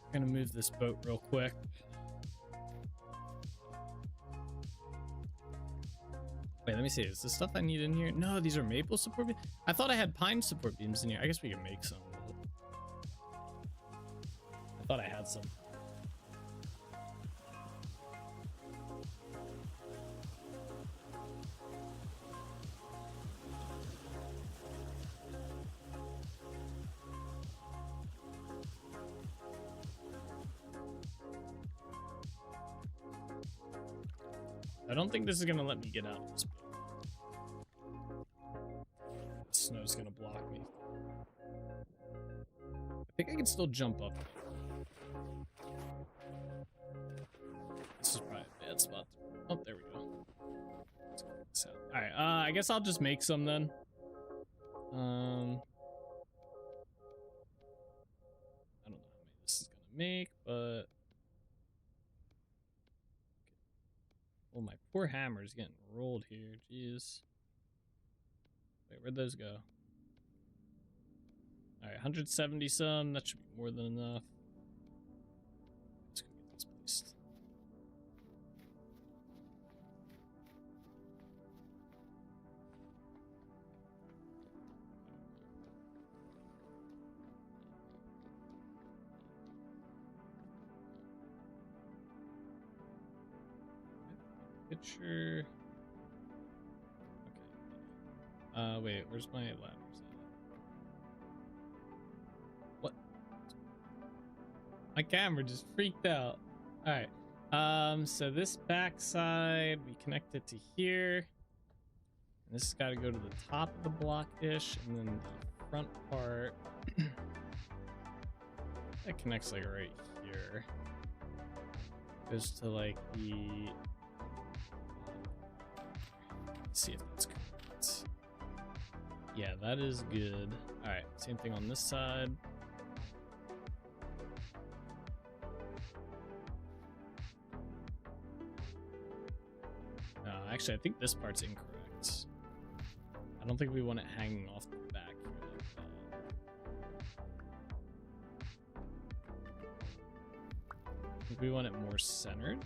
I'm gonna move this boat real quick. Wait, let me see. Is the stuff I need in here? No, these are maple support beams. I thought I had pine support beams in here. I guess we can make some. I thought I had some. I don't think this is gonna let me get out of this boat. The snow's gonna block me. I think I can still jump up. This is probably a bad spot. Oh, there we go. Let's go this out. All right, I guess I'll just make some then. I don't know how many this is gonna make, but well, my poor hammer's getting rolled here. Jeez. Wait, where'd those go? All right, 170 some. That should be more than enough. Let's go get this placed. Picture. Okay. Wait, where's my ladders at? What? My camera just freaked out. All right. So this backside, we connect it to here. And this has got to go to the top of the block-ish, and then the front part that connects like right here. Goes to like the. Let's see if that's correct. Yeah, that is good. All right, same thing on this side. Actually, I think this part's incorrect. I don't think we want it hanging off the back here like that. I think we want it more centered.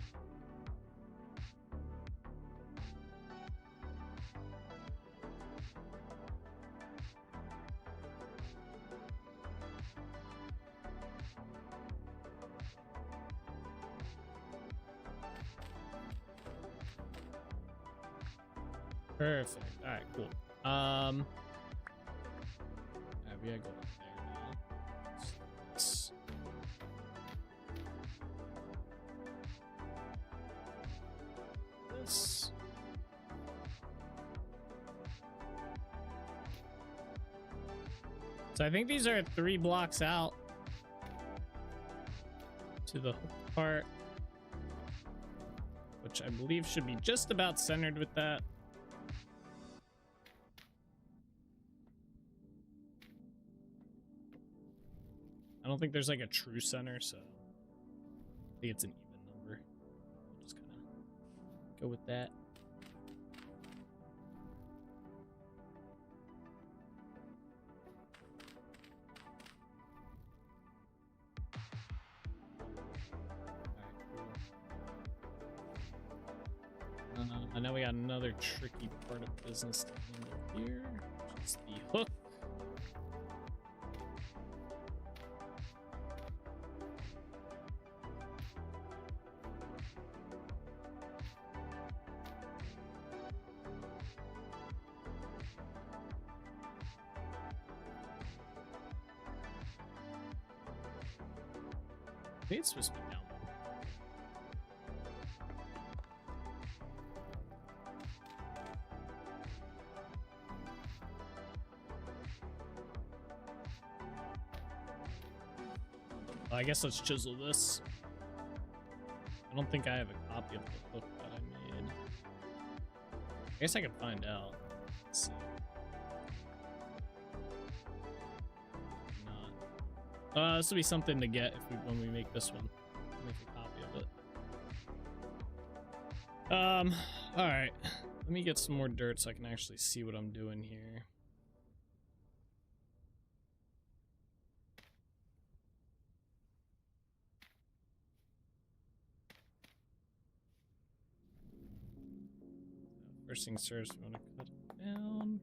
Perfect. All right, cool. We gotta go up there now. This. So I think these are 3 blocks out to the hook part, which I believe should be just about centered with that. I don't think there's like a true center, so I think it's an even number. We'll just kind of go with that. All right, cool. Now we got another tricky part of business to handle here, which is the hook. I think it's supposed to be down. Well, I guess let's chisel this. I don't think I have a copy of the hook that I made. I guess I could find out. Let's see. This will be something to get if when we make this one. Make a copy of it. All right. Let me get some more dirt so I can actually see what I'm doing here. First things first, we want to cut it down.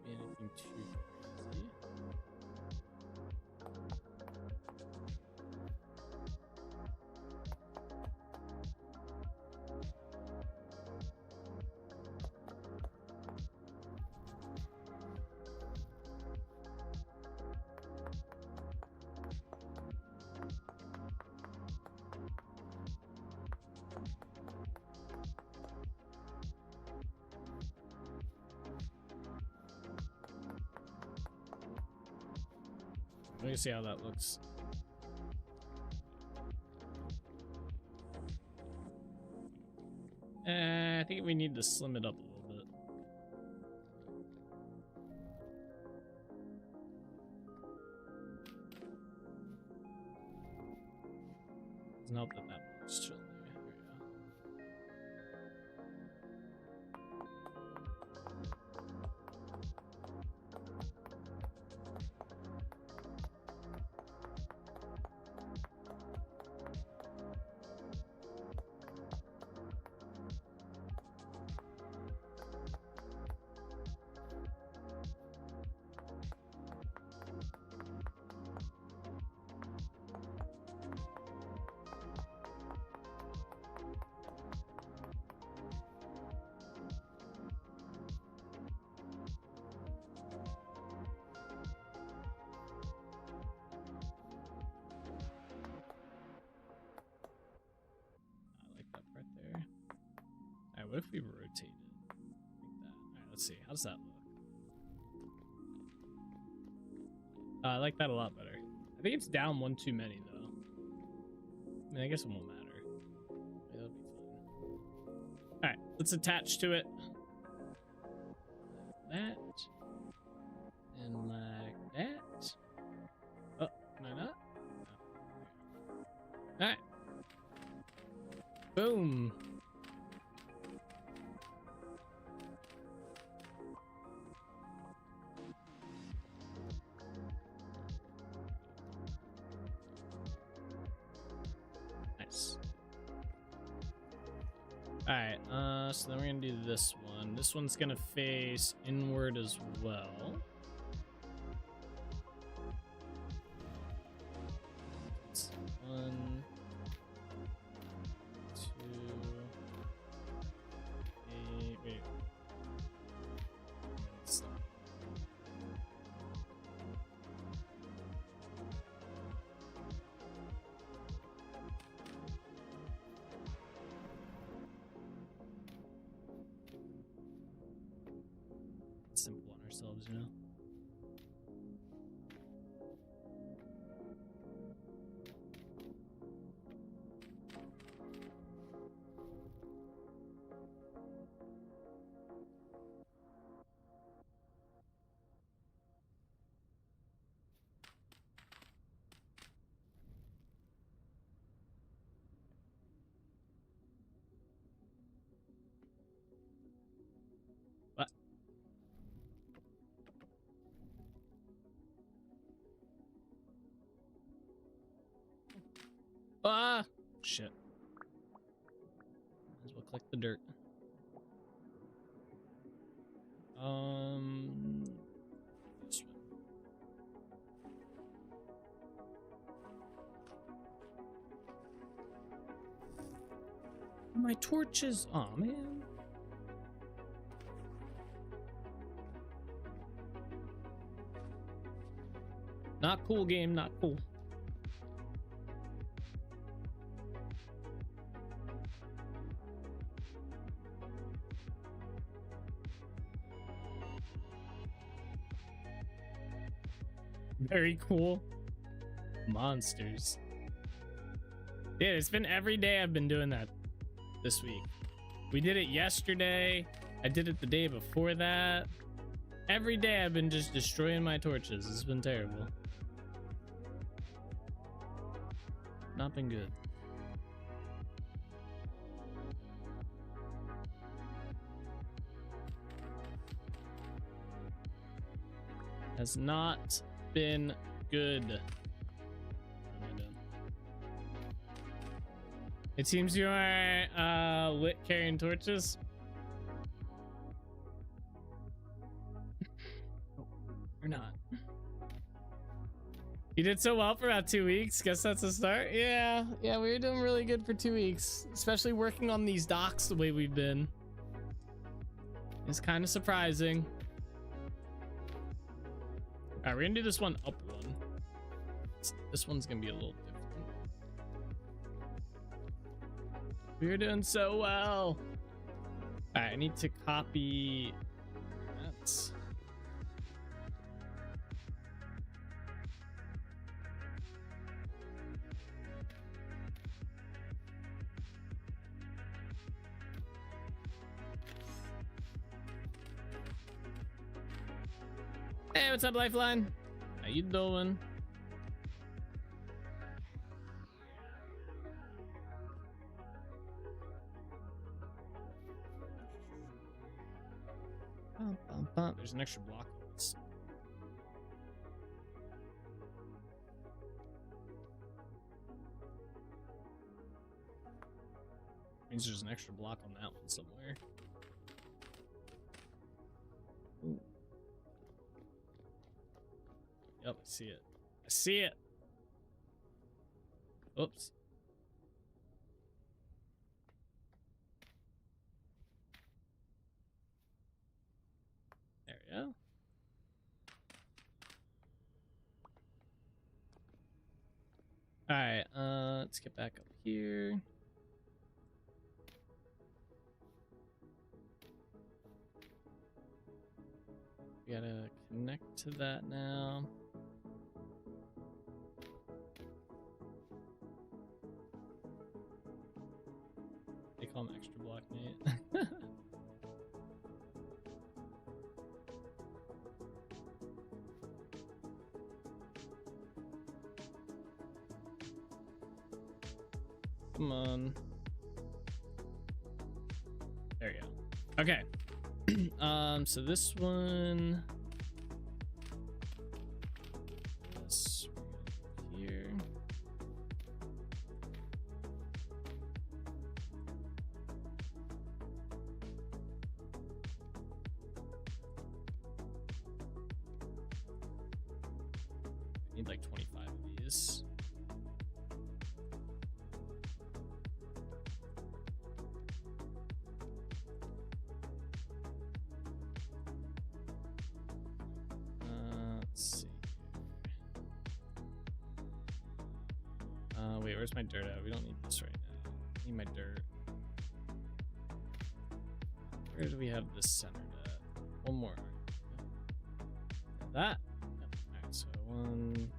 Anything too crazy. Let me see how that looks. I think we need to slim it up a little bit. Doesn't help that much. There we go. What if we rotate it like that? Alright, let's see. How does that look? I like that a lot better. I think it's down one too many, though. I mean, I guess it won't matter. It'll be fine. Alright, let's attach to it. Like that. And like that. Oh, can I not? No. Alright. Boom. Alright, so then we're gonna do this one. This one's gonna face inward as well. It's 1, 2, 8, wait. Simple on ourselves, you know. What? Ah, shit. Might as well collect the dirt. This one. My torches. Oh man. Not cool, game, not cool. Very cool. Monsters. Yeah, it's been every day I've been doing that this week. We did it yesterday. I did it the day before that. Every day I've been just destroying my torches. It's been terrible. Not been good. Has not been good. What am I doing? It seems you are lit carrying torches. Or not. You did so well for about 2 weeks. Guess that's a start. Yeah, we were doing really good for 2 weeks, especially working on these docks the way we've been. It's kind of surprising. All right, we're gonna do this one up one. This one's gonna be a little different. We're doing so well. All right, I need to copy that. Hey, what's up, Lifeline? How you doing? Bum, bum, bum. There's an extra block on this. Means there's an extra block on that one somewhere. Ooh. Yep, I see it. I see it. Oops. There we go. All right, let's get back up here. We gotta connect to that now. They call him extra block, mate. Come on. There you go. Okay. So this one. This here. I need like 25 of these. Let's see. Wait, where's my dirt at? We don't need this right now. I need my dirt. Where do we have this centered at? One more. That. Yep. Alright, so one.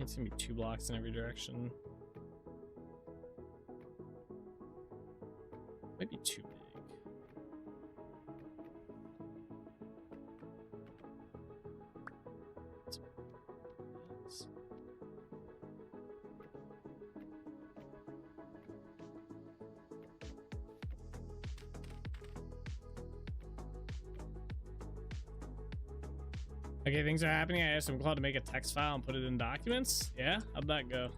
It's gonna be 2 blocks in every direction. Might be too big. Okay, things are happening. I asked him Claude to make a text file and put it in documents. Yeah, how'd that go?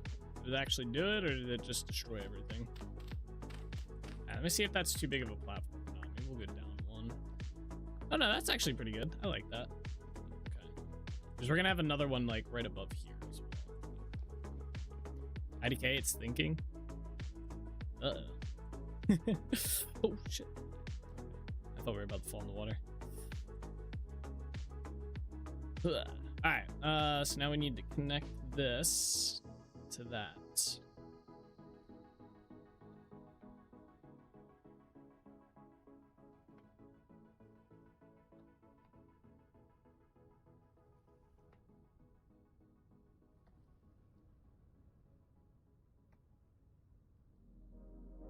Did it actually do it, or did it just destroy everything? Let me see if that's too big of a platform. No, maybe we'll go down one. Oh no, that's actually pretty good. I like that. Okay, because we're gonna have another one like right above here as well. IDK, it's thinking. Uh-oh. Oh shit! I thought we were about to fall in the water. All right, so now we need to connect this to that.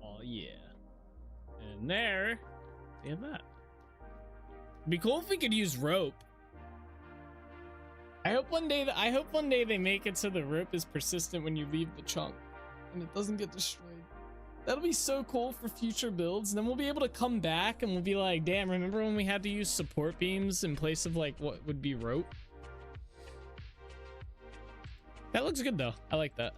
Oh yeah. And there, we have that. It'd be cool if we could use rope. I hope one day they make it so the rope is persistent when you leave the chunk and it doesn't get destroyed. That'll be so cool for future builds. And then we'll be able to come back and we'll be like, damn, remember when we had to use support beams in place of like what would be rope? That looks good though. I like that.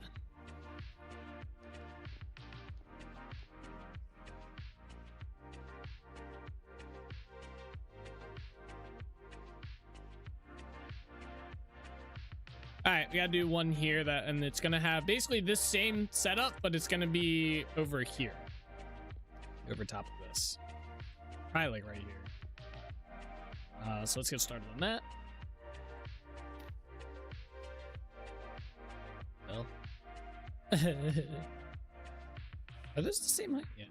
All right, we gotta do one here and it's gonna have basically this same setup, but it's gonna be over here, over top of this, probably like right here. So let's get started on that. Well, are those the same height? Yeah.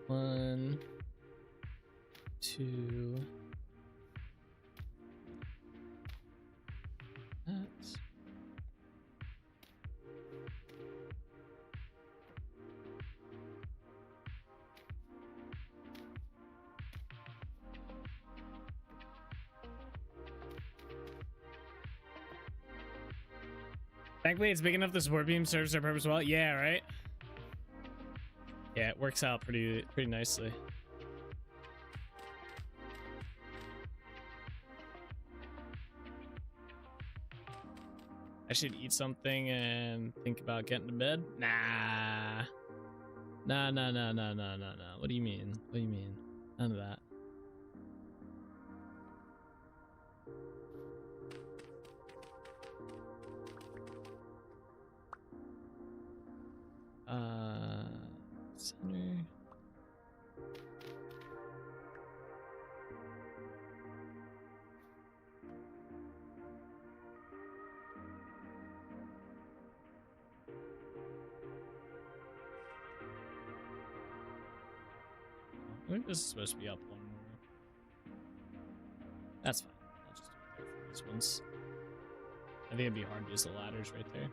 1, 2. That's... Thankfully, it's big enough the support beam serves their purpose well. Yeah, right? Yeah, it works out pretty nicely. I should eat something and think about getting to bed. Nah. Nah. What do you mean? What do you mean? None of that. Center. I think this is supposed to be up one more. That's fine. I'll just do it for these ones. I think it'd be hard because the ladder's right there.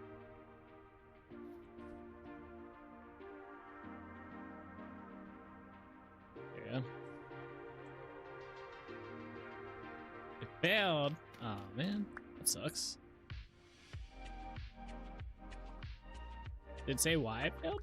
There you go. It failed. Oh man, that sucks. Did it say why it failed?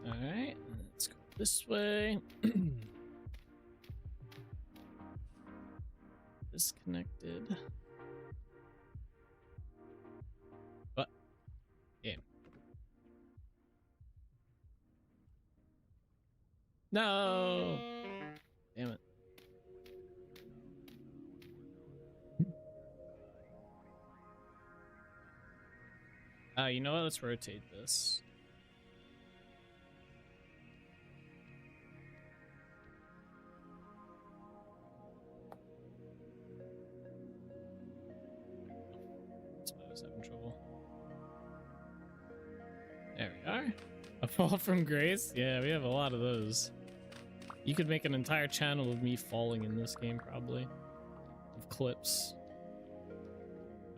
Alright, let's go this way. Disconnected. What? Game. No! Damn it. You know what? Let's rotate this. There we are. A fall from grace? Yeah, we have a lot of those. You could make an entire channel of me falling in this game, probably. Of clips.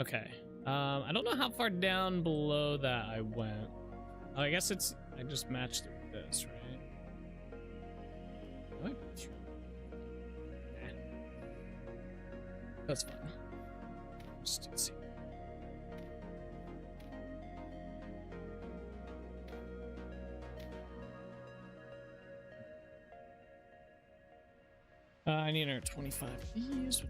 Okay. I don't know how far down below that I went. Oh, I guess it's... I just matched it with this, right? What? Nah. That's fine. Just see. I need another 25 of these.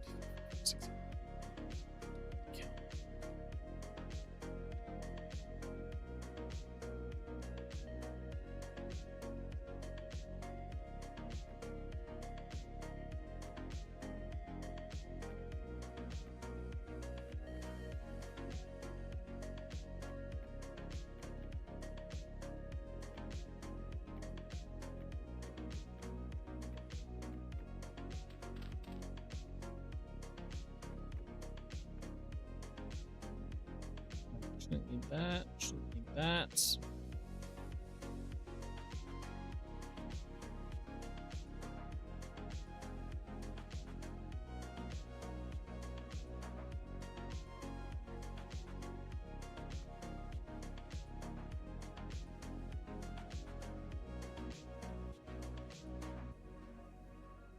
Shouldn't need that. Shouldn't need that.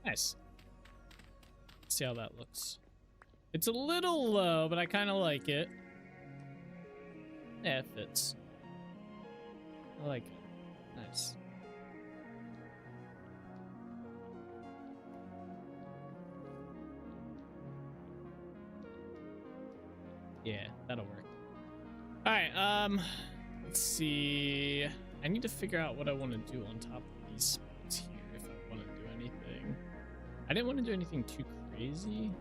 Nice. Let's see how that looks. It's a little low, but I kind of like it. Yeah, it fits. I like it. Nice. Yeah, that'll work. All right, let's see. I need to figure out what I want to do on top of these spots here if I want to do anything. I didn't want to do anything too crazy.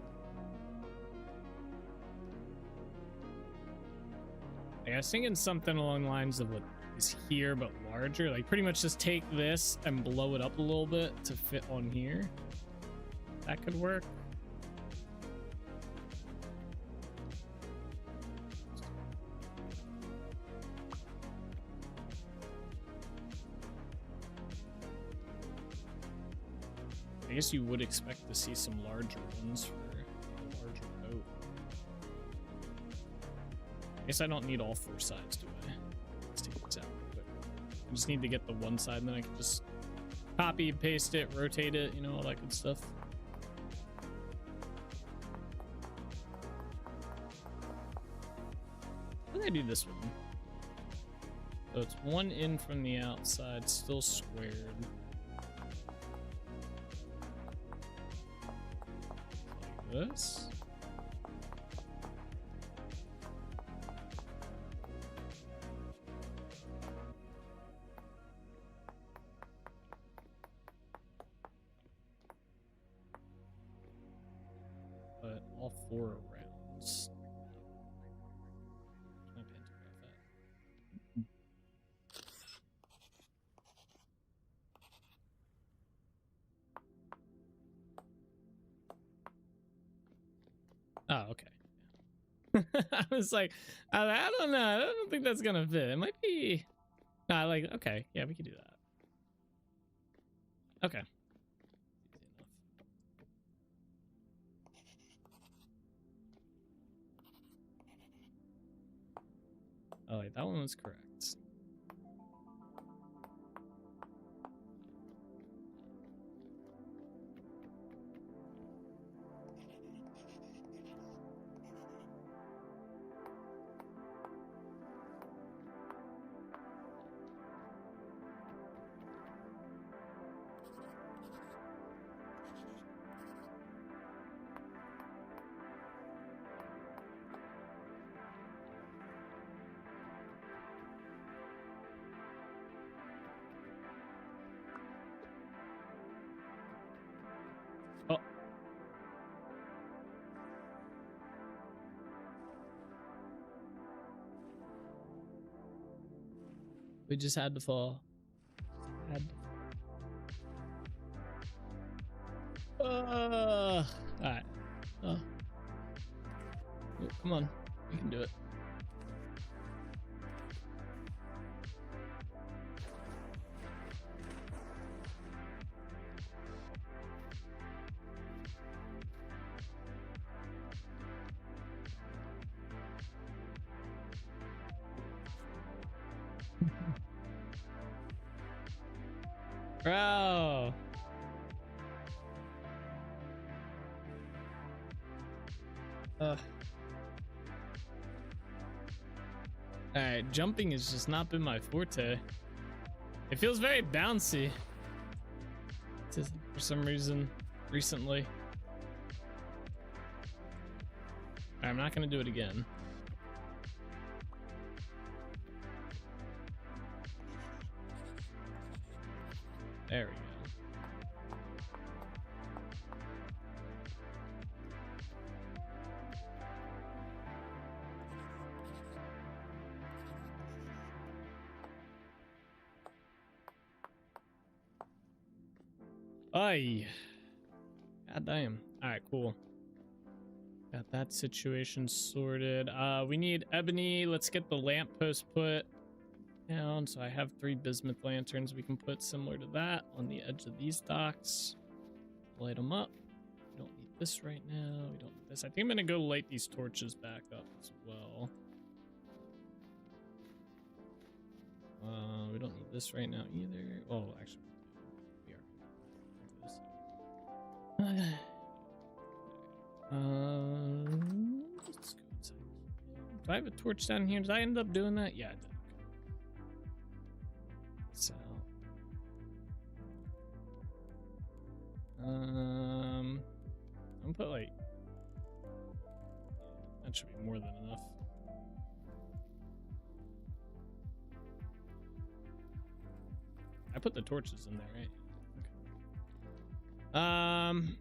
I was thinking something along the lines of what is here but larger, like pretty much just take this and blow it up a little bit to fit on here. That could work. I guess you would expect to see some larger ones for a larger boat. I guess I don't need all four sides, do I? Let's take this out real quick. I just need to get the one side, and then I can just copy, paste it, rotate it, you know, all that good stuff. How did I do this one? So it's one in from the outside, still squared. Like this. But all four rounds. My pantograph at? Oh, okay. I was like, I don't know. I don't think that's gonna fit. It might be. Nah, like, okay, yeah, we could do that. Okay. Oh, wait, that one was correct. Oh. We just had to fall. All right. Oh, come on. We can do it. Bro. Alright, jumping has just not been my forte. It feels very bouncy. Just for some reason. recently. I'm not gonna do it again. There we go. Ay. God damn. Alright, cool. Got that situation sorted. We need ebony. Let's get the lamppost put down. So I have 3 bismuth lanterns we can put similar to that on the edge of these docks. Light them up. We don't need this right now. We don't need this. I think I'm gonna go light these torches back up as well. We don't need this right now either. Oh, actually, we are. Let's go inside. Do I have a torch down here? Did I end up doing that? Yeah, I did. So, I'm gonna put like, that should be more than enough. I put the torches in there, right? Okay.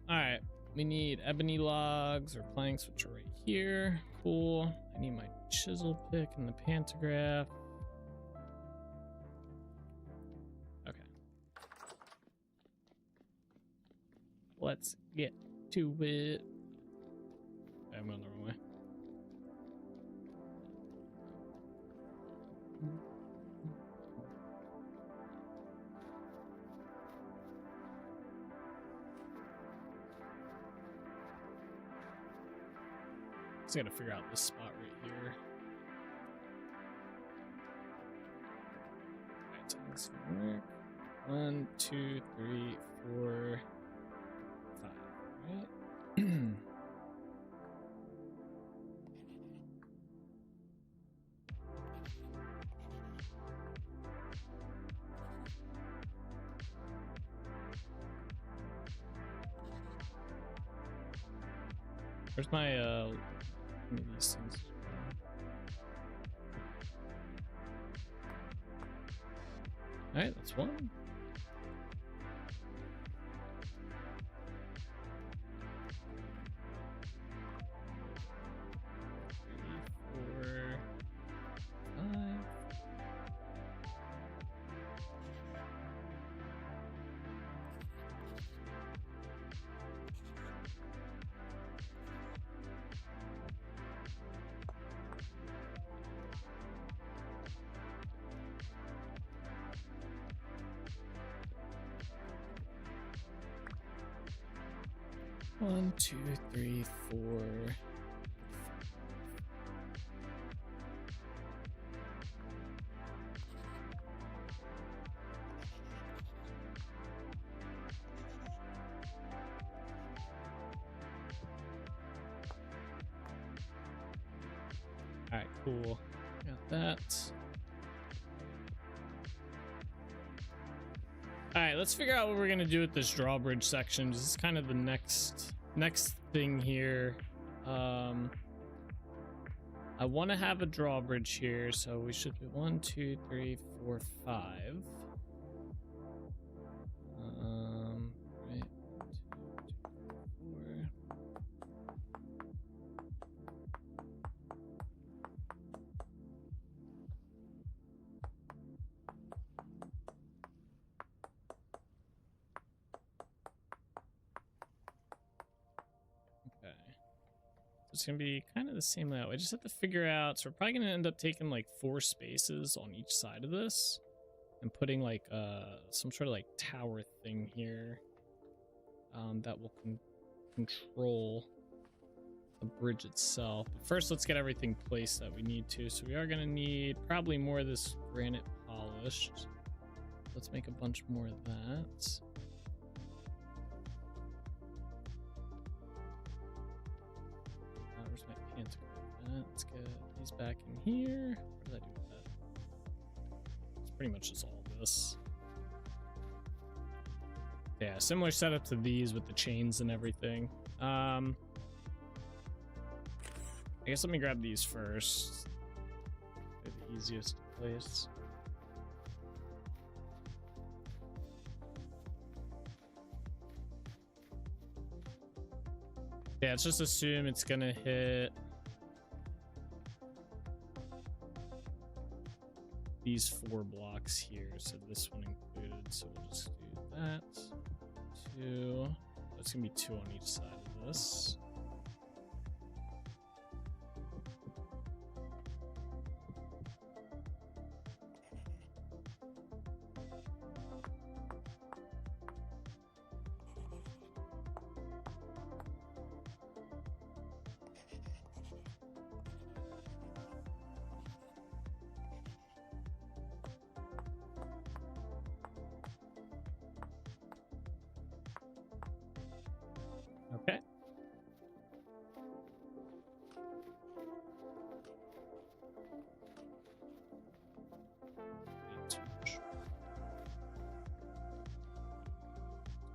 All right. We need ebony logs or planks, which are right here. Cool. I need my chisel pick and the pantograph. Okay. Let's get to it. I'm going the wrong way. Just gotta figure out this spot right here. Alright, so this will work. 1, 2, 3, 4, 5, right? Where's my these things? All right, that's one. One, two, three, four. All right, cool. Got that. All right, let's figure out what we're gonna do with this drawbridge section. This is kind of the next thing here. I want to have a drawbridge here, so we should do 1, 2, 3, 4, 5. Right. 2, 4. It's gonna be kind of the same layout. I just have to figure out, so we're probably gonna end up taking like 4 spaces on each side of this and putting like some sort of like tower thing here that will control the bridge itself. But first, let's get everything placed that we need to. So we are gonna need probably more of this granite polished. Let's make a bunch more of that. Let's get these back in here. What did I do with that? It's pretty much just all of this. Yeah, similar setup to these with the chains and everything. I guess let me grab these first. They're the easiest to place. Yeah, let's just assume it's gonna hit these 4 blocks here, so this one included. So we'll just do that. 2. That's gonna be 2 on each side of this. Okay.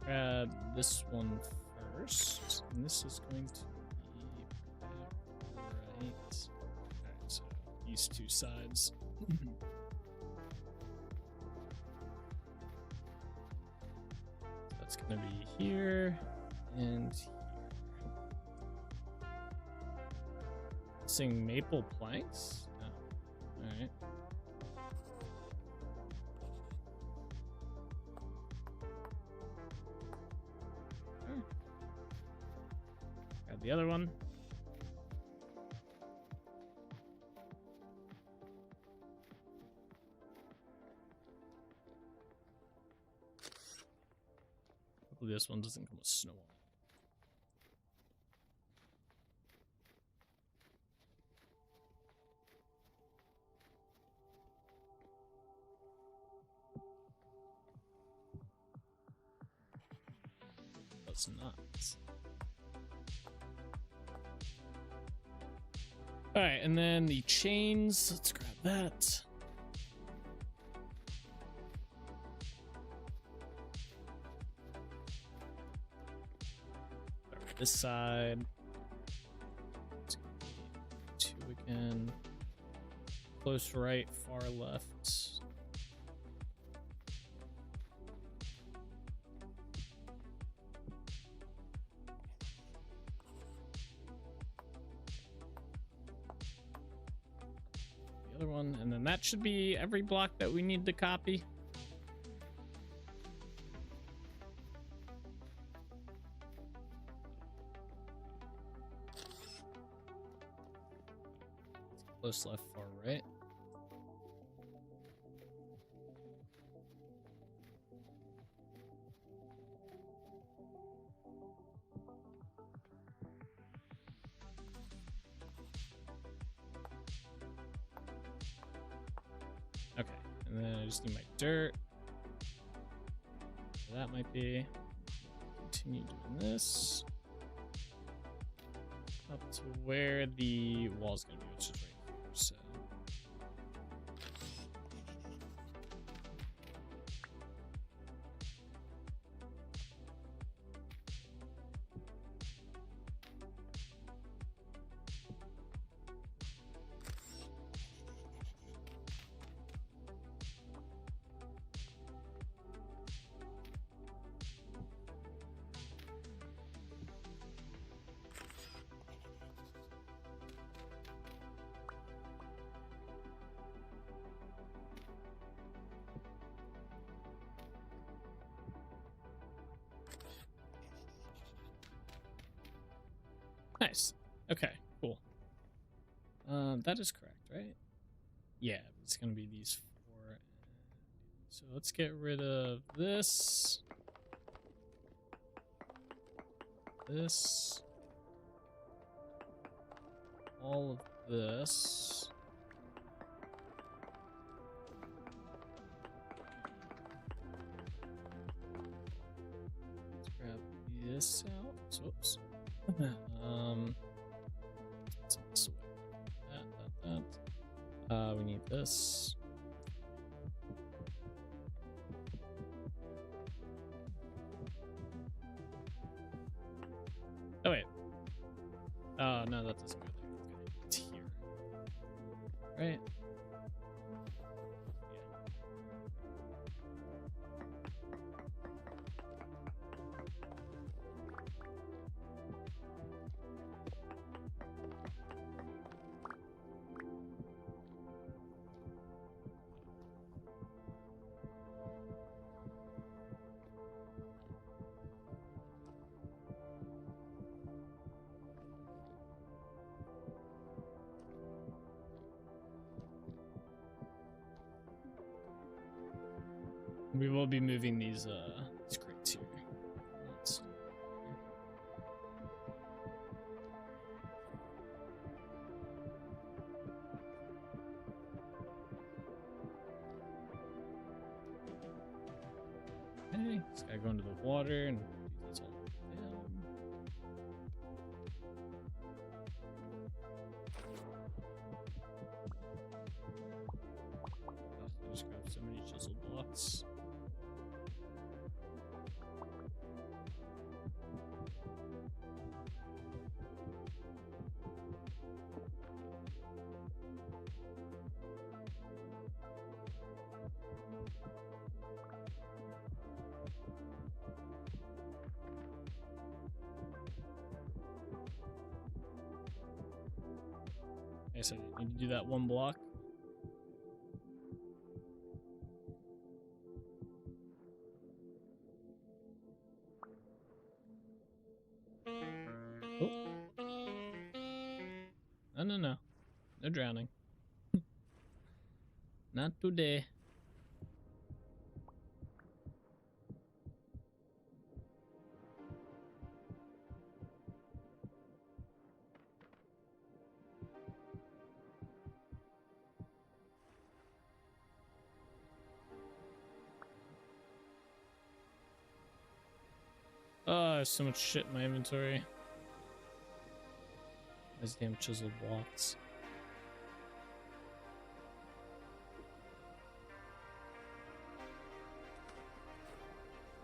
Grab this one first, and this is going to be back right. Alright, so these 2 sides. That's gonna be here and here. Seeing maple planks? Oh, alright. Grab the other one. Hopefully this one doesn't come with snow on it. That's not. All right, and then the chains. Let's grab that. Start this side. It's gonna be 2 again. Close right, far left. One, and then that should be every block that we need to copy. Close left, far right. Okay, and then I just need my dirt. So that might be. Continue doing this up to where the wall's gonna be, which is right here. So. Nice. Okay, cool. That is correct, right? Yeah, it's gonna be these 4. So let's get rid of this. This. All of this. Let's grab this out. Oops. Let's put this away. That. We need this. Oh, no, that doesn't go there. Okay, it's here. Right? We will be moving these crates here. Let's... Okay, this guy go into the water and that's all down. I just grabbed so many chisel blocks. Okay, so you need to do that one block. Oh. No. No drowning. Not today. Oh, there's so much shit in my inventory. Those damn chisel blocks.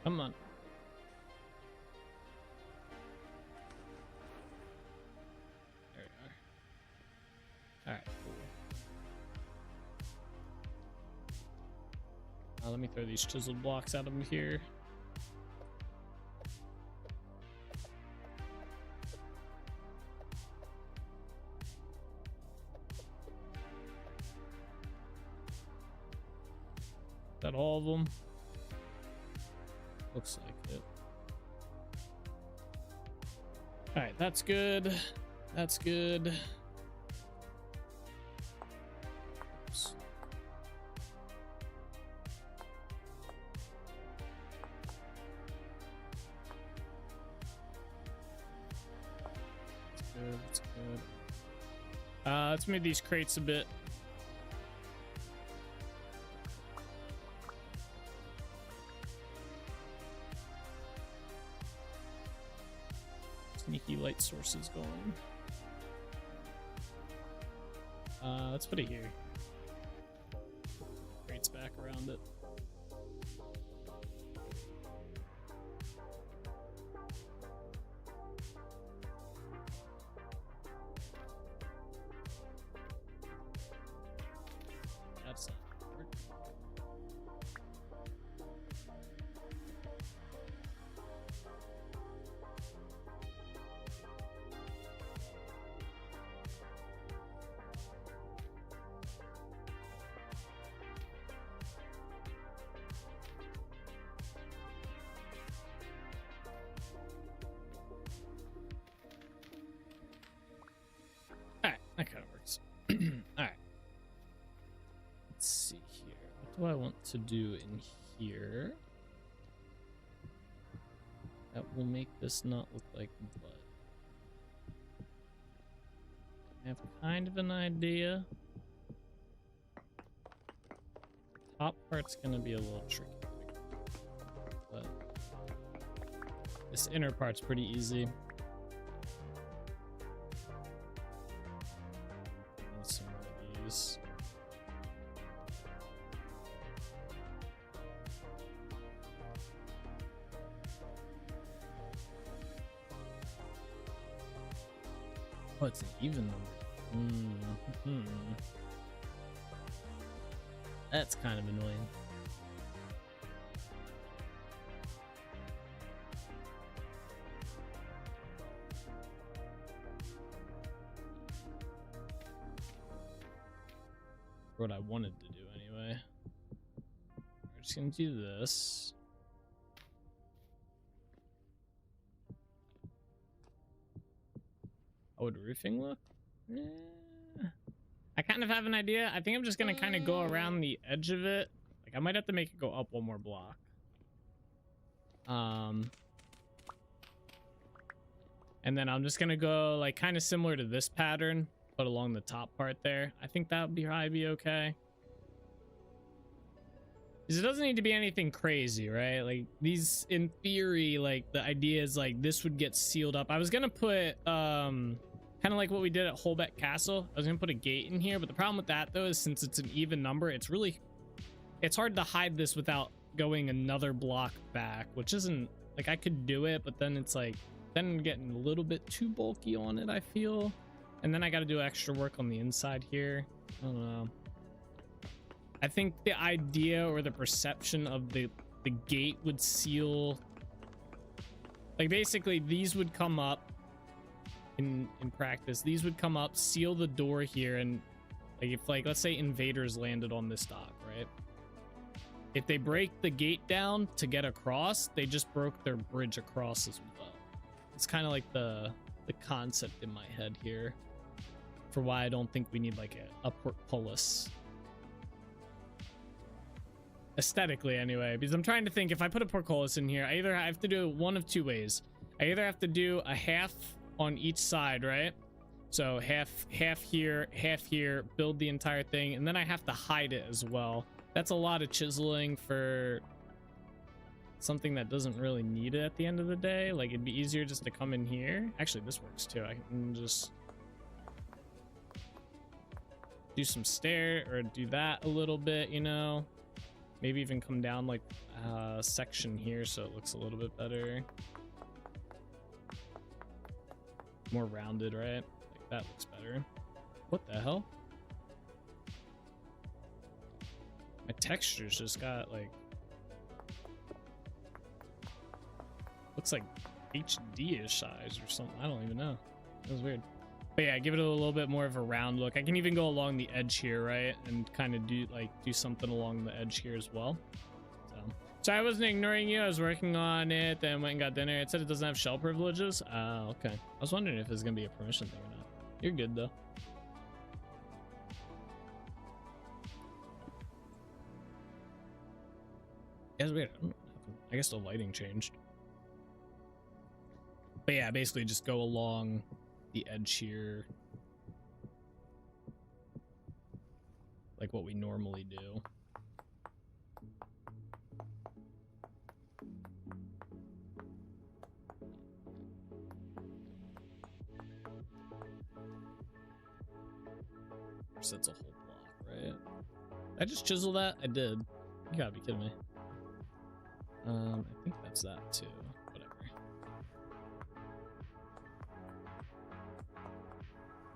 Come on. There we are. Alright, cool. Let me throw these chiseled blocks at them here. Is that all of them? Looks like it. All right, that's good. That's good. Oops. That's good. That's good. Let's move these crates a bit. Sneaky light sources going. Let's put it here. Crates back around it. That's not gonna work. That kind of works. Alright. Let's see here. What do I want to do in here that will make this not look like blood? I have kind of an idea. Top part's gonna be a little tricky, but this inner part's pretty easy. Some of these. Oh, it's an even number. That's kind of annoying. What I wanted to do anyway. We're just gonna do this. How would roofing look? I kind of have an idea. I think I'm just gonna kind of go around the edge of it. Like I might have to make it go up one more block. And then I'm just gonna go like kind of similar to this pattern, but along the top part there. I think that would probably be okay. Because it doesn't need to be anything crazy, right? Like these, in theory, like the idea is like this would get sealed up. I was gonna put kind of like what we did at Holbeck Castle. I was gonna put a gate in here, but the problem with that though is since it's an even number, it's hard to hide this without going another block back, which isn't like, I could do it, but then it's like then getting a little bit too bulky on it, I feel. And then I got to do extra work on the inside here. I don't know. I think the idea or the perception of the gate would seal, like basically these would come up in practice. These would come up, seal the door here, and like if like let's say invaders landed on this dock, right? If they break the gate down to get across, they just broke their bridge across as well. It's kind of like the concept in my head here for why I don't think we need like a portcullis. Aesthetically anyway, because I'm trying to think, if I put a portcullis in here, I either have to do one of two ways. I either have to do a half on each side, right? So half here, build the entire thing, and then I have to hide it as well. That's a lot of chiseling for something that doesn't really need it at the end of the day. Like it'd be easier just to come in here. Actually, this works too. I can just do some stair or do that a little bit, you know, maybe even come down like a section here so it looks a little bit better, more rounded, right? Like that looks better. What the hell? My textures just got like, looks like HD-ish size or something. I don't even know. That was weird. But yeah, give it a little bit more of a round look. I can even go along the edge here, right? And kind of do something along the edge here as well. So I wasn't ignoring you. I was working on it, then went and got dinner. It said it doesn't have shell privileges. Oh, okay. I was wondering if it's gonna be a permission thing or not. You're good though. Yeah, it's weird. I guess the lighting changed. But yeah, basically just go along the edge here, like what we normally do. So that's a whole block, right? I just chisel that? I did. You gotta be kidding me. I think that's that too. Whatever.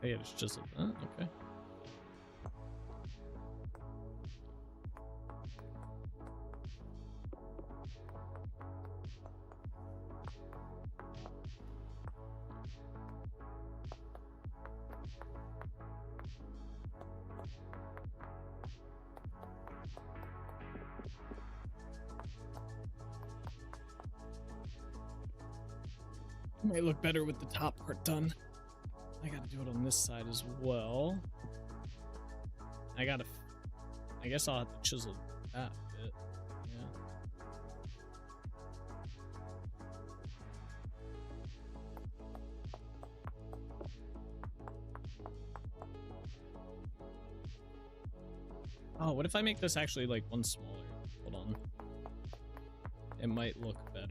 Oh yeah, just chisel that. Okay. Might look better with the top part done. I gotta do it on this side as well. I guess I'll have to chisel that bit. Yeah. Oh, what if I make this actually like one smaller? Hold on. It might look better.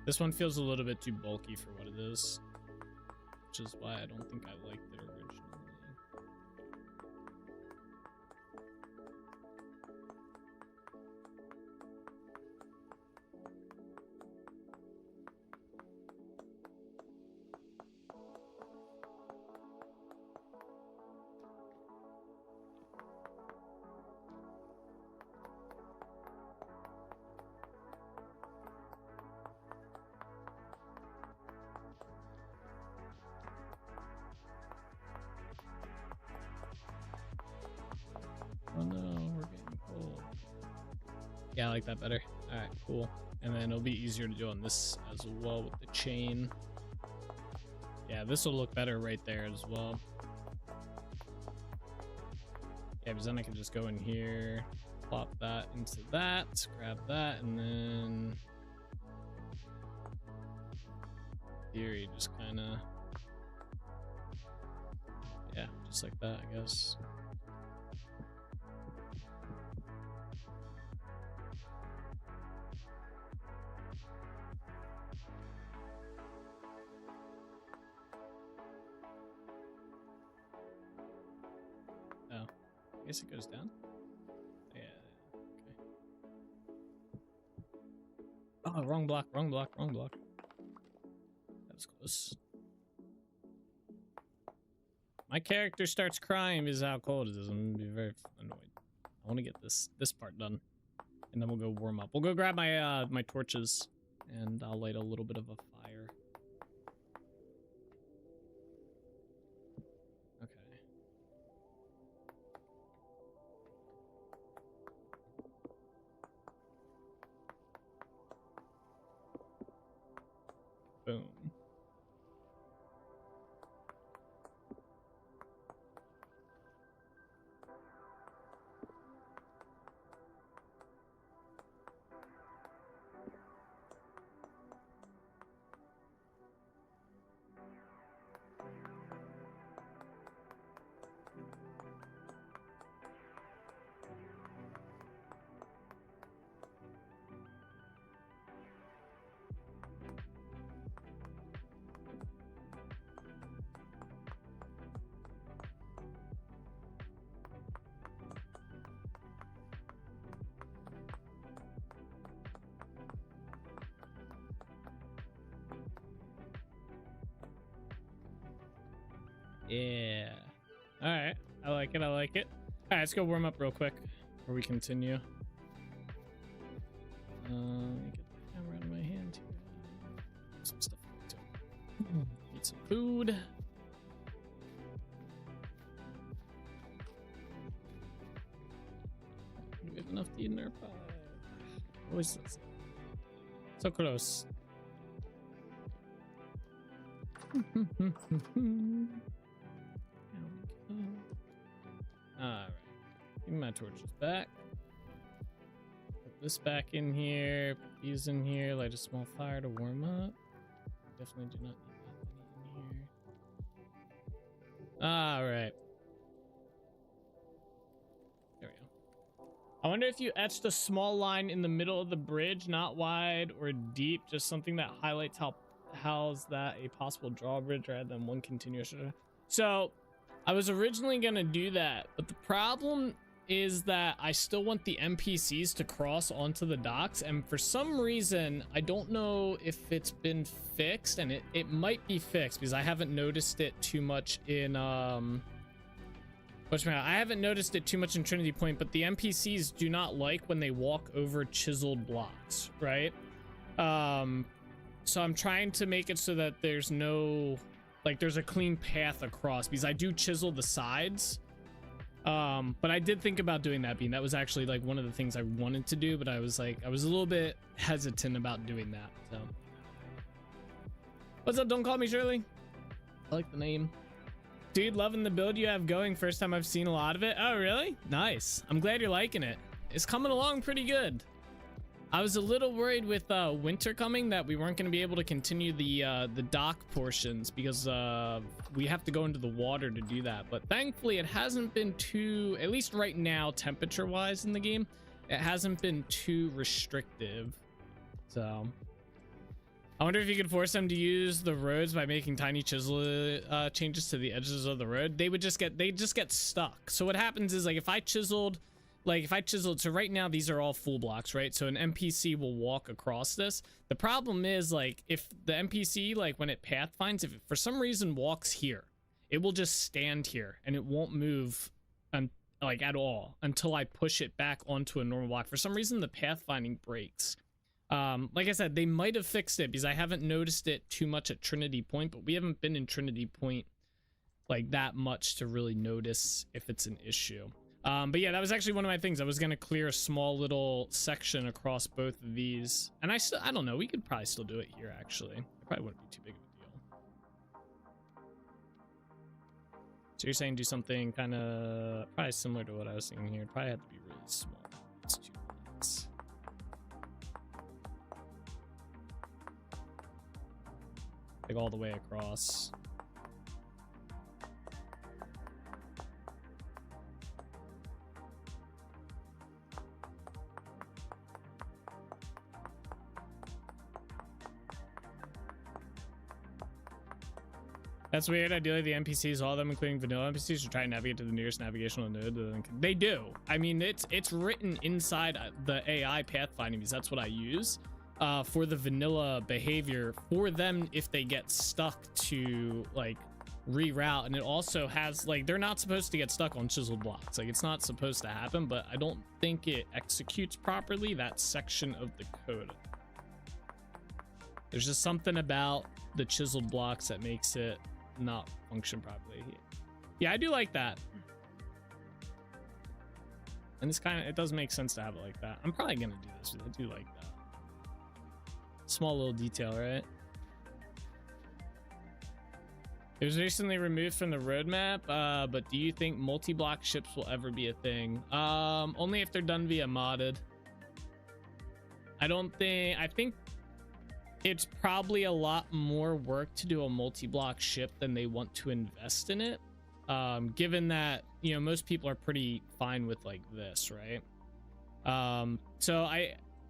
This one feels a little bit too bulky for what it is, which is why I don't think I liked it originally. Yeah, I like that better. All right, cool. And then it'll be easier to do on this as well with the chain. Yeah, this will look better right there as well. Yeah, because then I can just go in here, plop that into that, grab that, and then theory just kind of, yeah, just like that, I guess. Oh, I guess it goes down. Yeah, okay. Oh, wrong block, wrong block, wrong block. That was close. My character starts crying because of how cold it is. I'm gonna be very annoyed. I want to get this part done, and then we'll go warm up. We'll go grab my my torches, and I'll light a little bit of a fire. Okay. Boom. Yeah. All right. I like it. I like it. All right, let's go warm up real quick before we continue. Let me get the camera out of my hand here. Some stuff to eat some food. Do we have enough to eat in our pie? Always so close. Alright. Give me my torches back. Put this back in here. Put these in here. Light a small fire to warm up. Definitely do not need that many in here. Alright. There we go. I wonder if you etched a small line in the middle of the bridge, not wide or deep, just something that highlights how's that a possible drawbridge rather than one continuous. So I was originally gonna do that, but the problem is that I still want the NPCs to cross onto the docks, and for some reason I don't know if it's been fixed, and it might be fixed because I haven't noticed it too much in I haven't noticed it too much in Trinity Point, but the NPCs do not like when they walk over chiseled blocks, right? So I'm trying to make it so that there's no, like, there's a clean path across, because I do chisel the sides. But I did think about doing that, being that was actually like one of the things I wanted to do, but I was a little bit hesitant about doing that. So what's up? Don't call me Shirley. I like the name. Dude, loving the build you have going. First time I've seen a lot of it. Oh, really? Nice. I'm glad you're liking it. It's coming along pretty good. I was a little worried with winter coming that we weren't going to be able to continue the dock portions because we have to go into the water to do that. But thankfully, it hasn't been too, at least right now, temperature-wise in the game, it hasn't been too restrictive. So I wonder if you could force them to use the roads by making tiny chisel changes to the edges of the road. They just get stuck. So what happens is, like, if I chiseled, so right now these are all full blocks, right? So an NPC will walk across this. The problem is, like, if the NPC, like, when it path finds, if it for some reason walks here, it will just stand here and it won't move like at all until I push it back onto a normal block. For some reason the pathfinding breaks. Like I said, they might have fixed it because I haven't noticed it too much at Trinity Point, but we haven't been in Trinity Point like that much to really notice if it's an issue. But yeah, that was actually one of my things. I was gonna clear a small little section across both of these, and I don't know, we could probably still do it here actually. It probably wouldn't be too big of a deal. So you're saying do something kind of probably similar to what I was thinking here. It'd probably have to be really small. It's 2 blocks. Like all the way across. That's weird. Ideally, the NPCs, all of them, including vanilla NPCs, should try and navigate to the nearest navigational node. They do. I mean, it's written inside the AI pathfinding because that's what I use for the vanilla behavior for them if they get stuck to like reroute. And it also has like they're not supposed to get stuck on chiseled blocks. Like it's not supposed to happen, but I don't think it executes properly that section of the code. There's just something about the chiseled blocks that makes it not function properly. Yeah, I do like that. And this kind of, it does make sense to have it like that. I'm probably gonna do this. I do like that. Small little detail, right? It was recently removed from the roadmap, but do you think multi-block ships will ever be a thing? Only if they're done via modded. I think it's probably a lot more work to do a multi-block ship than they want to invest in it. Given that, you know, most people are pretty fine with like this, right? So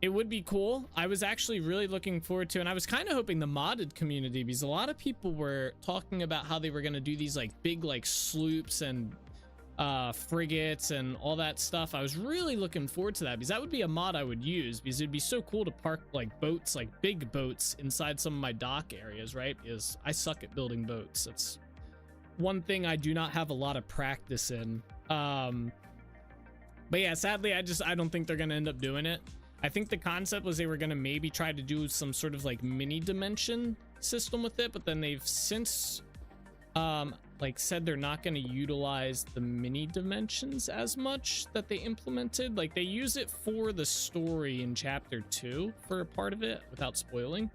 it would be cool. I was actually really looking forward to, and I was kind of hoping the modded community, because a lot of people were talking about how they were going to do these like big like sloops and frigates and all that stuff. I was really looking forward to that because that would be a mod I would use, because it'd be so cool to park like boats, like big boats inside some of my dock areas, right? Because I suck at building boats. That's one thing I do not have a lot of practice in. But yeah, sadly, I don't think they're going to end up doing it. I think the concept was they were going to maybe try to do some sort of like mini dimension system with it, but then they've since like said they're not going to utilize the mini dimensions as much that they implemented. Like they use it for the story in chapter 2 for a part of it without spoiling,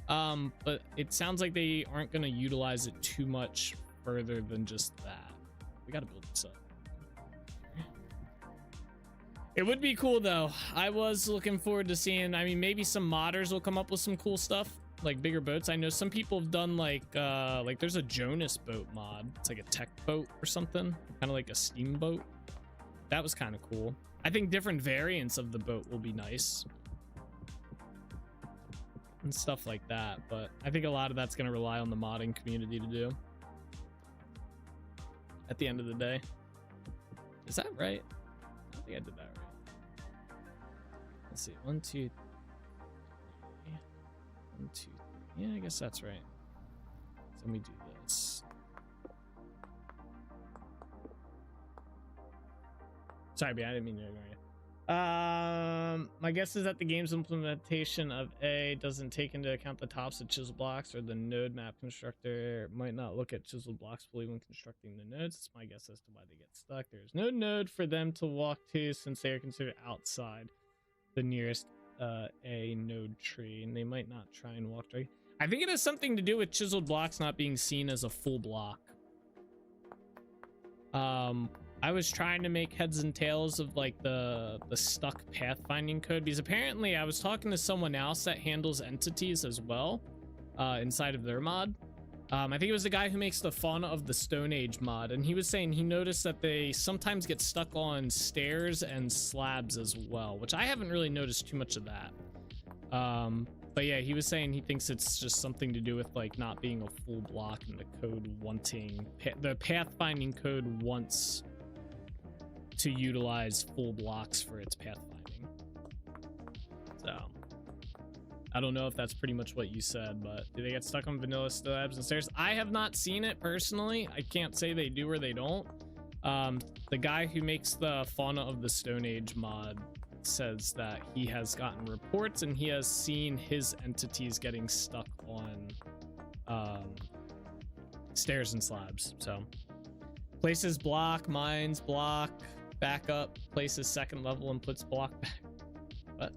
but it sounds like they aren't going to utilize it too much further than just that. We got to build this up. It would be cool though. I was looking forward to seeing, I mean, maybe some modders will come up with some cool stuff, like bigger boats. I know some people have done like there's a Jonas boat mod. It's like a tech boat or something, kind of like a steamboat. That was kind of cool. I think different variants of the boat will be nice and stuff like that, but I think a lot of that's going to rely on the modding community to do at the end of the day. Is that right? I don't think I did that right. Let's see, 1, 2, 3. 1, 2, 3. Yeah, I guess that's right. So let me do this. Sorry, I didn't mean to ignore you. My guess is that the game's implementation of A doesn't take into account the tops of chisel blocks, or the node map constructor might not look at chisel blocks fully when constructing the nodes. It's my guess as to why they get stuck. There's no node for them to walk to since they are considered outside the nearest a node tree, and they might not try and walk right. I think it has something to do with chiseled blocks not being seen as a full block. I was trying to make heads and tails of like the stuck pathfinding code, because apparently I was talking to someone else that handles entities as well inside of their mod. I think it was the guy who makes the Fauna of the Stone Age mod, and he was saying he noticed that they sometimes get stuck on stairs and slabs as well, which I haven't really noticed too much of that. But yeah, he was saying he thinks it's just something to do with like not being a full block and the code wanting, the pathfinding code wants to utilize full blocks for its pathfinding. So I don't know if that's pretty much what you said, but do they get stuck on vanilla slabs and stairs? I have not seen it personally. I can't say they do or they don't. The guy who makes the Fauna of the Stone Age mod says that he has gotten reports and he has seen his entities getting stuck on stairs and slabs. So places block, mines block, back up, places second level, and puts block back. What?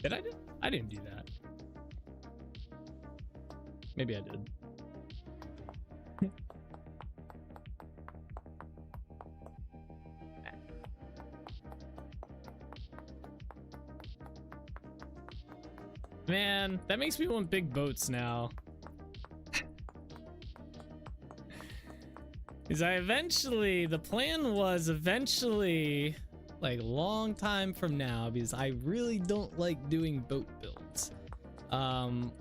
Did I do? I didn't do that. Maybe I did. Man, that makes me want big boats now. Because the plan was eventually, like long time from now, because I really don't like doing boat builds,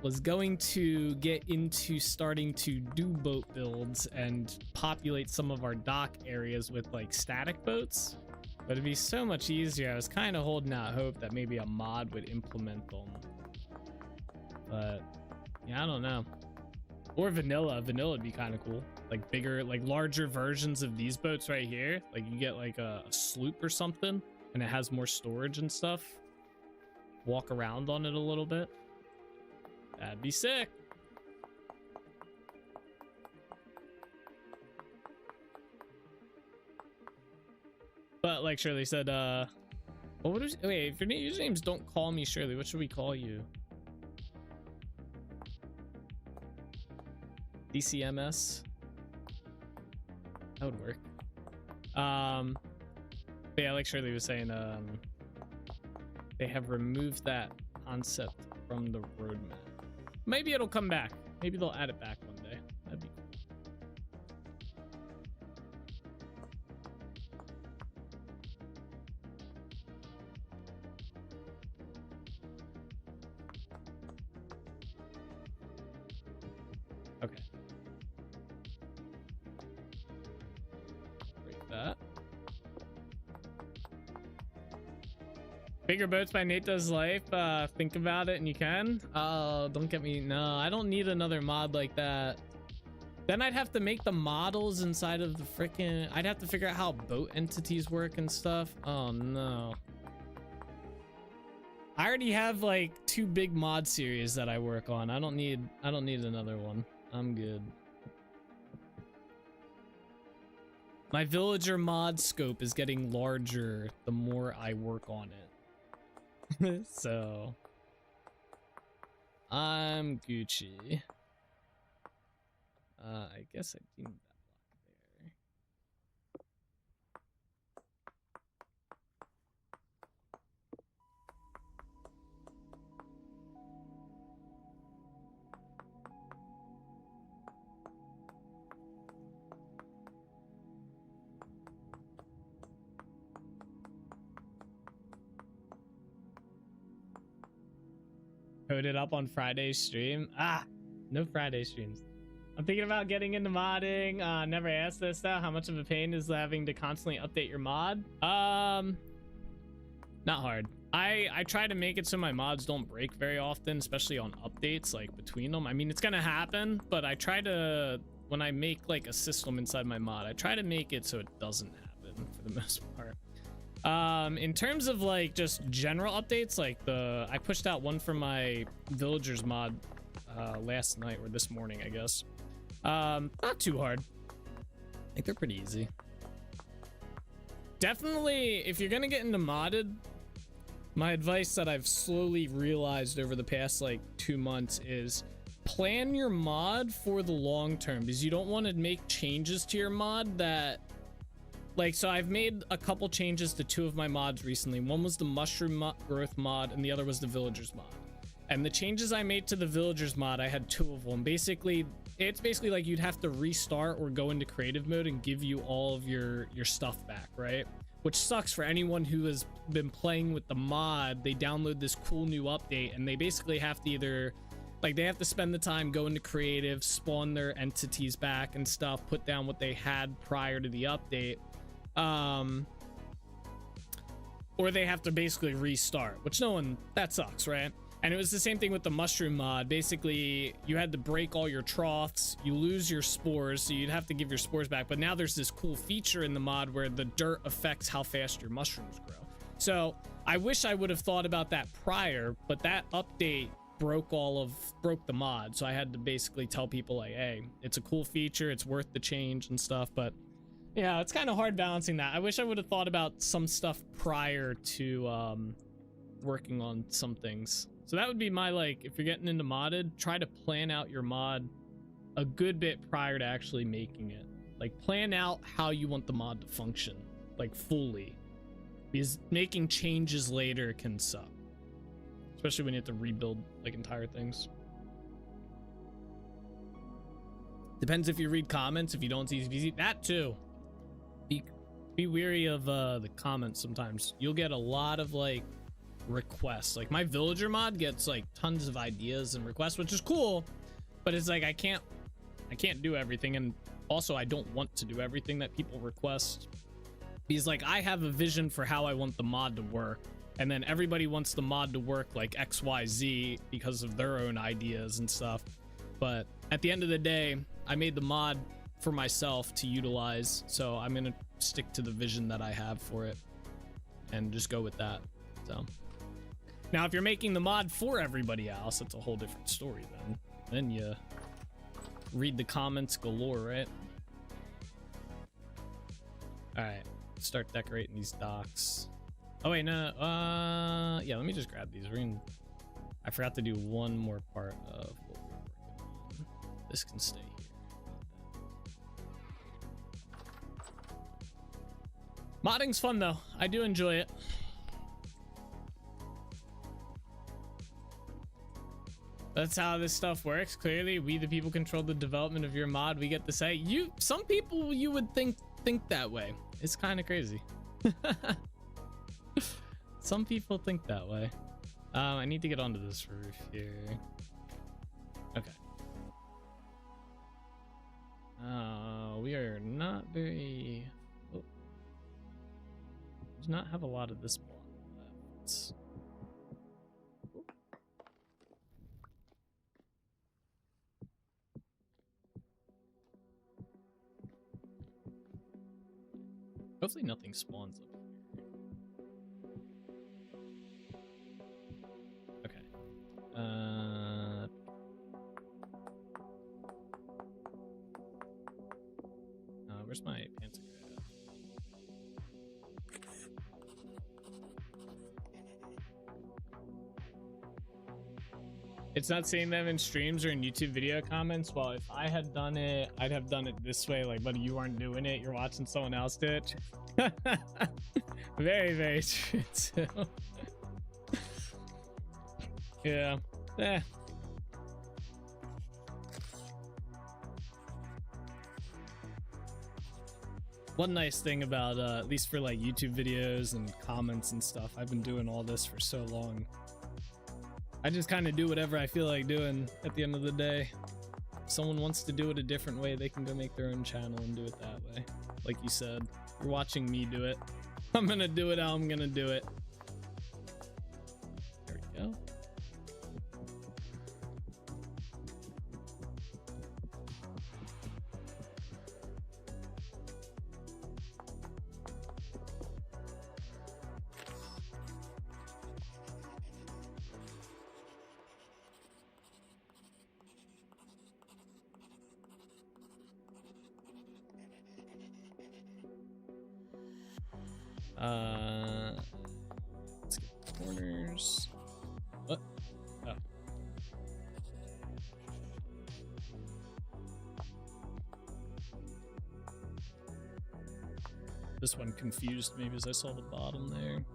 was going to get into starting to do boat builds and populate some of our dock areas with like static boats. But it'd be so much easier. I was kind of holding out hope that maybe a mod would implement them. But yeah, I don't know. Or vanilla would be kind of cool. Like bigger, like larger versions of these boats right here. Like you get like a sloop or something and it has more storage and stuff. Walk around on it a little bit. That'd be sick. But like Shirley said, what was, wait, if your usernames don't call me Shirley, what should we call you? DCMS? That would work. But yeah, like Shirley was saying, they have removed that concept from the roadmap. Maybe it'll come back. Maybe they'll add it back one day. That'd be cool. Okay. Break that. Bigger boats by Nate Does Life. Think about it and you can. Oh, don't get me. No, I don't need another mod like that. Then I'd have to make the models inside of the freaking. I'd have to figure out how boat entities work and stuff. Oh no. I already have like 2 big mod series that I work on. I don't need another one. I'm good. My villager mod scope is getting larger the more I work on it. So I'm Gucci. I guess I deemed that block there. Code it up on Friday's stream. No Friday streams. I'm thinking about getting into modding. Never asked this though. How much of a pain is having to constantly update your mod? Not hard. I try to make it so my mods don't break very often, especially on updates like between them. I mean, it's gonna happen, but I try to, when I make like a system inside my mod, I try to make it so it doesn't happen for the most part. In terms of like just general updates, like I pushed out one for my villagers mod last night or this morning, I guess. Not too hard. I think they're pretty easy. Definitely, if you're gonna get into modded, my advice that I've slowly realized over the past like 2 months is plan your mod for the long term, because you don't want to make changes to your mod that, like, so I've made a couple changes to 2 of my mods recently. One was the mushroom growth mod and the other was the villagers mod. And the changes I made to the villagers mod, I had 2 of them. Basically, it's basically like you'd have to restart or go into creative mode and give you all of your stuff back, right? Which sucks for anyone who has been playing with the mod. They download this cool new update and they basically have to either, like, they have to spend the time, go into creative, spawn their entities back and stuff, put down what they had prior to the update. Or they have to basically restart, which that sucks, right? And it was the same thing with the mushroom mod. Basically, you had to break all your troughs, you lose your spores, so you'd have to give your spores back. But now there's this cool feature in the mod where the dirt affects how fast your mushrooms grow. So I wish I would have thought about that prior, but that update broke the mod. So I had to basically tell people like, hey, it's a cool feature, it's worth the change and stuff. But Yeah, it's kind of hard balancing that. I wish I would have thought about some stuff prior to working on some things. So that would be my, like, if you're getting into modded, try to plan out your mod a good bit prior to actually making it. Like, plan out how you want the mod to function, like, fully. Because making changes later can suck. Especially when you have to rebuild, like, entire things. Depends if you read comments. If you don't, it's easy. That too. Be wary of the comments sometimes. You'll get a lot of, like, requests. Like, my villager mod gets, like, tons of ideas and requests, which is cool. But it's like, I can't do everything. And also, I don't want to do everything that people request. Because, like, I have a vision for how I want the mod to work. And then everybody wants the mod to work like XYZ because of their own ideas and stuff. But at the end of the day, I made the mod for myself to utilize. So I'm going to stick to the vision that I have for it and just go with that. So now, if you're making the mod for everybody else, that's a whole different story then. Then you read the comments galore, right? All right, start decorating these docks. Oh wait, no, yeah, let me just grab these. I forgot to do one more part of what we're working on. This can stay here. Modding's fun though. I do enjoy it. That's how this stuff works. Clearly, we the people control the development of your mod. We get to say, some people you would think that way. It's kind of crazy. Some people think that way. I need to get onto this roof here. Okay. We are not very... Oh. Do not have a lot of this block left. Hopefully nothing spawns up here. Okay. Where's my pantograph? It's not seeing them in streams or in YouTube video comments. Well, if I had done it, I'd have done it this way. Like, buddy, you aren't doing it. You're watching someone else do it. Very, very true, too. Yeah. Eh. One nice thing about, at least for like YouTube videos and comments and stuff, I've been doing all this for so long. I just kind of do whatever I feel like doing at the end of the day. If someone wants to do it a different way, they can go make their own channel and do it that way. Like you said, you're watching me do it. I'm gonna do it how I'm gonna do it. There we go. Let's get the corners. What? Oh. This one confused me because I saw the bottom there.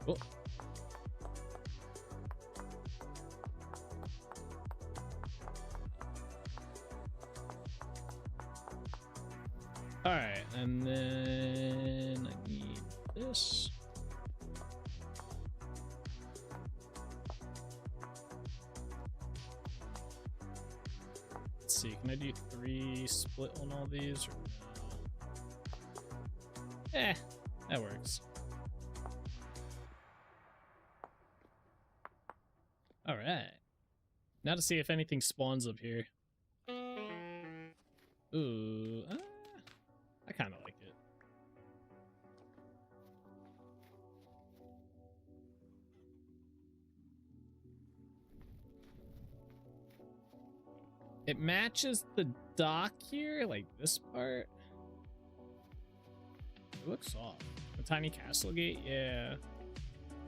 Oh. All right, and then I need this. Let's see, can I do 3 split on all these or no? Eh, that works. All right, now to see if anything spawns up here. Ooh, I kind of like it. It matches the dock here, like this part. It looks soft. The tiny castle gate, yeah.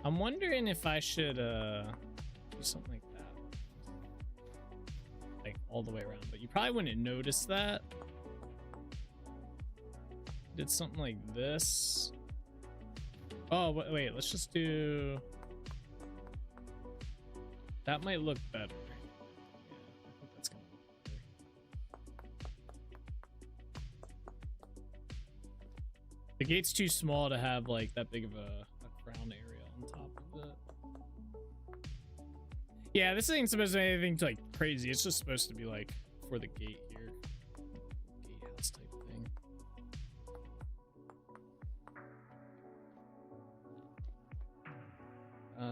I'm wondering if I should do something like that. Like all the way around, but you probably wouldn't notice that. Did something like this. Oh, wait, let's just do... That might look better. Yeah, I think that's gonna look better. The gate's too small to have like that big of a crown area on top of it. Yeah, this ain't supposed to be anything like crazy. It's just supposed to be like for the gate here. Gatehouse type thing.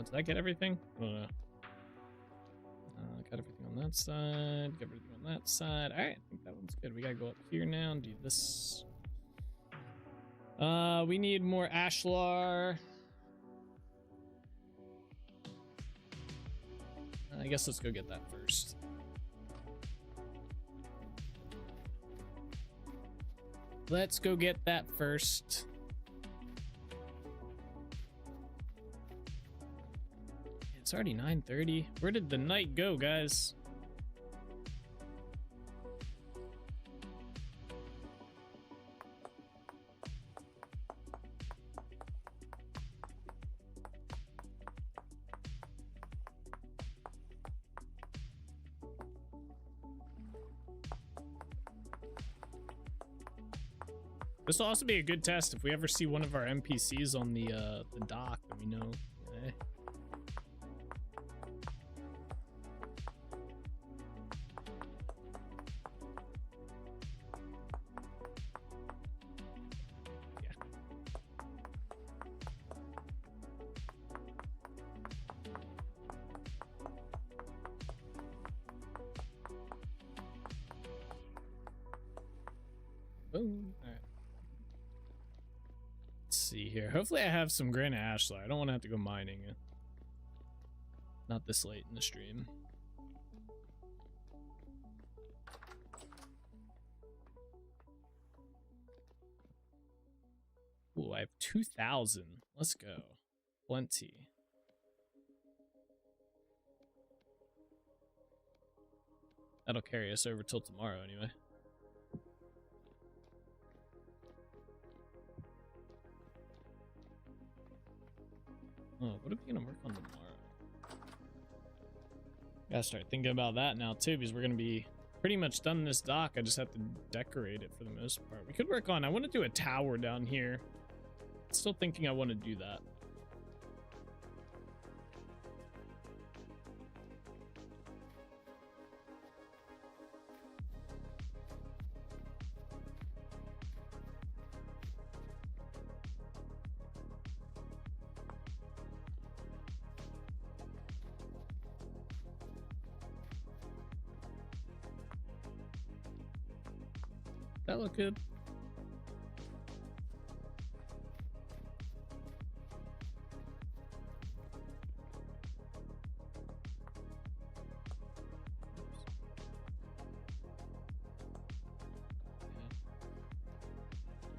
Did I get everything? I don't know. Got everything on that side. Got everything on that side. All right, I think that one's good. We gotta go up here now and do this. We need more ashlar. I guess let's go get that first. Let's go get that first. It's already 9:30. Where did the night go, guys? This will also be a good test if we ever see one of our NPCs on the dock, then we know. Eh. Boom. All right. Let's see here. Hopefully I have some granite ashlar. I don't want to have to go mining it. Not this late in the stream. Ooh, I have 2,000. Let's go. Plenty. That'll carry us over till tomorrow anyway. Oh, what are we gonna work on tomorrow? Gotta start thinking about that now too, because we're gonna be pretty much done this dock. I just have to decorate it for the most part. We could work on, I want to do a tower down here. Still thinking I want to do that. That look good.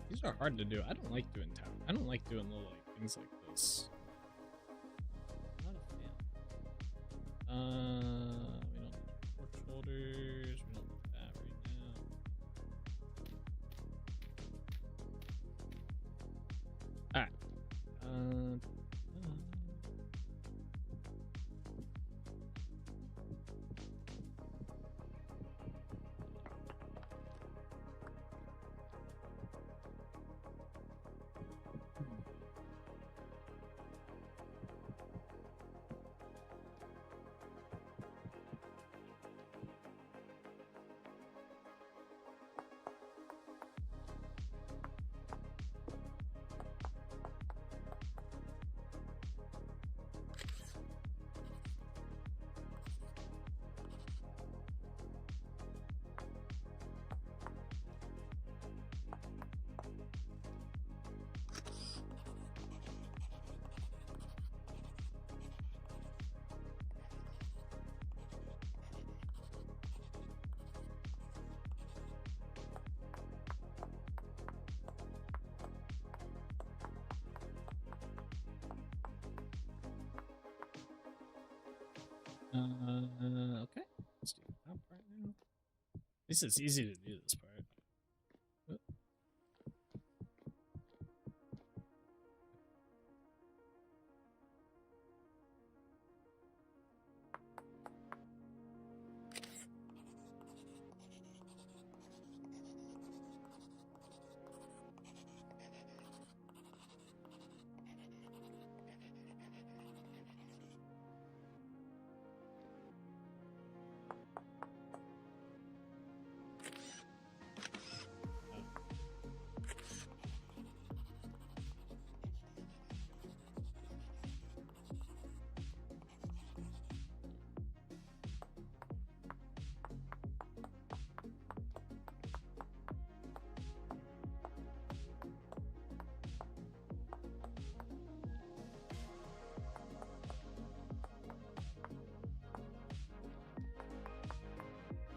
These are hard to do. I don't like doing town. I don't like doing little like things like this. I'm not a fan. We don't need pork shoulders. We don't need that right now. All right. Okay. Let's do that part now. At least it's easy to do this part. Oop.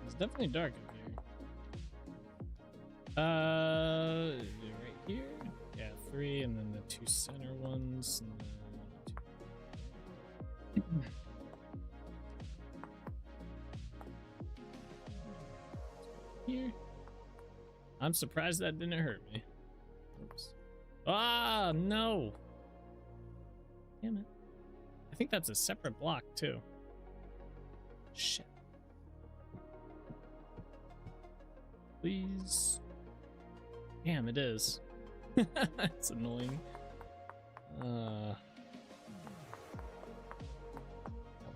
It's definitely dark in here. Right here? Yeah, 3, and then the 2 center ones, and then 2. Here. I'm surprised that didn't hurt me. Oops. Ah, no! Damn it. I think that's a separate block, too. Shit. Please. Damn, it is. It's annoying.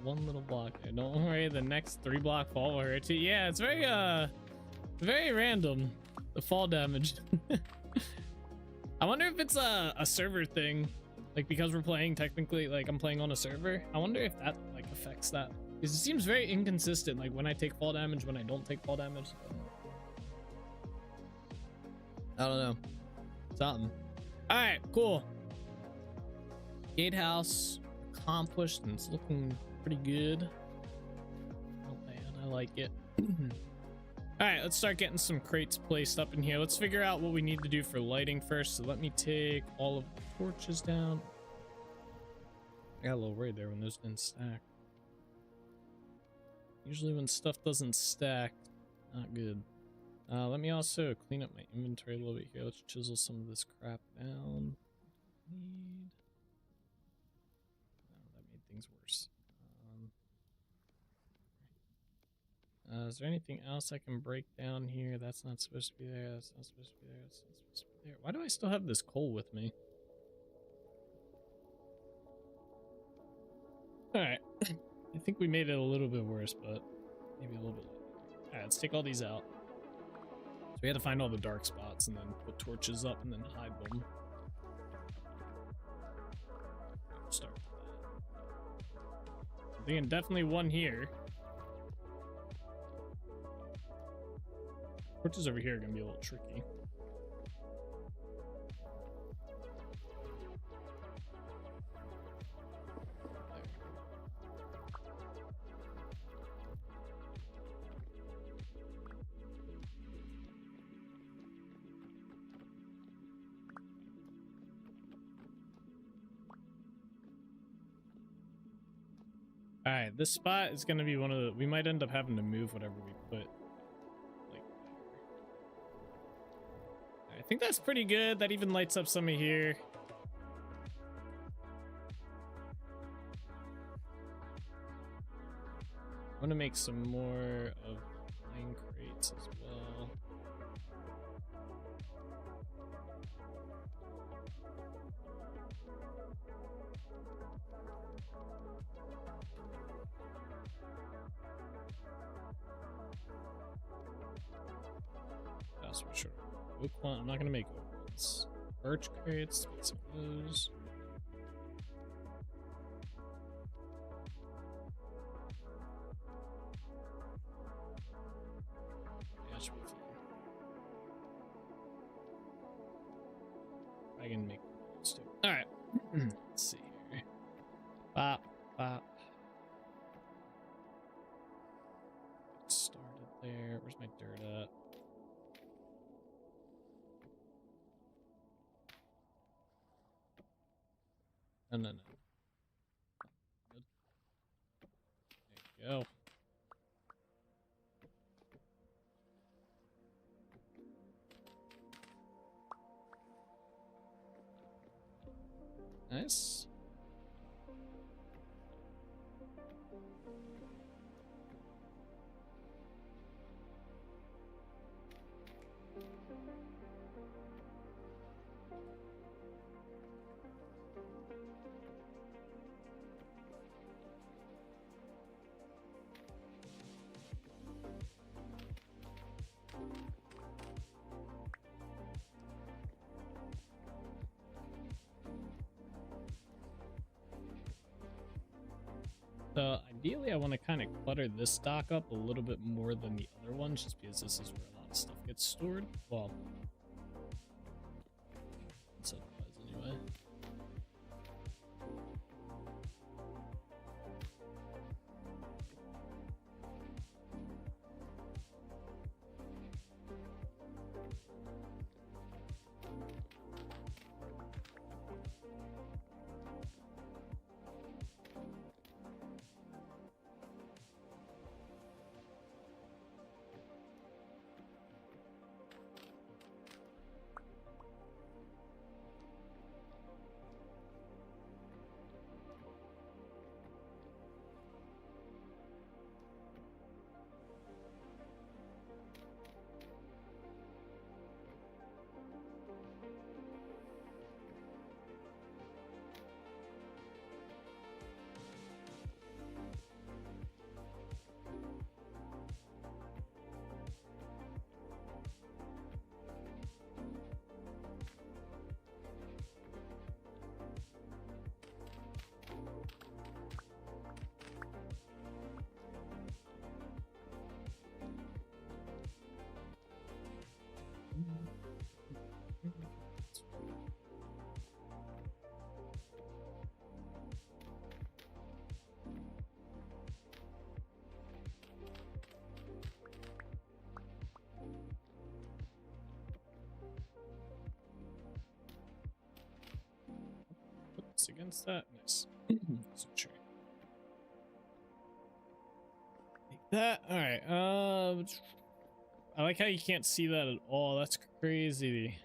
One little block there. Don't worry, the next 3 block fall will hurt you. Yeah, it's very random, the fall damage. I wonder if it's a server thing, like because we're playing technically, like I'm playing on a server. I wonder if that like affects that, because it seems very inconsistent, like when I take fall damage, when I don't take fall damage. I don't know. Something. All right, cool. Gatehouse accomplished, and it's looking pretty good. Oh man, I like it. All right, let's start getting some crates placed up in here. Let's figure out what we need to do for lighting first. So let me take all of the torches down. I got a little worried there when those didn't stack. Usually when stuff doesn't stack, not good. Let me also clean up my inventory a little bit here. Let's chisel some of this crap down. That made things worse. Is there anything else I can break down here? That's not supposed to be there. That's not supposed to be there. That's not supposed to be there. Why do I still have this coal with me? Alright. I think we made it a little bit worse, but maybe a little bit. Alright, let's take all these out. So we had to find all the dark spots and then put torches up and then hide them. Start with that. I'm thinking definitely one here. Torches over here are gonna be a little tricky. All right, this spot is gonna be one of the. We might end up having to move whatever we put. Like, I think that's pretty good. That even lights up some of here. I want to make some more of pine crates as well. That's for sure. Oak one, I'm not gonna make oak ones. Birch crates, make some of those. Yeah, should be fine. I can make those too. All right. Let's see here. Bop, bop. Started there. Where's my dirt at? No. Good. go. Nice. Ideally, I want to kind of clutter this dock up a little bit more than the other one, just because this is where a lot of stuff gets stored. Well, that's otherwise anyway. Against that, nice. So true. Like that. All right. I like how you can't see that at all. That's crazy.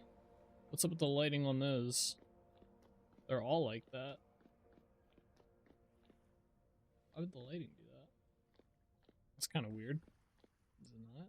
What's up with the lighting on those? They're all like that. Why would the lighting do that? That's kind of weird. Is it not?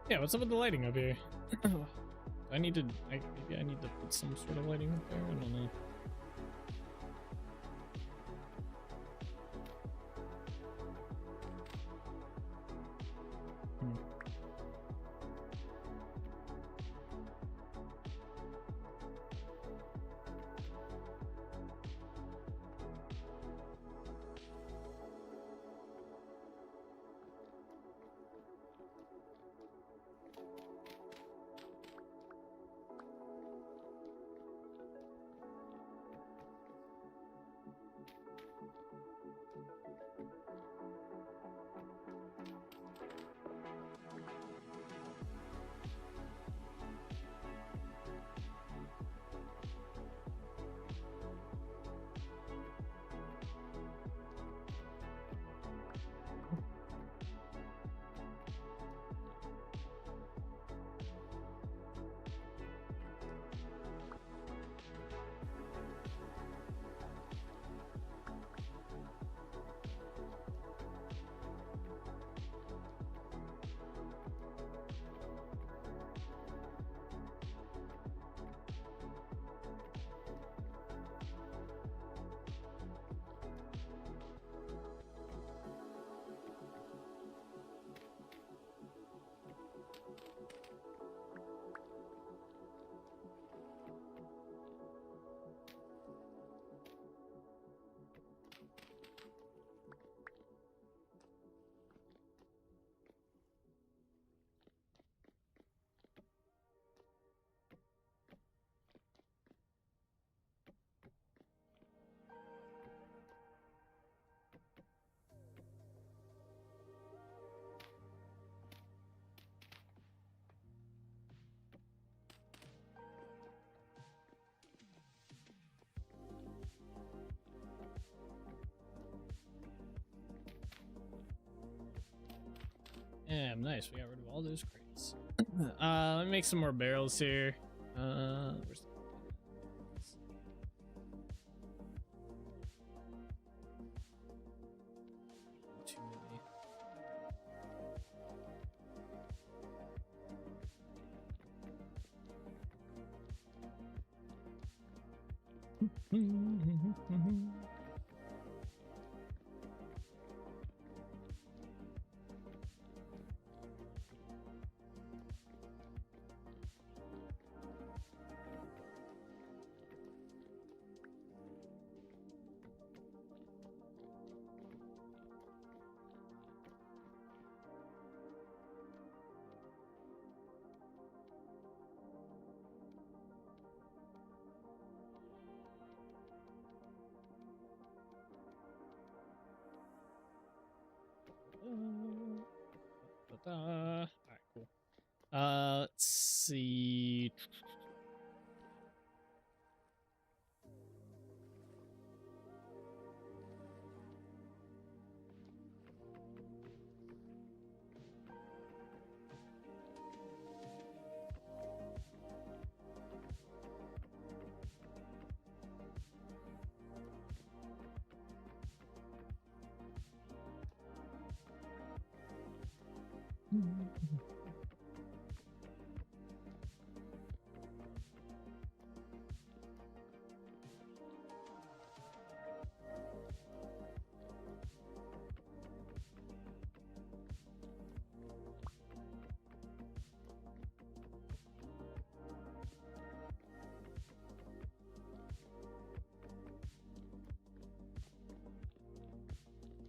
Yeah, what's up with the lighting up here? I need to, maybe I need to put some sort of lighting up there, I don't know. Yeah, nice. We got rid of all those crates. Let me make some more barrels here. Where's the... Too many. All right, cool. Let's see.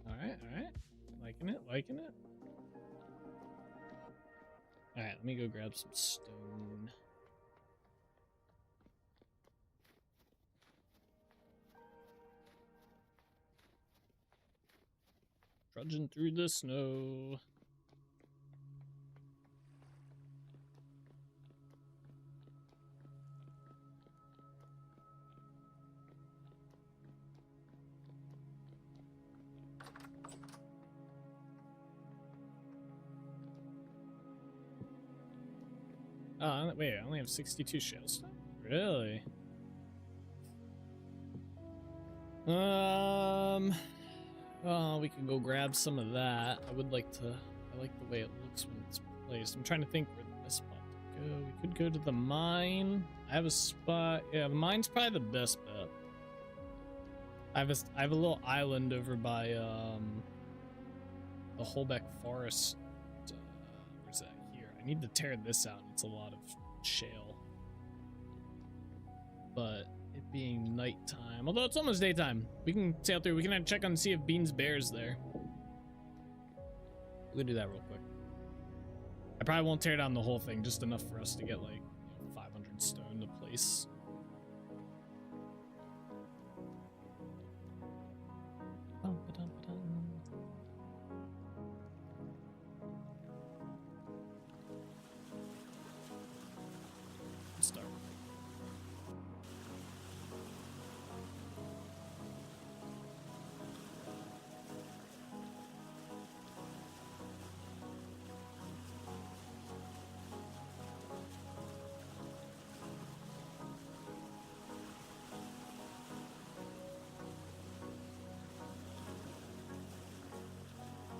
All right. Liking it. All right, let me go grab some stone. Trudging through the snow. Wait, I only have 62 shells. Really? We could go grab some of that. I like the way it looks when it's placed. I'm trying to think where the best spot to go. We could go to the mine. I have a spot. Yeah, the mine's probably the best bet. I have a little island over by the Holbeck Forest. Where's that here? I need to tear this out. It's a lot of shale. But it being nighttime, although it's almost daytime, we can sail through. We can check on see if Beans Bear's there. We'll do that real quick. I probably won't tear down the whole thing, just enough for us to get like 500 stone to place. Start.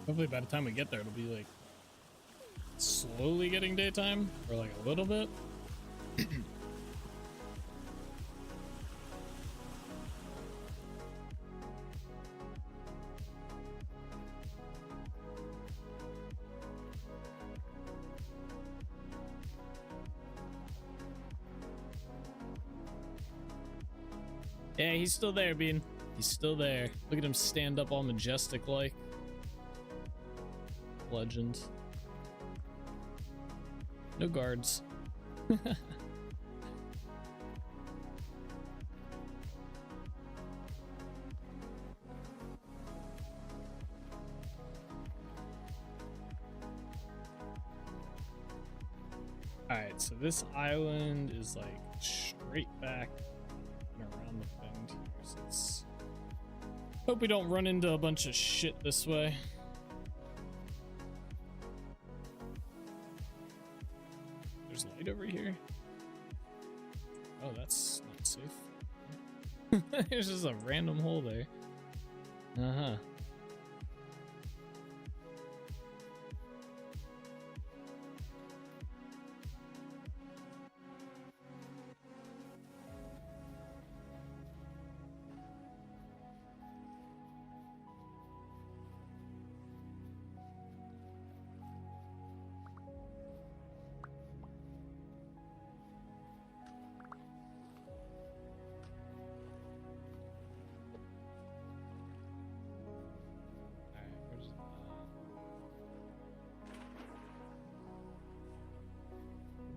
Hopefully by the time we get there, it'll be like slowly getting daytime, or like a little bit. Yeah, he's still there, Bean. He's still there. Look at him stand up all majestic like. Legend. No guards. Alright, so this island is like straight back and around the bend here. So let's hope we don't run into a bunch of shit this way. There's light over here. Oh, that's not safe. There's just a random hole there. Uh-huh.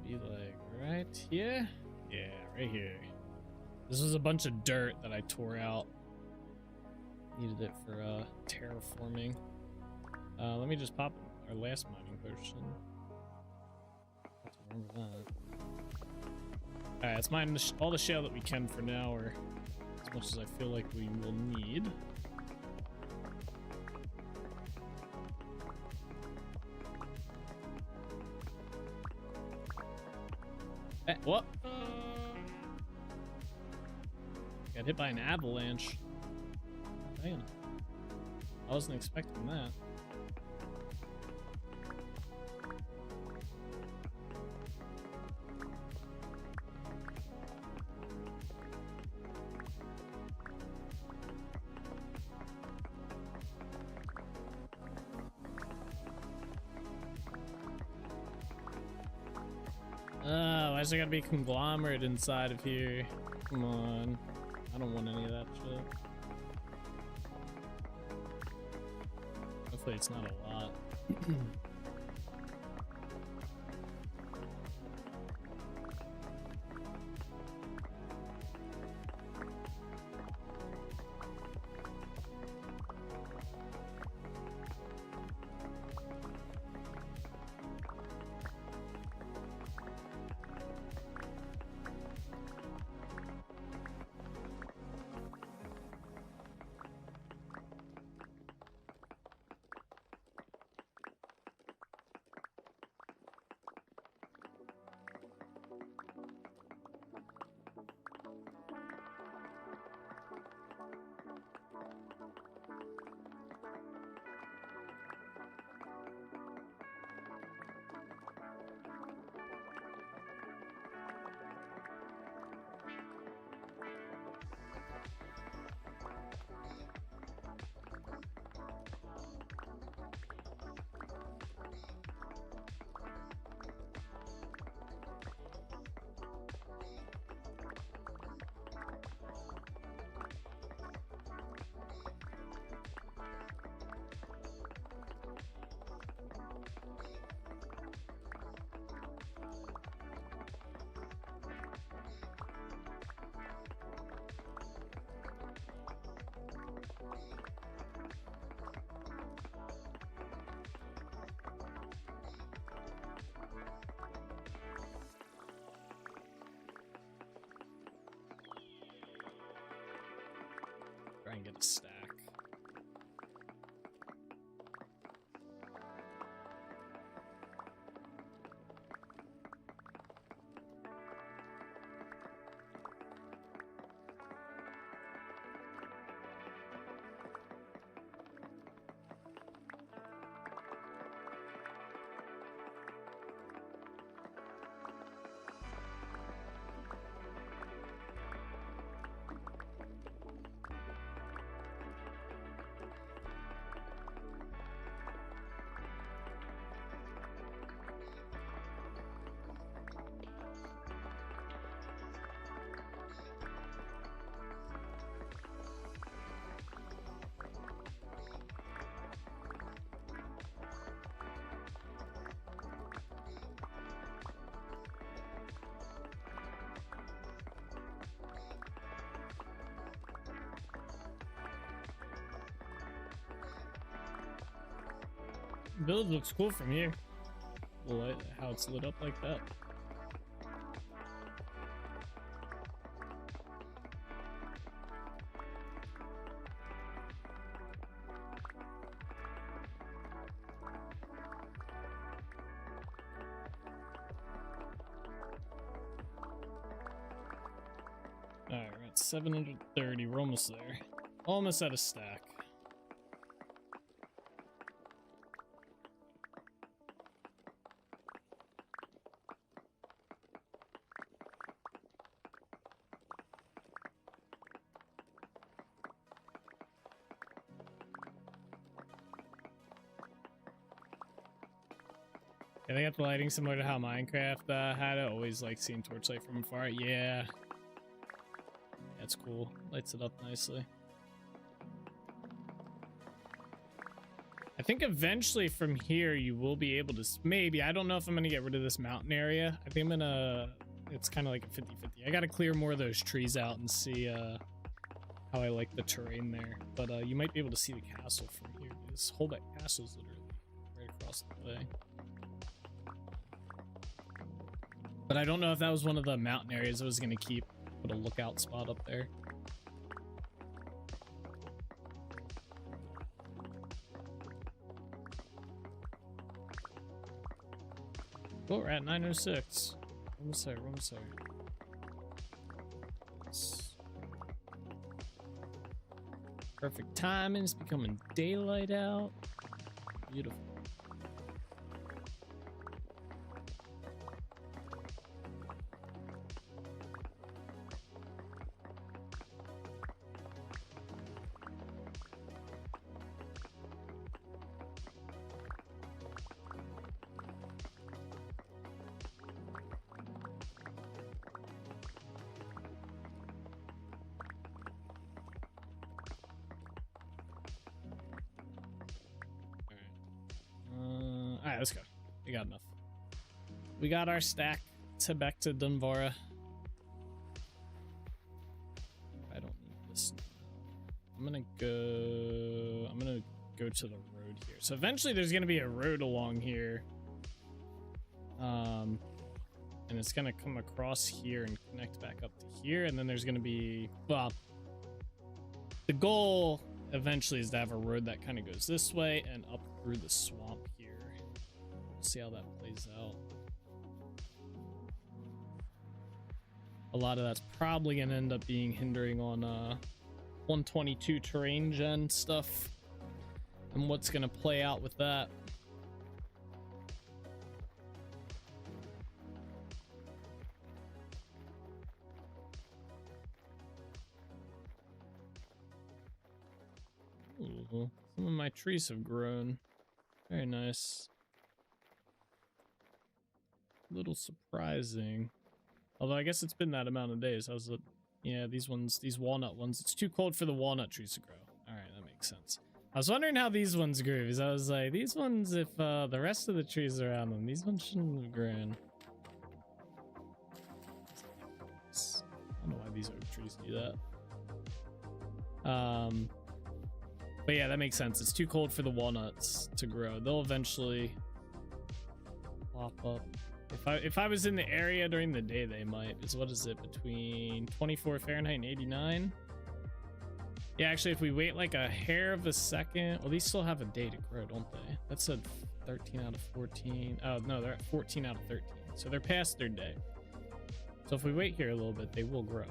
Be like right here? Yeah, right here. This was a bunch of dirt that I tore out. Needed it for terraforming. Let me just pop our last mining potion. Have to remember that. Alright, let's mine all the shale that we can for now, or as much as I feel like we will need. What? Got hit by an avalanche. Damn. I wasn't expecting that. Why's there gotta be a conglomerate inside of here? Come on. I don't want any of that shit. Hopefully it's not a lot. Try and get a stack. Build looks cool from here. The light, how it's lit up like that. 730. We're almost there. Almost at a stack. I think the lighting similar to how Minecraft had it, always like seeing torchlight from afar. Yeah, that's cool. Lights it up nicely. I think eventually from here you will be able to maybe. I don't know if I'm gonna get rid of this mountain area. I think I'm gonna. It's kind of like a 50-50. I gotta clear more of those trees out and see how I like the terrain there. But you might be able to see the castle from here. This whole back castle's literally right across the way. But I don't know if that was one of the mountain areas I was going to keep. Put a lookout spot up there. Oh, we're at 9:06. Almost there, almost there. Perfect timing. It's becoming daylight out. Beautiful. Alright, let's go. We got enough. We got our stack to back to Dunvara. I don't need this now. I'm gonna go to the road here. So eventually there's gonna be a road along here. And it's gonna come across here and connect back up to here, and then there's gonna be, well, the goal eventually is to have a road that kind of goes this way and up through the swamp here. We'll see how that plays out. A lot of that's probably gonna end up being hindering on 122 terrain gen stuff and what's gonna play out with that. Ooh, some of my trees have grown. Very nice. A little surprising. Although I guess it's been that amount of days. How's it? Yeah, these ones, these walnut ones. It's too cold for the walnut trees to grow. Alright, that makes sense. I was wondering how these ones grew, because I was like, these ones, if the rest of the trees around them, these ones shouldn't have grown. I don't know why these oak trees do that. But yeah, that makes sense. It's too cold for the walnuts to grow. They'll eventually pop up. If I was in the area during the day, they might. What is it, between 24 Fahrenheit and 89? Yeah, actually, if we wait like a hair of a second, well, these still have a day to grow, don't they? That said 13 out of 14. Oh no, they're at 14 out of 13, so they're past their day. So if we wait here a little bit, they will grow.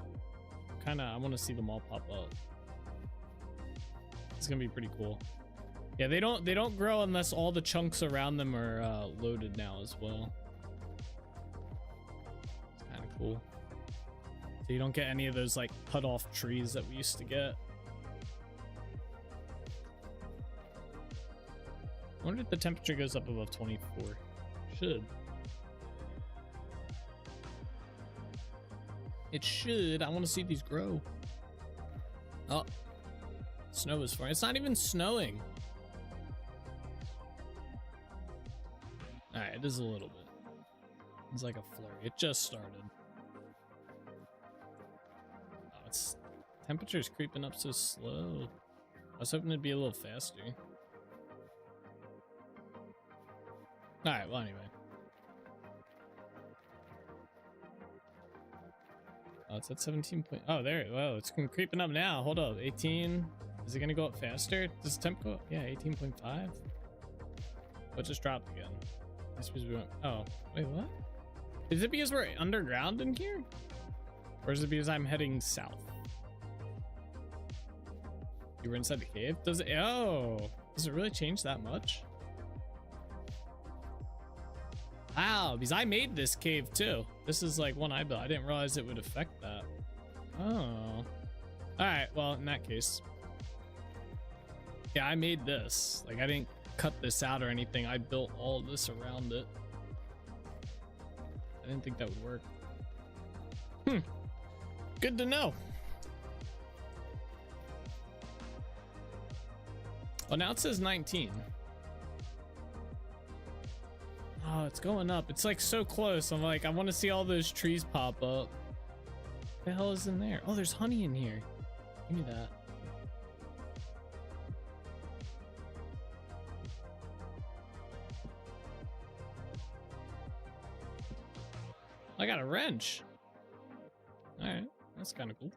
I want to see them all pop up. It's gonna be pretty cool. Yeah, they don't grow unless all the chunks around them are loaded now as well. It's kind of cool. So you don't get any of those like cut off trees that we used to get. I wonder if the temperature goes up above 24. Should. It should. I want to see these grow. Oh. Snow is far. It's not even snowing. Alright, it is a little bit. It's like a flurry. It just started. Oh, it's temperature's creeping up so slow. I was hoping it'd be a little faster. Alright, well anyway. Oh, it's at 17 point. Oh, there. Whoa, it's creeping up now. Hold up. 18. Is it gonna go up faster? Does temp go up? Yeah, 18.5. What just dropped again? I suppose we went. Oh, wait, what? Is it because we're underground in here? Or is it because I'm heading south? You were inside the cave? Does it? Oh, does it really change that much? Wow, because I made this cave too. This is like one I built. I didn't realize it would affect that. Oh. Alright, well, in that case. Yeah, I made this. Like, I didn't cut this out or anything. I built all of this around it. I didn't think that would work. Good to know. Well, now it says 19. Oh, it's going up. It's like so close. I'm like, I want to see all those trees pop up. What the hell is in there? Oh, there's honey in here. Give me that. I got a wrench. All right, that's kind of cool.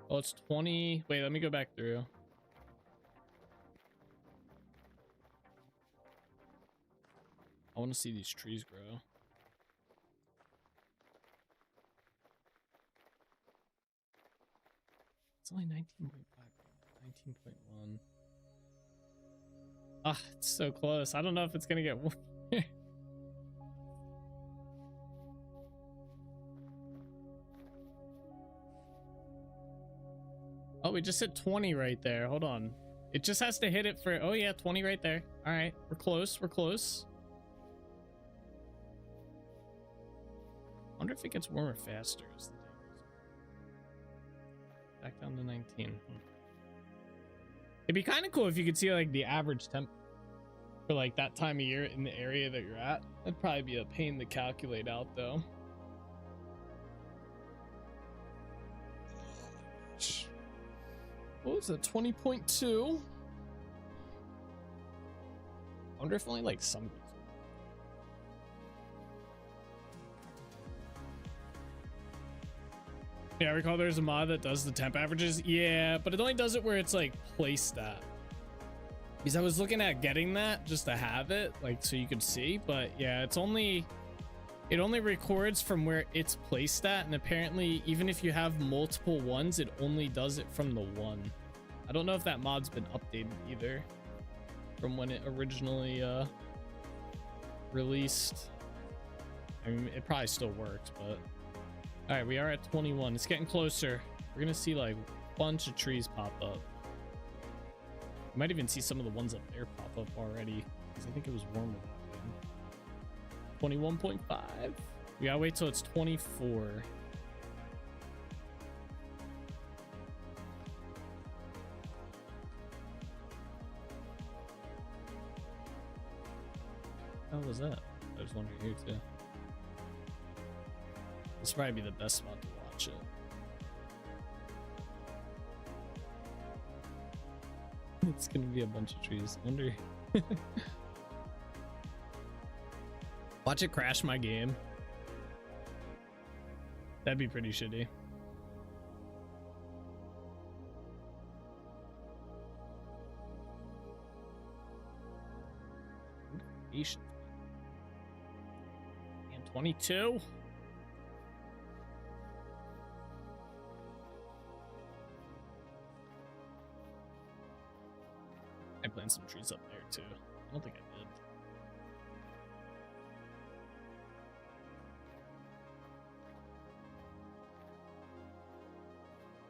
Oh, it's 20. Wait, let me go back through. I want to see these trees grow. It's only 19.5, 19.1. Ah, it's so close. I don't know if it's gonna get warm. Oh, we just hit 20 right there. Hold on. It just has to hit it for... Oh, yeah, 20 right there. All right, we're close. We're close. I wonder if it gets warmer faster. Back down to 19. It'd be kind of cool if you could see like the average temp for like that time of year in the area that you're at. That'd probably be a pain to calculate out though. What was it? 20.2. I wonder if only like some. Yeah, I recall there's a mod that does the temp averages. Yeah, but it only does it where it's like placed at. Because I was looking at getting that just to have it, like so you could see. But yeah, it only records from where it's placed at, and apparently even if you have multiple ones, it only does it from the one. I don't know if that mod's been updated either from when it originally released. I mean, it probably still works, but all right, we are at 21. It's getting closer. We're gonna see like a bunch of trees pop up. You might even see some of the ones up there pop up already, because I think it was warmer than 21.5. We gotta wait till it's 24. How was that? There's one right here too. This would probably be the best spot to watch it. It's gonna be a bunch of trees. I wonder. Watch it crash my game. That'd be pretty shitty. And 22. I planted some trees up there too. I don't think I did.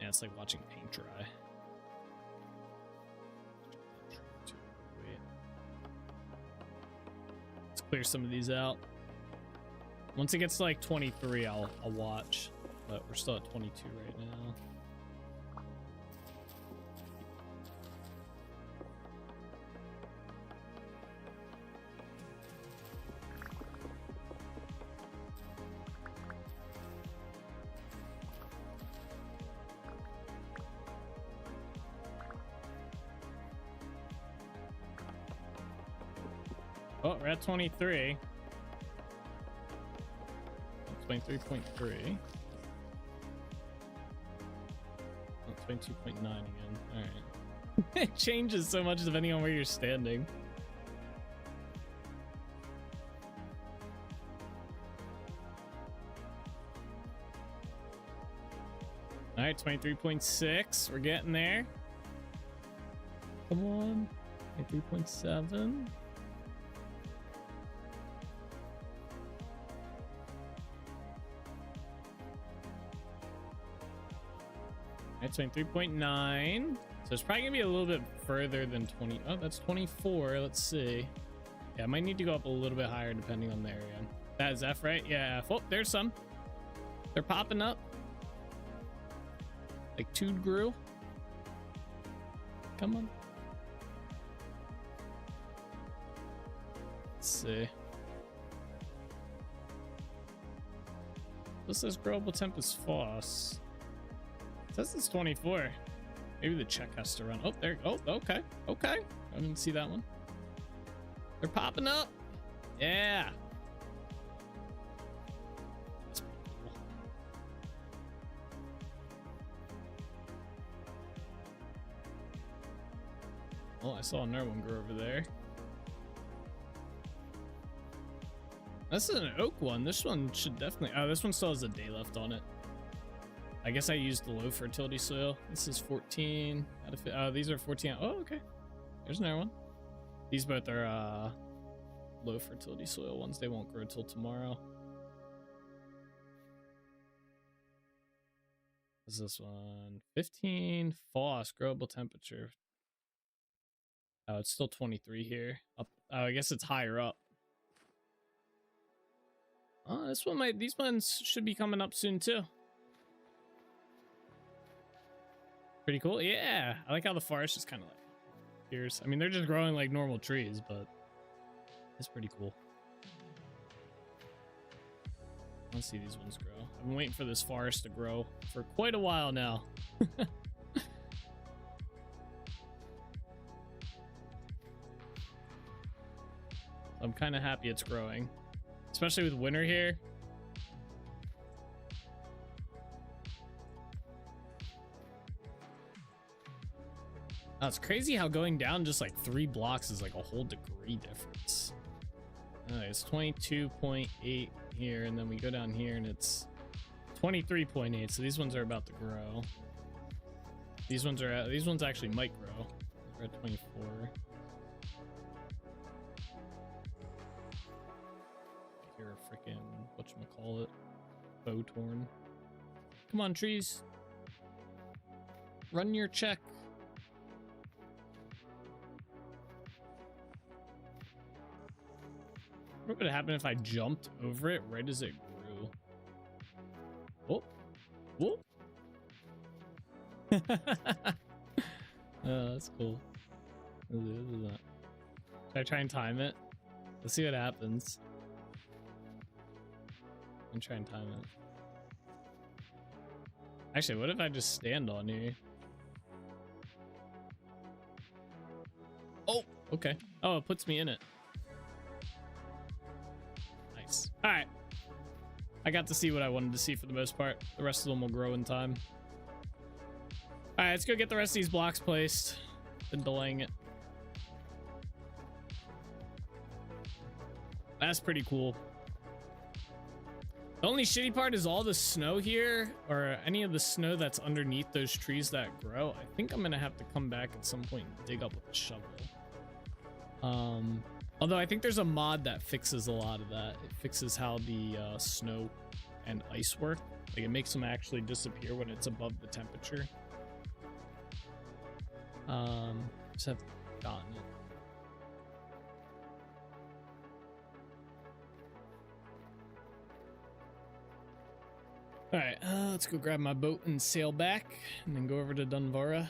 Yeah, it's like watching paint dry. Wait. Let's clear some of these out. Once it gets to like 23, I'll watch. But we're still at 22 right now. Oh, we're at 23. 23.3. Oh, 22.9 again. All right. It changes so much depending on where you're standing. All right, 23.6. We're getting there. Come on. 3.7. It's 3.9. So it's probably gonna be a little bit further than 20. Oh, that's 24. Let's see. Yeah, I might need to go up a little bit higher depending on the area. That is F, right? Yeah, F. Oh, there's some. They're popping up. Like Tude grew. Come on. Let's see. This says growable temp is false. It says it's 24. Maybe the check has to run. Oh, there. Oh, okay. Okay. I didn't see that one. They're popping up. Yeah. That's pretty cool. Oh, I saw another one grow over there. This is an oak one. This one should definitely... Oh, this one still has a day left on it. I guess I used the low fertility soil. This is 14 out of... Oh, these are 14. Oh, okay. There's another one. These both are low fertility soil ones. They won't grow till tomorrow. What's this one? 15 FOSS, growable temperature. Oh, it's still 23 here. Up. Oh, I guess it's higher up. Oh, this one might... These ones should be coming up soon too. Pretty cool. Yeah, I like how the forest is kind of like fierce. I mean, they're just growing like normal trees, but it's pretty cool. Let's see these ones grow. I've been waiting for this forest to grow for quite a while now. I'm kind of happy it's growing, especially with winter here. Oh, it's crazy how going down just like 3 blocks is like a whole degree difference. It's 22.8 here, and then we go down here and it's 23.8. So these ones are about to grow. These ones actually might grow. We're at 24. I hear a freaking whatchamacallit, bow torn. Come on, trees. Run your check. What would happen if I jumped over it right as it grew? Oh, whoa. Oh, that's cool. Should I try and time it? Let's see what happens. I'm trying to time it. Actually, what if I just stand on here? Oh, okay. Oh, it puts me in it. Nice. All right. I got to see what I wanted to see for the most part. The rest of them will grow in time. All right, let's go get the rest of these blocks placed. Been delaying it. That's pretty cool. The only shitty part is all the snow here, or any of the snow that's underneath those trees that grow. I think I'm gonna have to come back at some point and dig up with a shovel. Although I think there's a mod that fixes a lot of that. It fixes how the snow and ice work. Like, it makes them actually disappear when it's above the temperature. Just haven't gotten it. All right, let's go grab my boat and sail back, and then go over to Dunvara.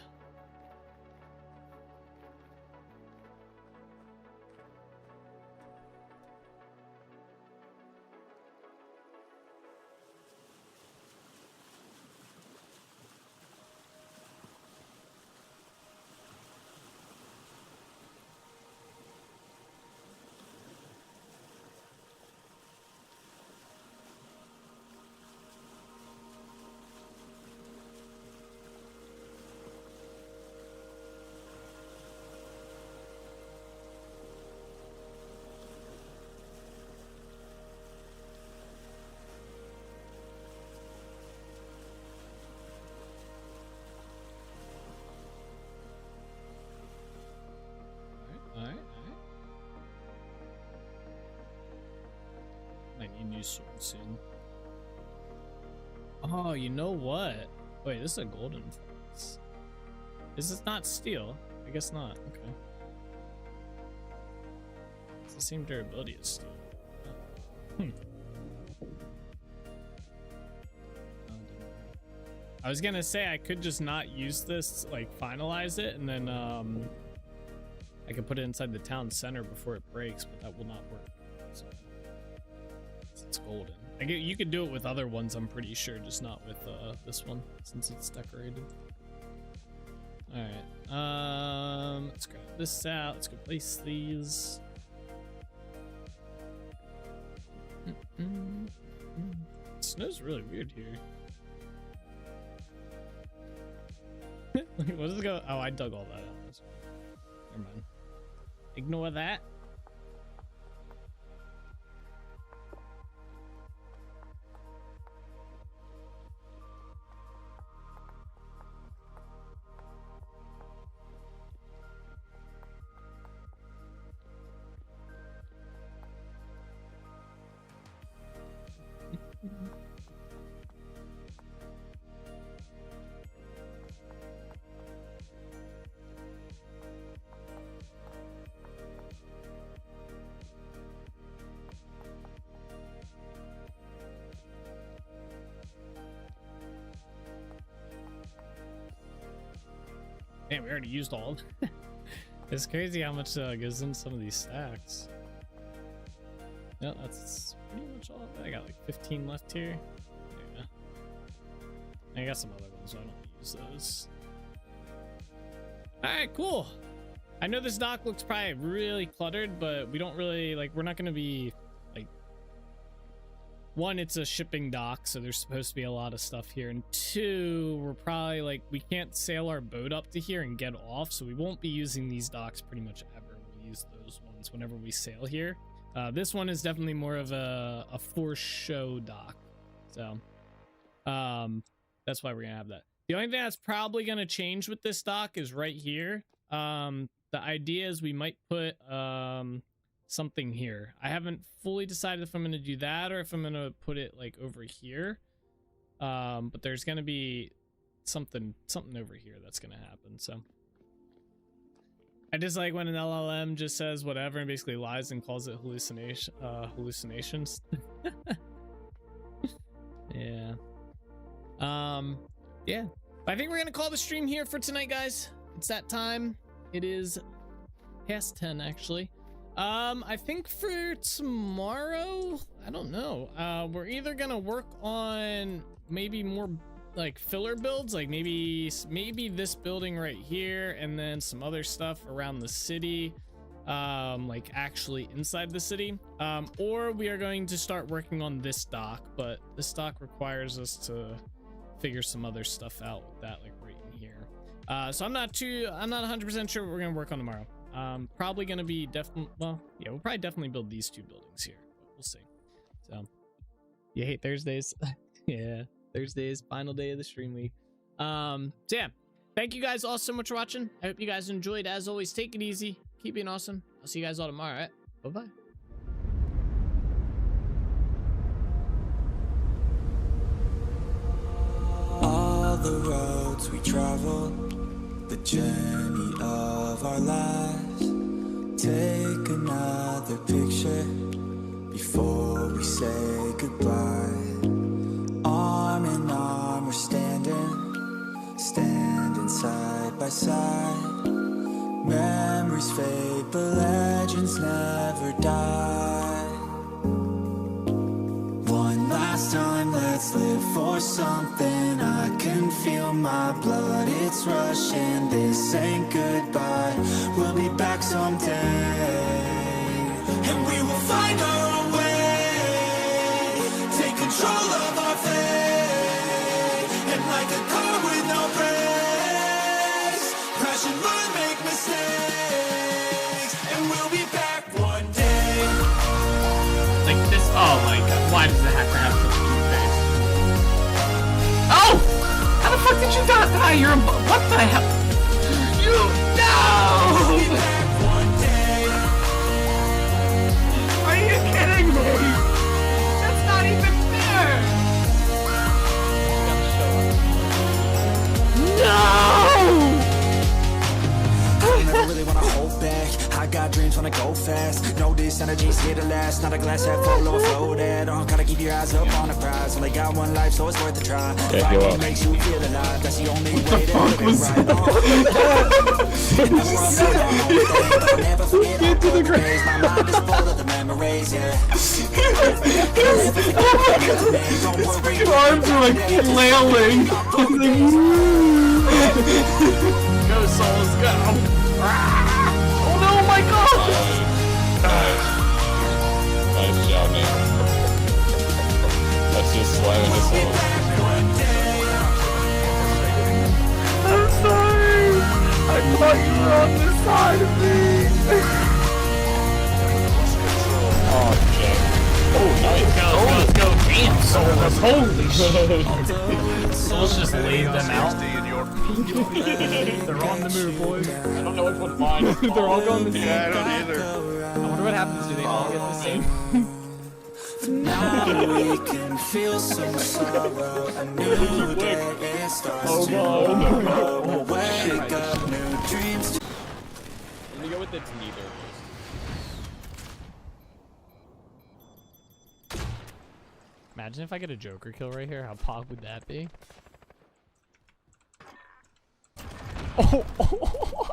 Might need new sword soon. Oh, you know what? Wait, this is a golden flex. Is this not steel? I guess not. Okay. It's the same durability as steel. I was gonna say I could just not use this, like finalize it, and then I could put it inside the town center before it breaks, but that will not work. So, it's golden. You could do it with other ones, I'm pretty sure, just not with this one since it's decorated. All right, let's grab this out. Let's go place these. It snows really weird here. What does it go? Oh, I dug all that out. Never mind. Ignore that. Damn, we already used all of it. It's crazy how much goes in some of these stacks. Yeah, that's pretty much all of it. I got like 15 left here. Yeah. I got some other ones, so I don't use those. Alright, cool. I know this dock looks probably really cluttered, but we don't really, like, we're not going to be, like, one, it's a shipping dock, so there's supposed to be a lot of stuff here, and two, we're probably, like, we can't sail our boat up to here and get off, so we won't be using these docks pretty much ever. We'll use those ones whenever we sail here. This one is definitely more of a for show dock, so that's why we're gonna have that. The only thing that's probably gonna change with this dock is right here. The idea is we might put something here. I haven't fully decided if I'm gonna do that or if I'm gonna put it like over here. But there's gonna be something over here that's gonna happen. So I just like when an LLM just says whatever and basically lies and calls it hallucinations. Yeah. Yeah. But I think we're gonna call the stream here for tonight, guys. It's that time. It is past 10 actually. I think for tomorrow, I don't know. We're either gonna work on maybe more like filler builds, like maybe this building right here, and then some other stuff around the city, like actually inside the city. Or we are going to start working on this dock, but this dock requires us to figure some other stuff out with that, like right in here. So I'm not 100% sure what we're gonna work on tomorrow. Probably gonna be well, yeah, we'll probably definitely build these two buildings here, but we'll see. So you hate Thursdays? Yeah, Thursdays, final day of the stream week. So yeah, thank you guys all so much for watching. I hope you guys enjoyed. As always, take it easy, keep being awesome. I'll see you guys all tomorrow. All right, bye-bye. All the roads we travel, the journey of our lives. Take another picture before we say goodbye. Arm in arm we're standing side by side. Memories fade but legends never die. One last time, let's live for something. I can feel my blood, it's rushing. This ain't goodbye, we'll be back someday. And we will find our own way. Take control of our fate. And like a car with no brakes, crash and learn, make mistakes. And we'll be back one day. Like this, oh my god, why does it have to have such a cute face? Oh! How the fuck did you die? You're a, what the hell? You, no! Are you kidding me? energy's here to last. Not a glass half full overflowed. Gotta keep your eyes up on the prize. Only got one life, so it's worth a try. Fighting makes you feel alive. That's the only way to live it right. Get to the ground. My mind is full of the memories, yeah. His arms are like flailing. Go, souls, go! Oh no, my God! Nice job, man. Let's just slam this one. I'm sorry. I thought you were on this side of me. Oh, Jay. Oh, nice. Let's go, damn, souls! Holy shit! Souls just laid them out. They're on the move, boys. I don't know which one's mine. They're all going the same. Yeah, I don't either. I wonder what happens. Do they all get the same? Now we can feel some sorrow. A new day it starts Oh, to God. grow. Wake up, new dreams. Let me go with the neither. Imagine if I get a Joker kill right here. How pog would that be? Oh,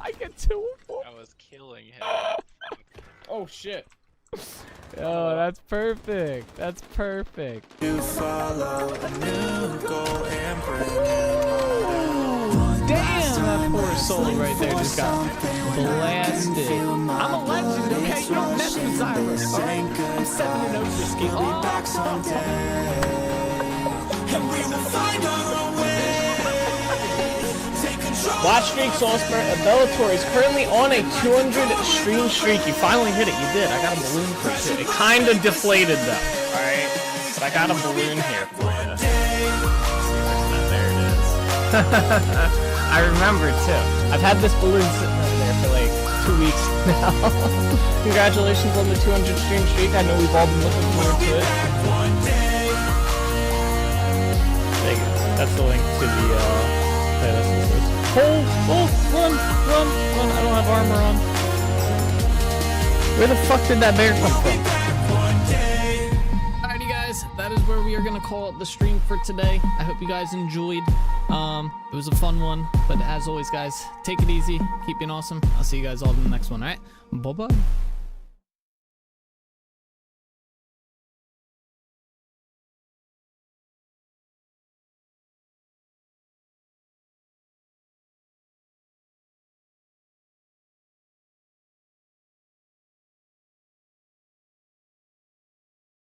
I get 2 of 4. I was killing him. Oh, shit. Oh, that's perfect. That's perfect. To follow a new goal and bring Damn, that poor soul right there just got blasted. I'm a legend, okay? You don't mess with Cyrus. I'm 7-0 for ski. back someday. And we will find our own way. Take control. Watch Streak Sauce Bellator is currently on a 200 stream streak. You finally hit it. You did. I got a balloon for it too. It kind of deflated though. Alright? But I got a balloon here for you. There it is. I remember too. I've had this balloon sitting over there for like 2 weeks now. Congratulations on the 200 stream streak. I know we've all been looking forward to it. There you go. That's the link to the playlist. Hold, run! I don't have armor on. Where the fuck did that bear come from? Alrighty guys, that is where we are gonna call it the stream for today. I hope you guys enjoyed. It was a fun one, but as always guys, take it easy, keep being awesome. I'll see you guys all in the next one, alright? Bye-bye.